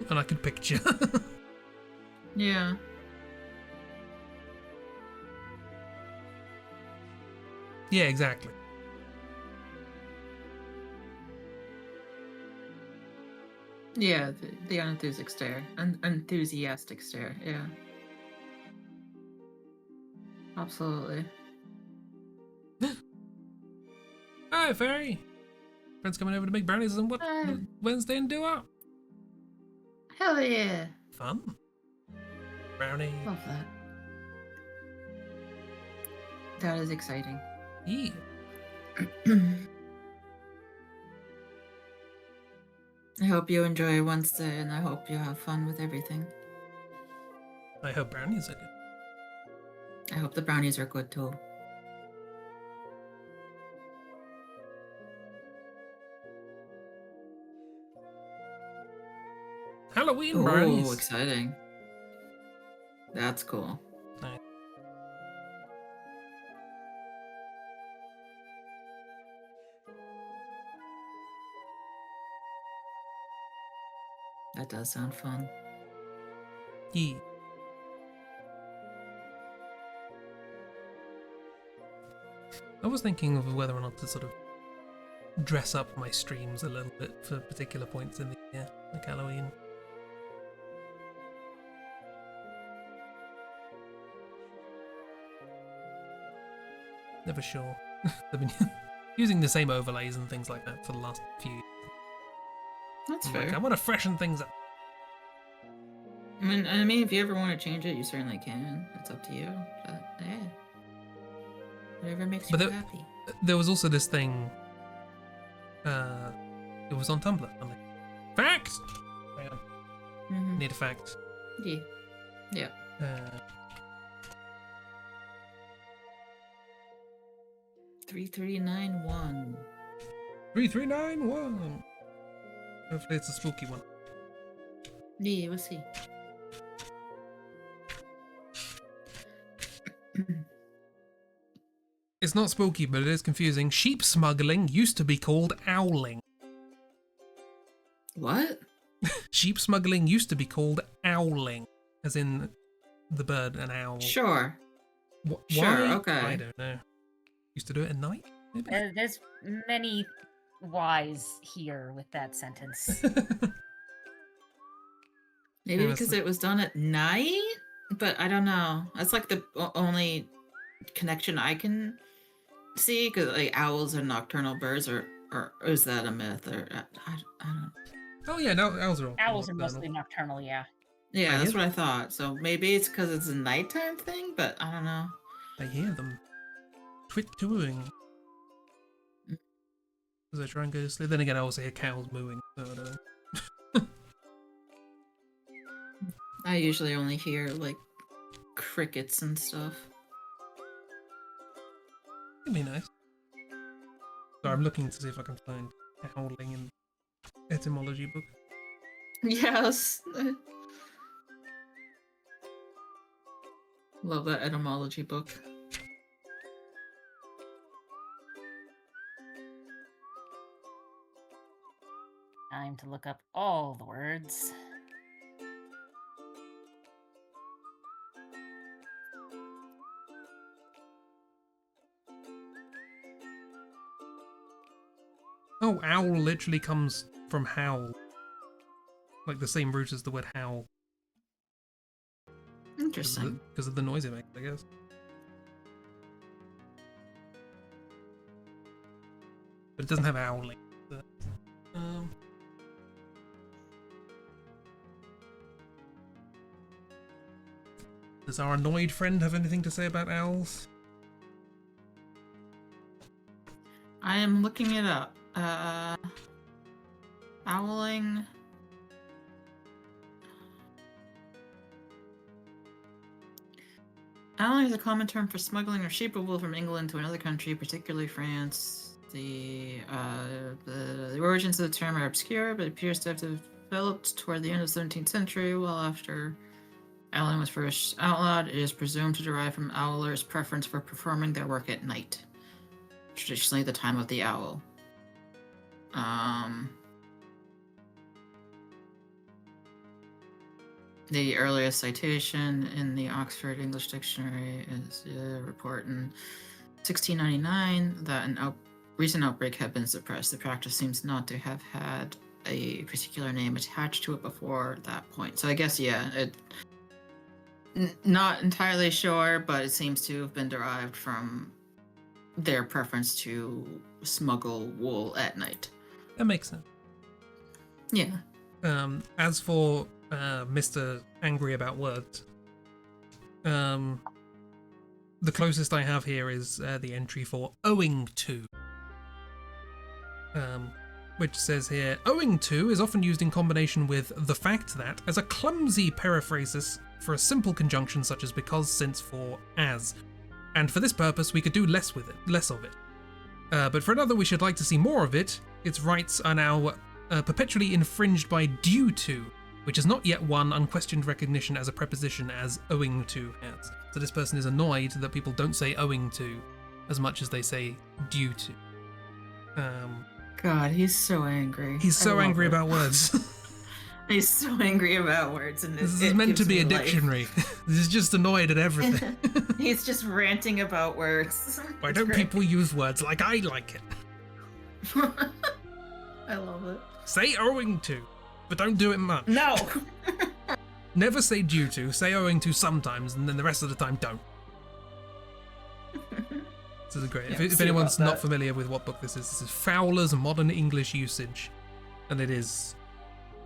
and I could picture. Yeah. Yeah, exactly. Yeah, the unenthusiastic stare. Enthusiastic stare, yeah. Absolutely. Hi, Fairy. Friends coming over to make brownies on what Wednesday and do up. Hell yeah. Fun. Brownie. Love that. That is exciting. Yeah. I hope you enjoy Wednesday, and I hope you have fun with everything. I hope brownies are good. I hope the brownies are good too. Halloween brownies. Oh, exciting. That's cool. Nice. That does sound fun. Yeah. I was thinking of whether or not to sort of dress up my streams a little bit for particular points in the year, like Halloween. Never sure. I've been using the same overlays and things like that for the last few years. That's I'm fair. like, I want to freshen things up. I mean, if you ever want to change it, you certainly can. It's up to you. But yeah, whatever makes you happy. There was also this thing. It was on Tumblr. I'm like, fact. Hang on. Mm-hmm. Need a fact. Yeah. Yeah. 3391. 3391. Hopefully it's a spooky one. Yeah, we'll see. It's not spooky, but it is confusing. Sheep smuggling used to be called owling. What? Sheep smuggling used to be called owling, as in the bird, an owl. Sure. Sure, why? Okay. I don't know. Used to do it at night, maybe? There's many whys here with that sentence. Maybe because it was done at night? But I don't know. That's like the only connection I can see, because like owls are nocturnal birds, or is that a myth? Or I don't know. Oh yeah, no, owls are Owls are mostly nocturnal, yeah. Yeah, that's what I thought. So maybe it's because it's a nighttime thing, but I don't know. I hear them twit-tooing as I try and go to sleep. Then again, I also hear cows mooing, so I don't know. I usually only hear like crickets and stuff. It'd be nice. So I'm looking to see if I can find howling in etymology book. Yes. Love that etymology book. Time to look up all the words. Oh, owl literally comes from howl. Like the same root as the word howl. Interesting. Because of the noise it makes, I guess. But it doesn't have owling. But, does our annoyed friend have anything to say about owls? I am looking it up. Owling. Owling is a common term for smuggling or sheep removal from England to another country, particularly France. The origins of the term are obscure, but it appears to have developed toward the end of the 17th century, well after owling was first outlawed. It is presumed to derive from owlers' preference for performing their work at night, traditionally the time of the owl. The earliest citation in the Oxford English Dictionary is a report in 1699 that a recent outbreak had been suppressed. The practice seems not to have had a particular name attached to it before that point. So I guess, yeah, not entirely sure, but it seems to have been derived from their preference to smuggle wool at night. That makes sense. Yeah. As for Mr. Angry About Words, the closest I have here is the entry for owing to, which says here, owing to is often used in combination with the fact that as a clumsy periphrasis for a simple conjunction such as because, since, for, as. And for this purpose, we could do less of it. But for another, we should like to see more of it. Its rights are now perpetually infringed by due to, which has not yet won unquestioned recognition as a preposition as owing to has. So this person is annoyed that people don't say owing to as much as they say due to. God, he's so angry. He's so angry about words. He's so angry about words. And this is meant to be a dictionary. He's just annoyed at everything. He's just ranting about words. Why don't people use words like I like it? I love it. Say owing to, but don't do it much. No. Never say due to, say owing to sometimes, and then the rest of the time don't. This is great. Yeah, if anyone's not familiar with what book this is Fowler's Modern English Usage, and it is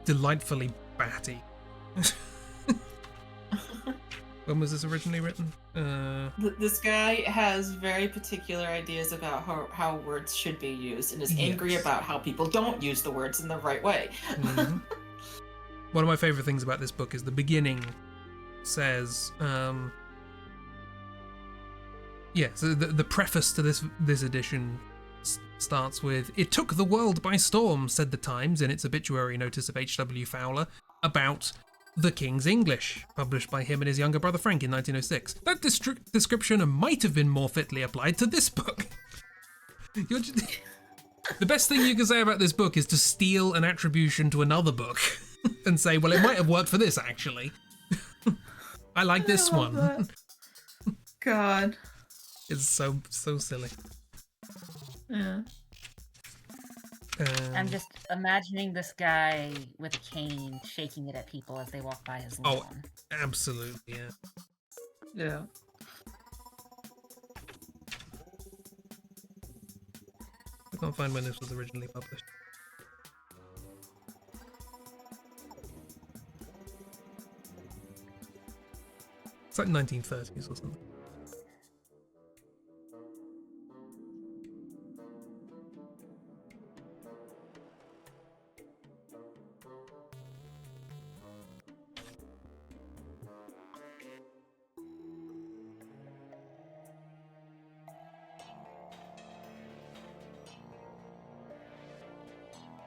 delightfully batty. When was this originally written? This guy has very particular ideas about how words should be used, and is angry about how people don't use the words in the right way. Mm-hmm. One of my favourite things about this book is the beginning says, so the preface to this edition starts with, "It took the world by storm," said the Times in its obituary notice of H.W. Fowler about The King's English, published by him and his younger brother Frank in 1906. That description might have been more fitly applied to this book. The best thing you can say about this book is to steal an attribution to another book and say, well, it might have worked for this, actually. I like this one. That. God. It's so silly. Yeah. I'm just imagining this guy with a cane shaking it at people as they walk by his lawn. Oh, absolutely, yeah. Yeah. I can't find when this was originally published. It's like 1930s or something.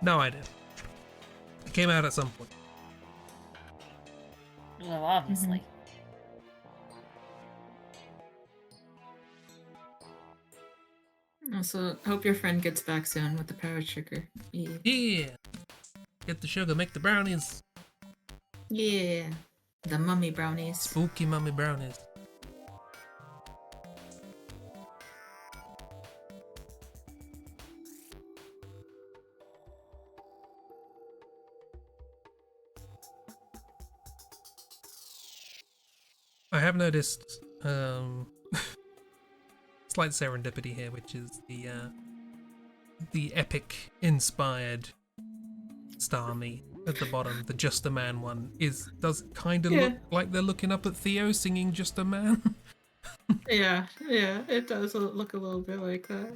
No idea. It came out at some point. Well, obviously. Also, hope your friend gets back soon with the powdered sugar. Yeah. Get the sugar, make the brownies. Yeah. The mummy brownies. Spooky mummy brownies. I have noticed slight serendipity here, which is the epic inspired Starmie at the bottom. The Just a Man one does kind of look like they're looking up at Theo singing Just a Man. Yeah, it does look a little bit like that.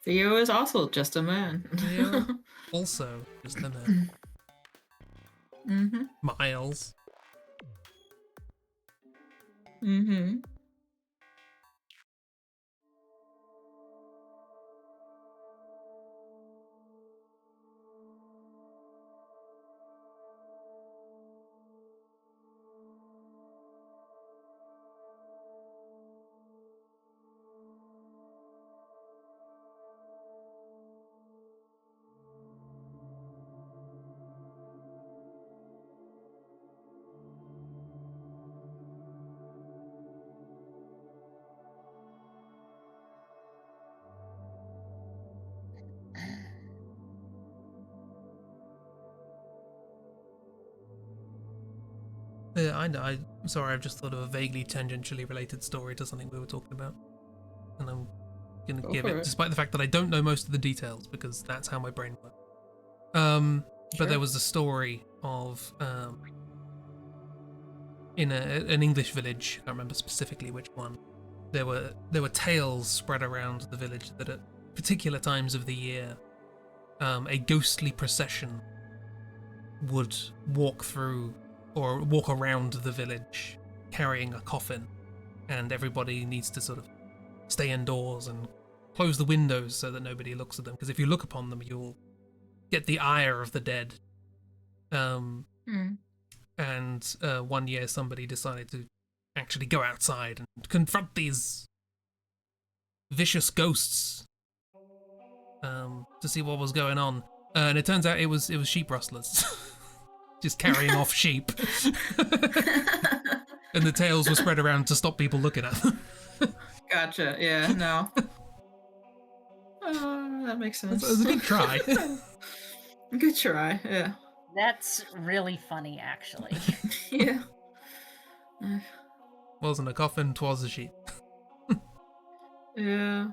Theo is also just a man. Theo also just a man. Mm-hmm. Miles. Mm-hmm. I'm sorry, I've just thought of a vaguely tangentially related story to something we were talking about. And I'm going to give it, despite the fact that I don't know most of the details, because that's how my brain works. But there was a story of, in an English village, I can't remember specifically which one, there were tales spread around the village that at particular times of the year, a ghostly procession would walk through or walk around the village carrying a coffin, and everybody needs to sort of stay indoors and close the windows so that nobody looks at them, because if you look upon them you'll get the ire of the dead. Mm. And one year somebody decided to actually go outside and confront these vicious ghosts to see what was going on. And it turns out it was sheep rustlers. Just carrying off sheep. And the tails were spread around to stop people looking at them. Gotcha, yeah, no. That makes sense. It was a good try. Good try, yeah. That's really funny, actually. Yeah. Wasn't a coffin, 'twas a sheep. Yeah.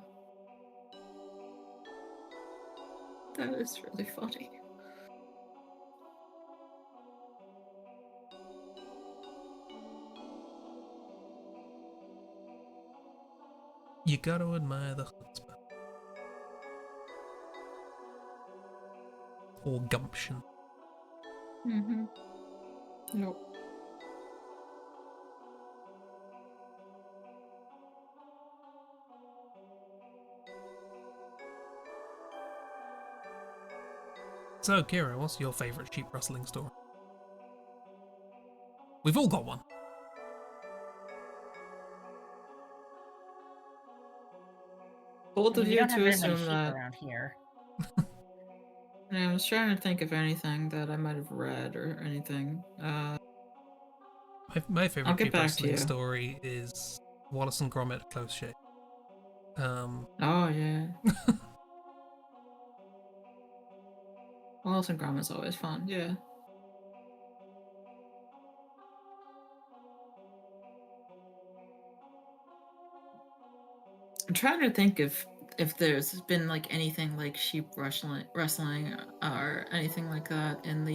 That is really funny. You gotta admire the chutzpah. Or gumption. Mm-hmm. Nope. So, Kira, what's your favourite sheep rustling story? We've all got one. Bold of We you don't have to very many assume sheep that. around here. Yeah, I was trying to think of anything that I might have read or anything. My I'll favourite get sheep back to wrestling you. story is Wallace and Gromit Close Shave. Oh, yeah. Wallace and Gromit is always fun, yeah. I'm trying to think if there's been like anything like sheep wrestling or anything like that in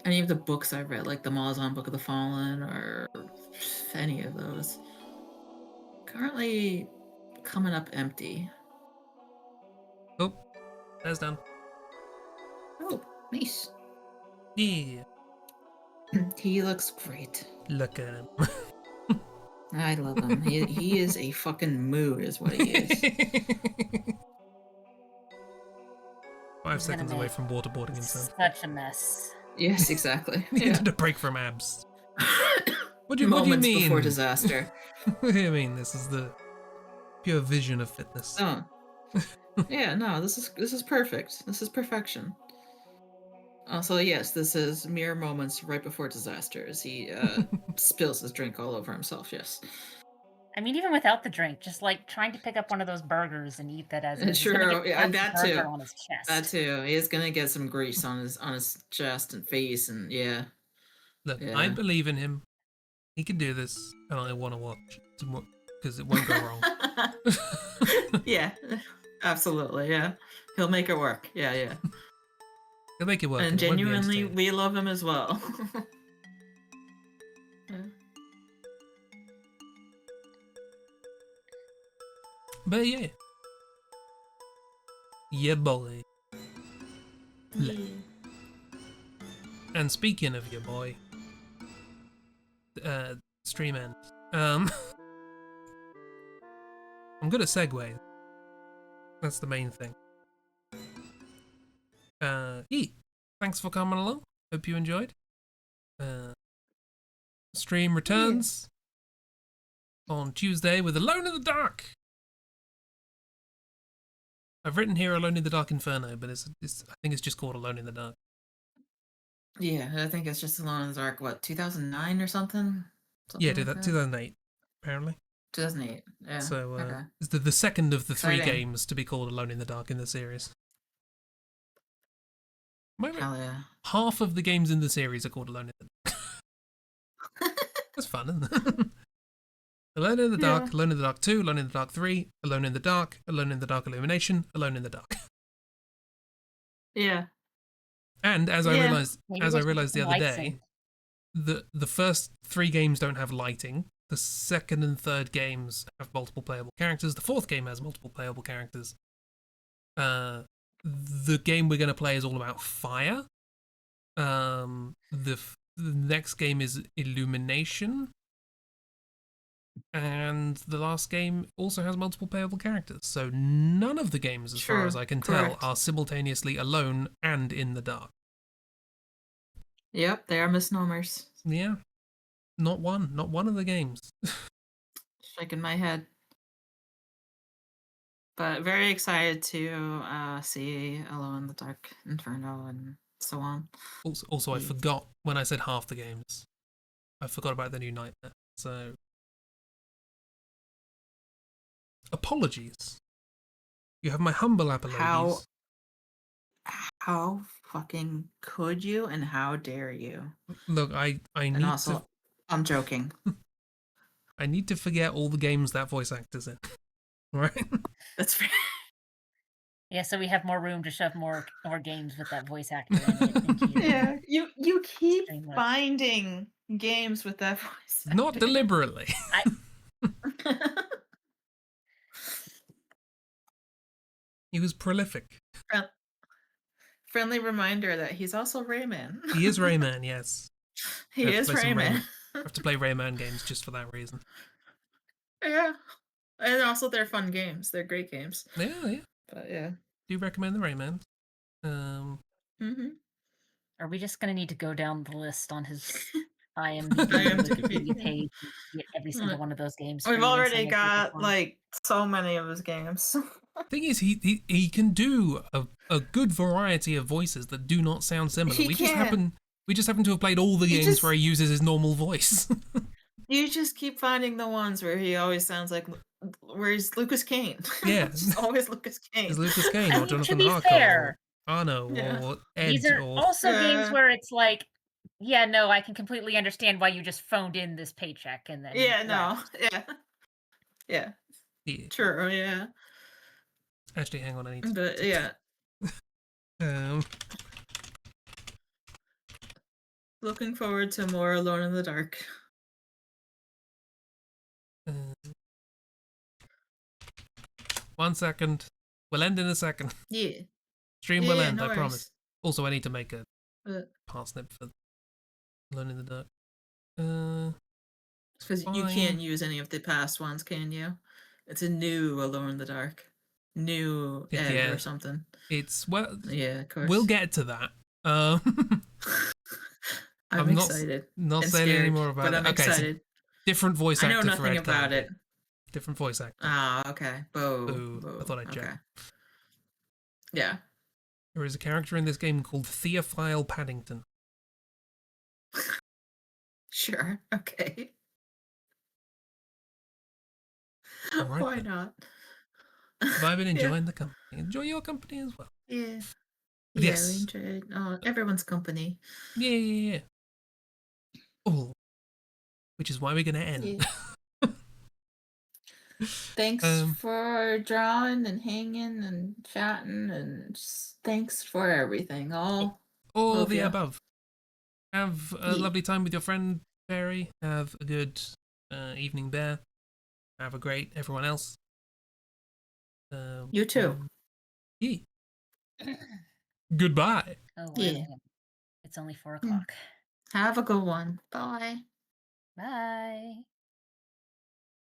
any of the books I've read, like the Malazan Book of the Fallen or any of those. Currently coming up empty. Oh, there's done. Oh, nice. Yeah. He looks great. Look at him. I love him. He is a fucking mood, is what he is. 5 seconds away from waterboarding himself. Such a mess. Yes, exactly. He Yeah. needed a break from abs. What do you Moments mean? before disaster. What do you mean? This is the pure vision of fitness. Oh. Yeah, no, this is perfect. This is perfection. Also, yes, this is mere moments right before disasters. He spills his drink all over himself, yes. I mean, even without the drink, just like trying to pick up one of those burgers and eat that as is. True, yeah, that too. On his chest. That too. He is gonna get some grease on his chest and face, and yeah. Look, Yeah. I believe in him. He can do this, and I want to watch because it won't go wrong. Yeah, absolutely. Yeah, he'll make it work. Yeah. He'll make it work. And genuinely, we love him as well. Yeah. But yeah. Yeah, boy. And speaking of your boy, stream end. I'm good at segue. That's the main thing. Thanks for coming along. Hope you enjoyed. Stream returns on Tuesday with Alone in the Dark. I've written here Alone in the Dark Inferno, but I think it's just called Alone in the Dark. Yeah, I think it's just Alone in the Dark, what, 2009 or something? Yeah, 2008, apparently. 2008, yeah. So, okay. it's the second of the Exciting. 3 games to be called Alone in the Dark in the series. Hell yeah. Half of the games in the series are called Alone in the Dark. That's fun, isn't it? Alone in the Dark, Yeah. Alone in the Dark 2, Alone in the Dark 3, Alone in the Dark, Alone in the Dark Illumination, Alone in the Dark. Yeah. And as I realized the other lights day, the first 3 games don't have lighting. The second and third games have multiple playable characters. The fourth game has multiple playable characters. The game we're going to play is all about fire. The next game is Illumination. And the last game also has multiple playable characters. So none of the games, as far as I can tell, correct. are simultaneously alone and in the dark. Yep, they are misnomers. Yeah. Not one of the games. Shaking my head. But very excited to see Alone in the Dark, Inferno, and so on. Also, I forgot when I said half the games. I forgot about the new Nightmare. So, apologies. You have my humble apologies. How fucking could you, and how dare you? Look, I And need also, to. I'm joking. I need to forget all the games that voice actor's in. Right? That's fair. Yeah, so we have more room to shove more games with that voice actor in it. Thank you. Yeah, you keep Streamlet. finding games with that voice. Not deliberately. He was prolific. Friendly reminder that he's also Rayman. He is Rayman, yes. He is Rayman. I have to play Rayman games just for that reason. Yeah. And also they're fun games. They're great games. Yeah. But yeah. Do recommend the Rayman. Are we just gonna need to go down the list on his IMDb page and get every single one of those games? We've already got like so many of his games. Thing is, he can do a good variety of voices that do not sound similar. We just happen to have played all the games where he uses his normal voice. You just keep finding the ones where he always sounds like where he's Lucas Kane. Yeah, it's always Lucas Kane. It's Lucas Kane or Jonathan Harker or Arno or Ed. These are also games where it's like, yeah, no, I can completely understand why you just phoned in this paycheck and then yeah. True, yeah. Actually, hang on, I need to. But yeah. Looking forward to more Alone in the Dark. One second. We'll end in a second. Yeah. Stream will end, I promise. Also, I need to make a parsnip for Alone in the Dark. Because you can't use any of the past ones, can you? It's a new Alone in the Dark. New Ed or something. It's, yeah, of course. We'll get to that. I'm excited. Not saying any more about but it. I'm excited. So different voice actor. I know nothing about it. Different voice actor. Ah, okay. Boo. I thought I'd check. Yeah. There is a character in this game called Theophile Paddington. Sure. Okay. Right, why not? Have I been enjoying the company? Enjoy your company as well. Yeah. Yes. We enjoyed everyone's company. Yeah. Oh. Which is why we're going to end. Yeah. Thanks for drawing and hanging and chatting, and thanks for everything. All the above. Have a lovely time with your friend, Barry. Have a good evening, Bear. Have a great everyone else. You too. Yeah. Goodbye. Oh, yeah. It's only 4 o'clock. Have a good one. Bye. Bye.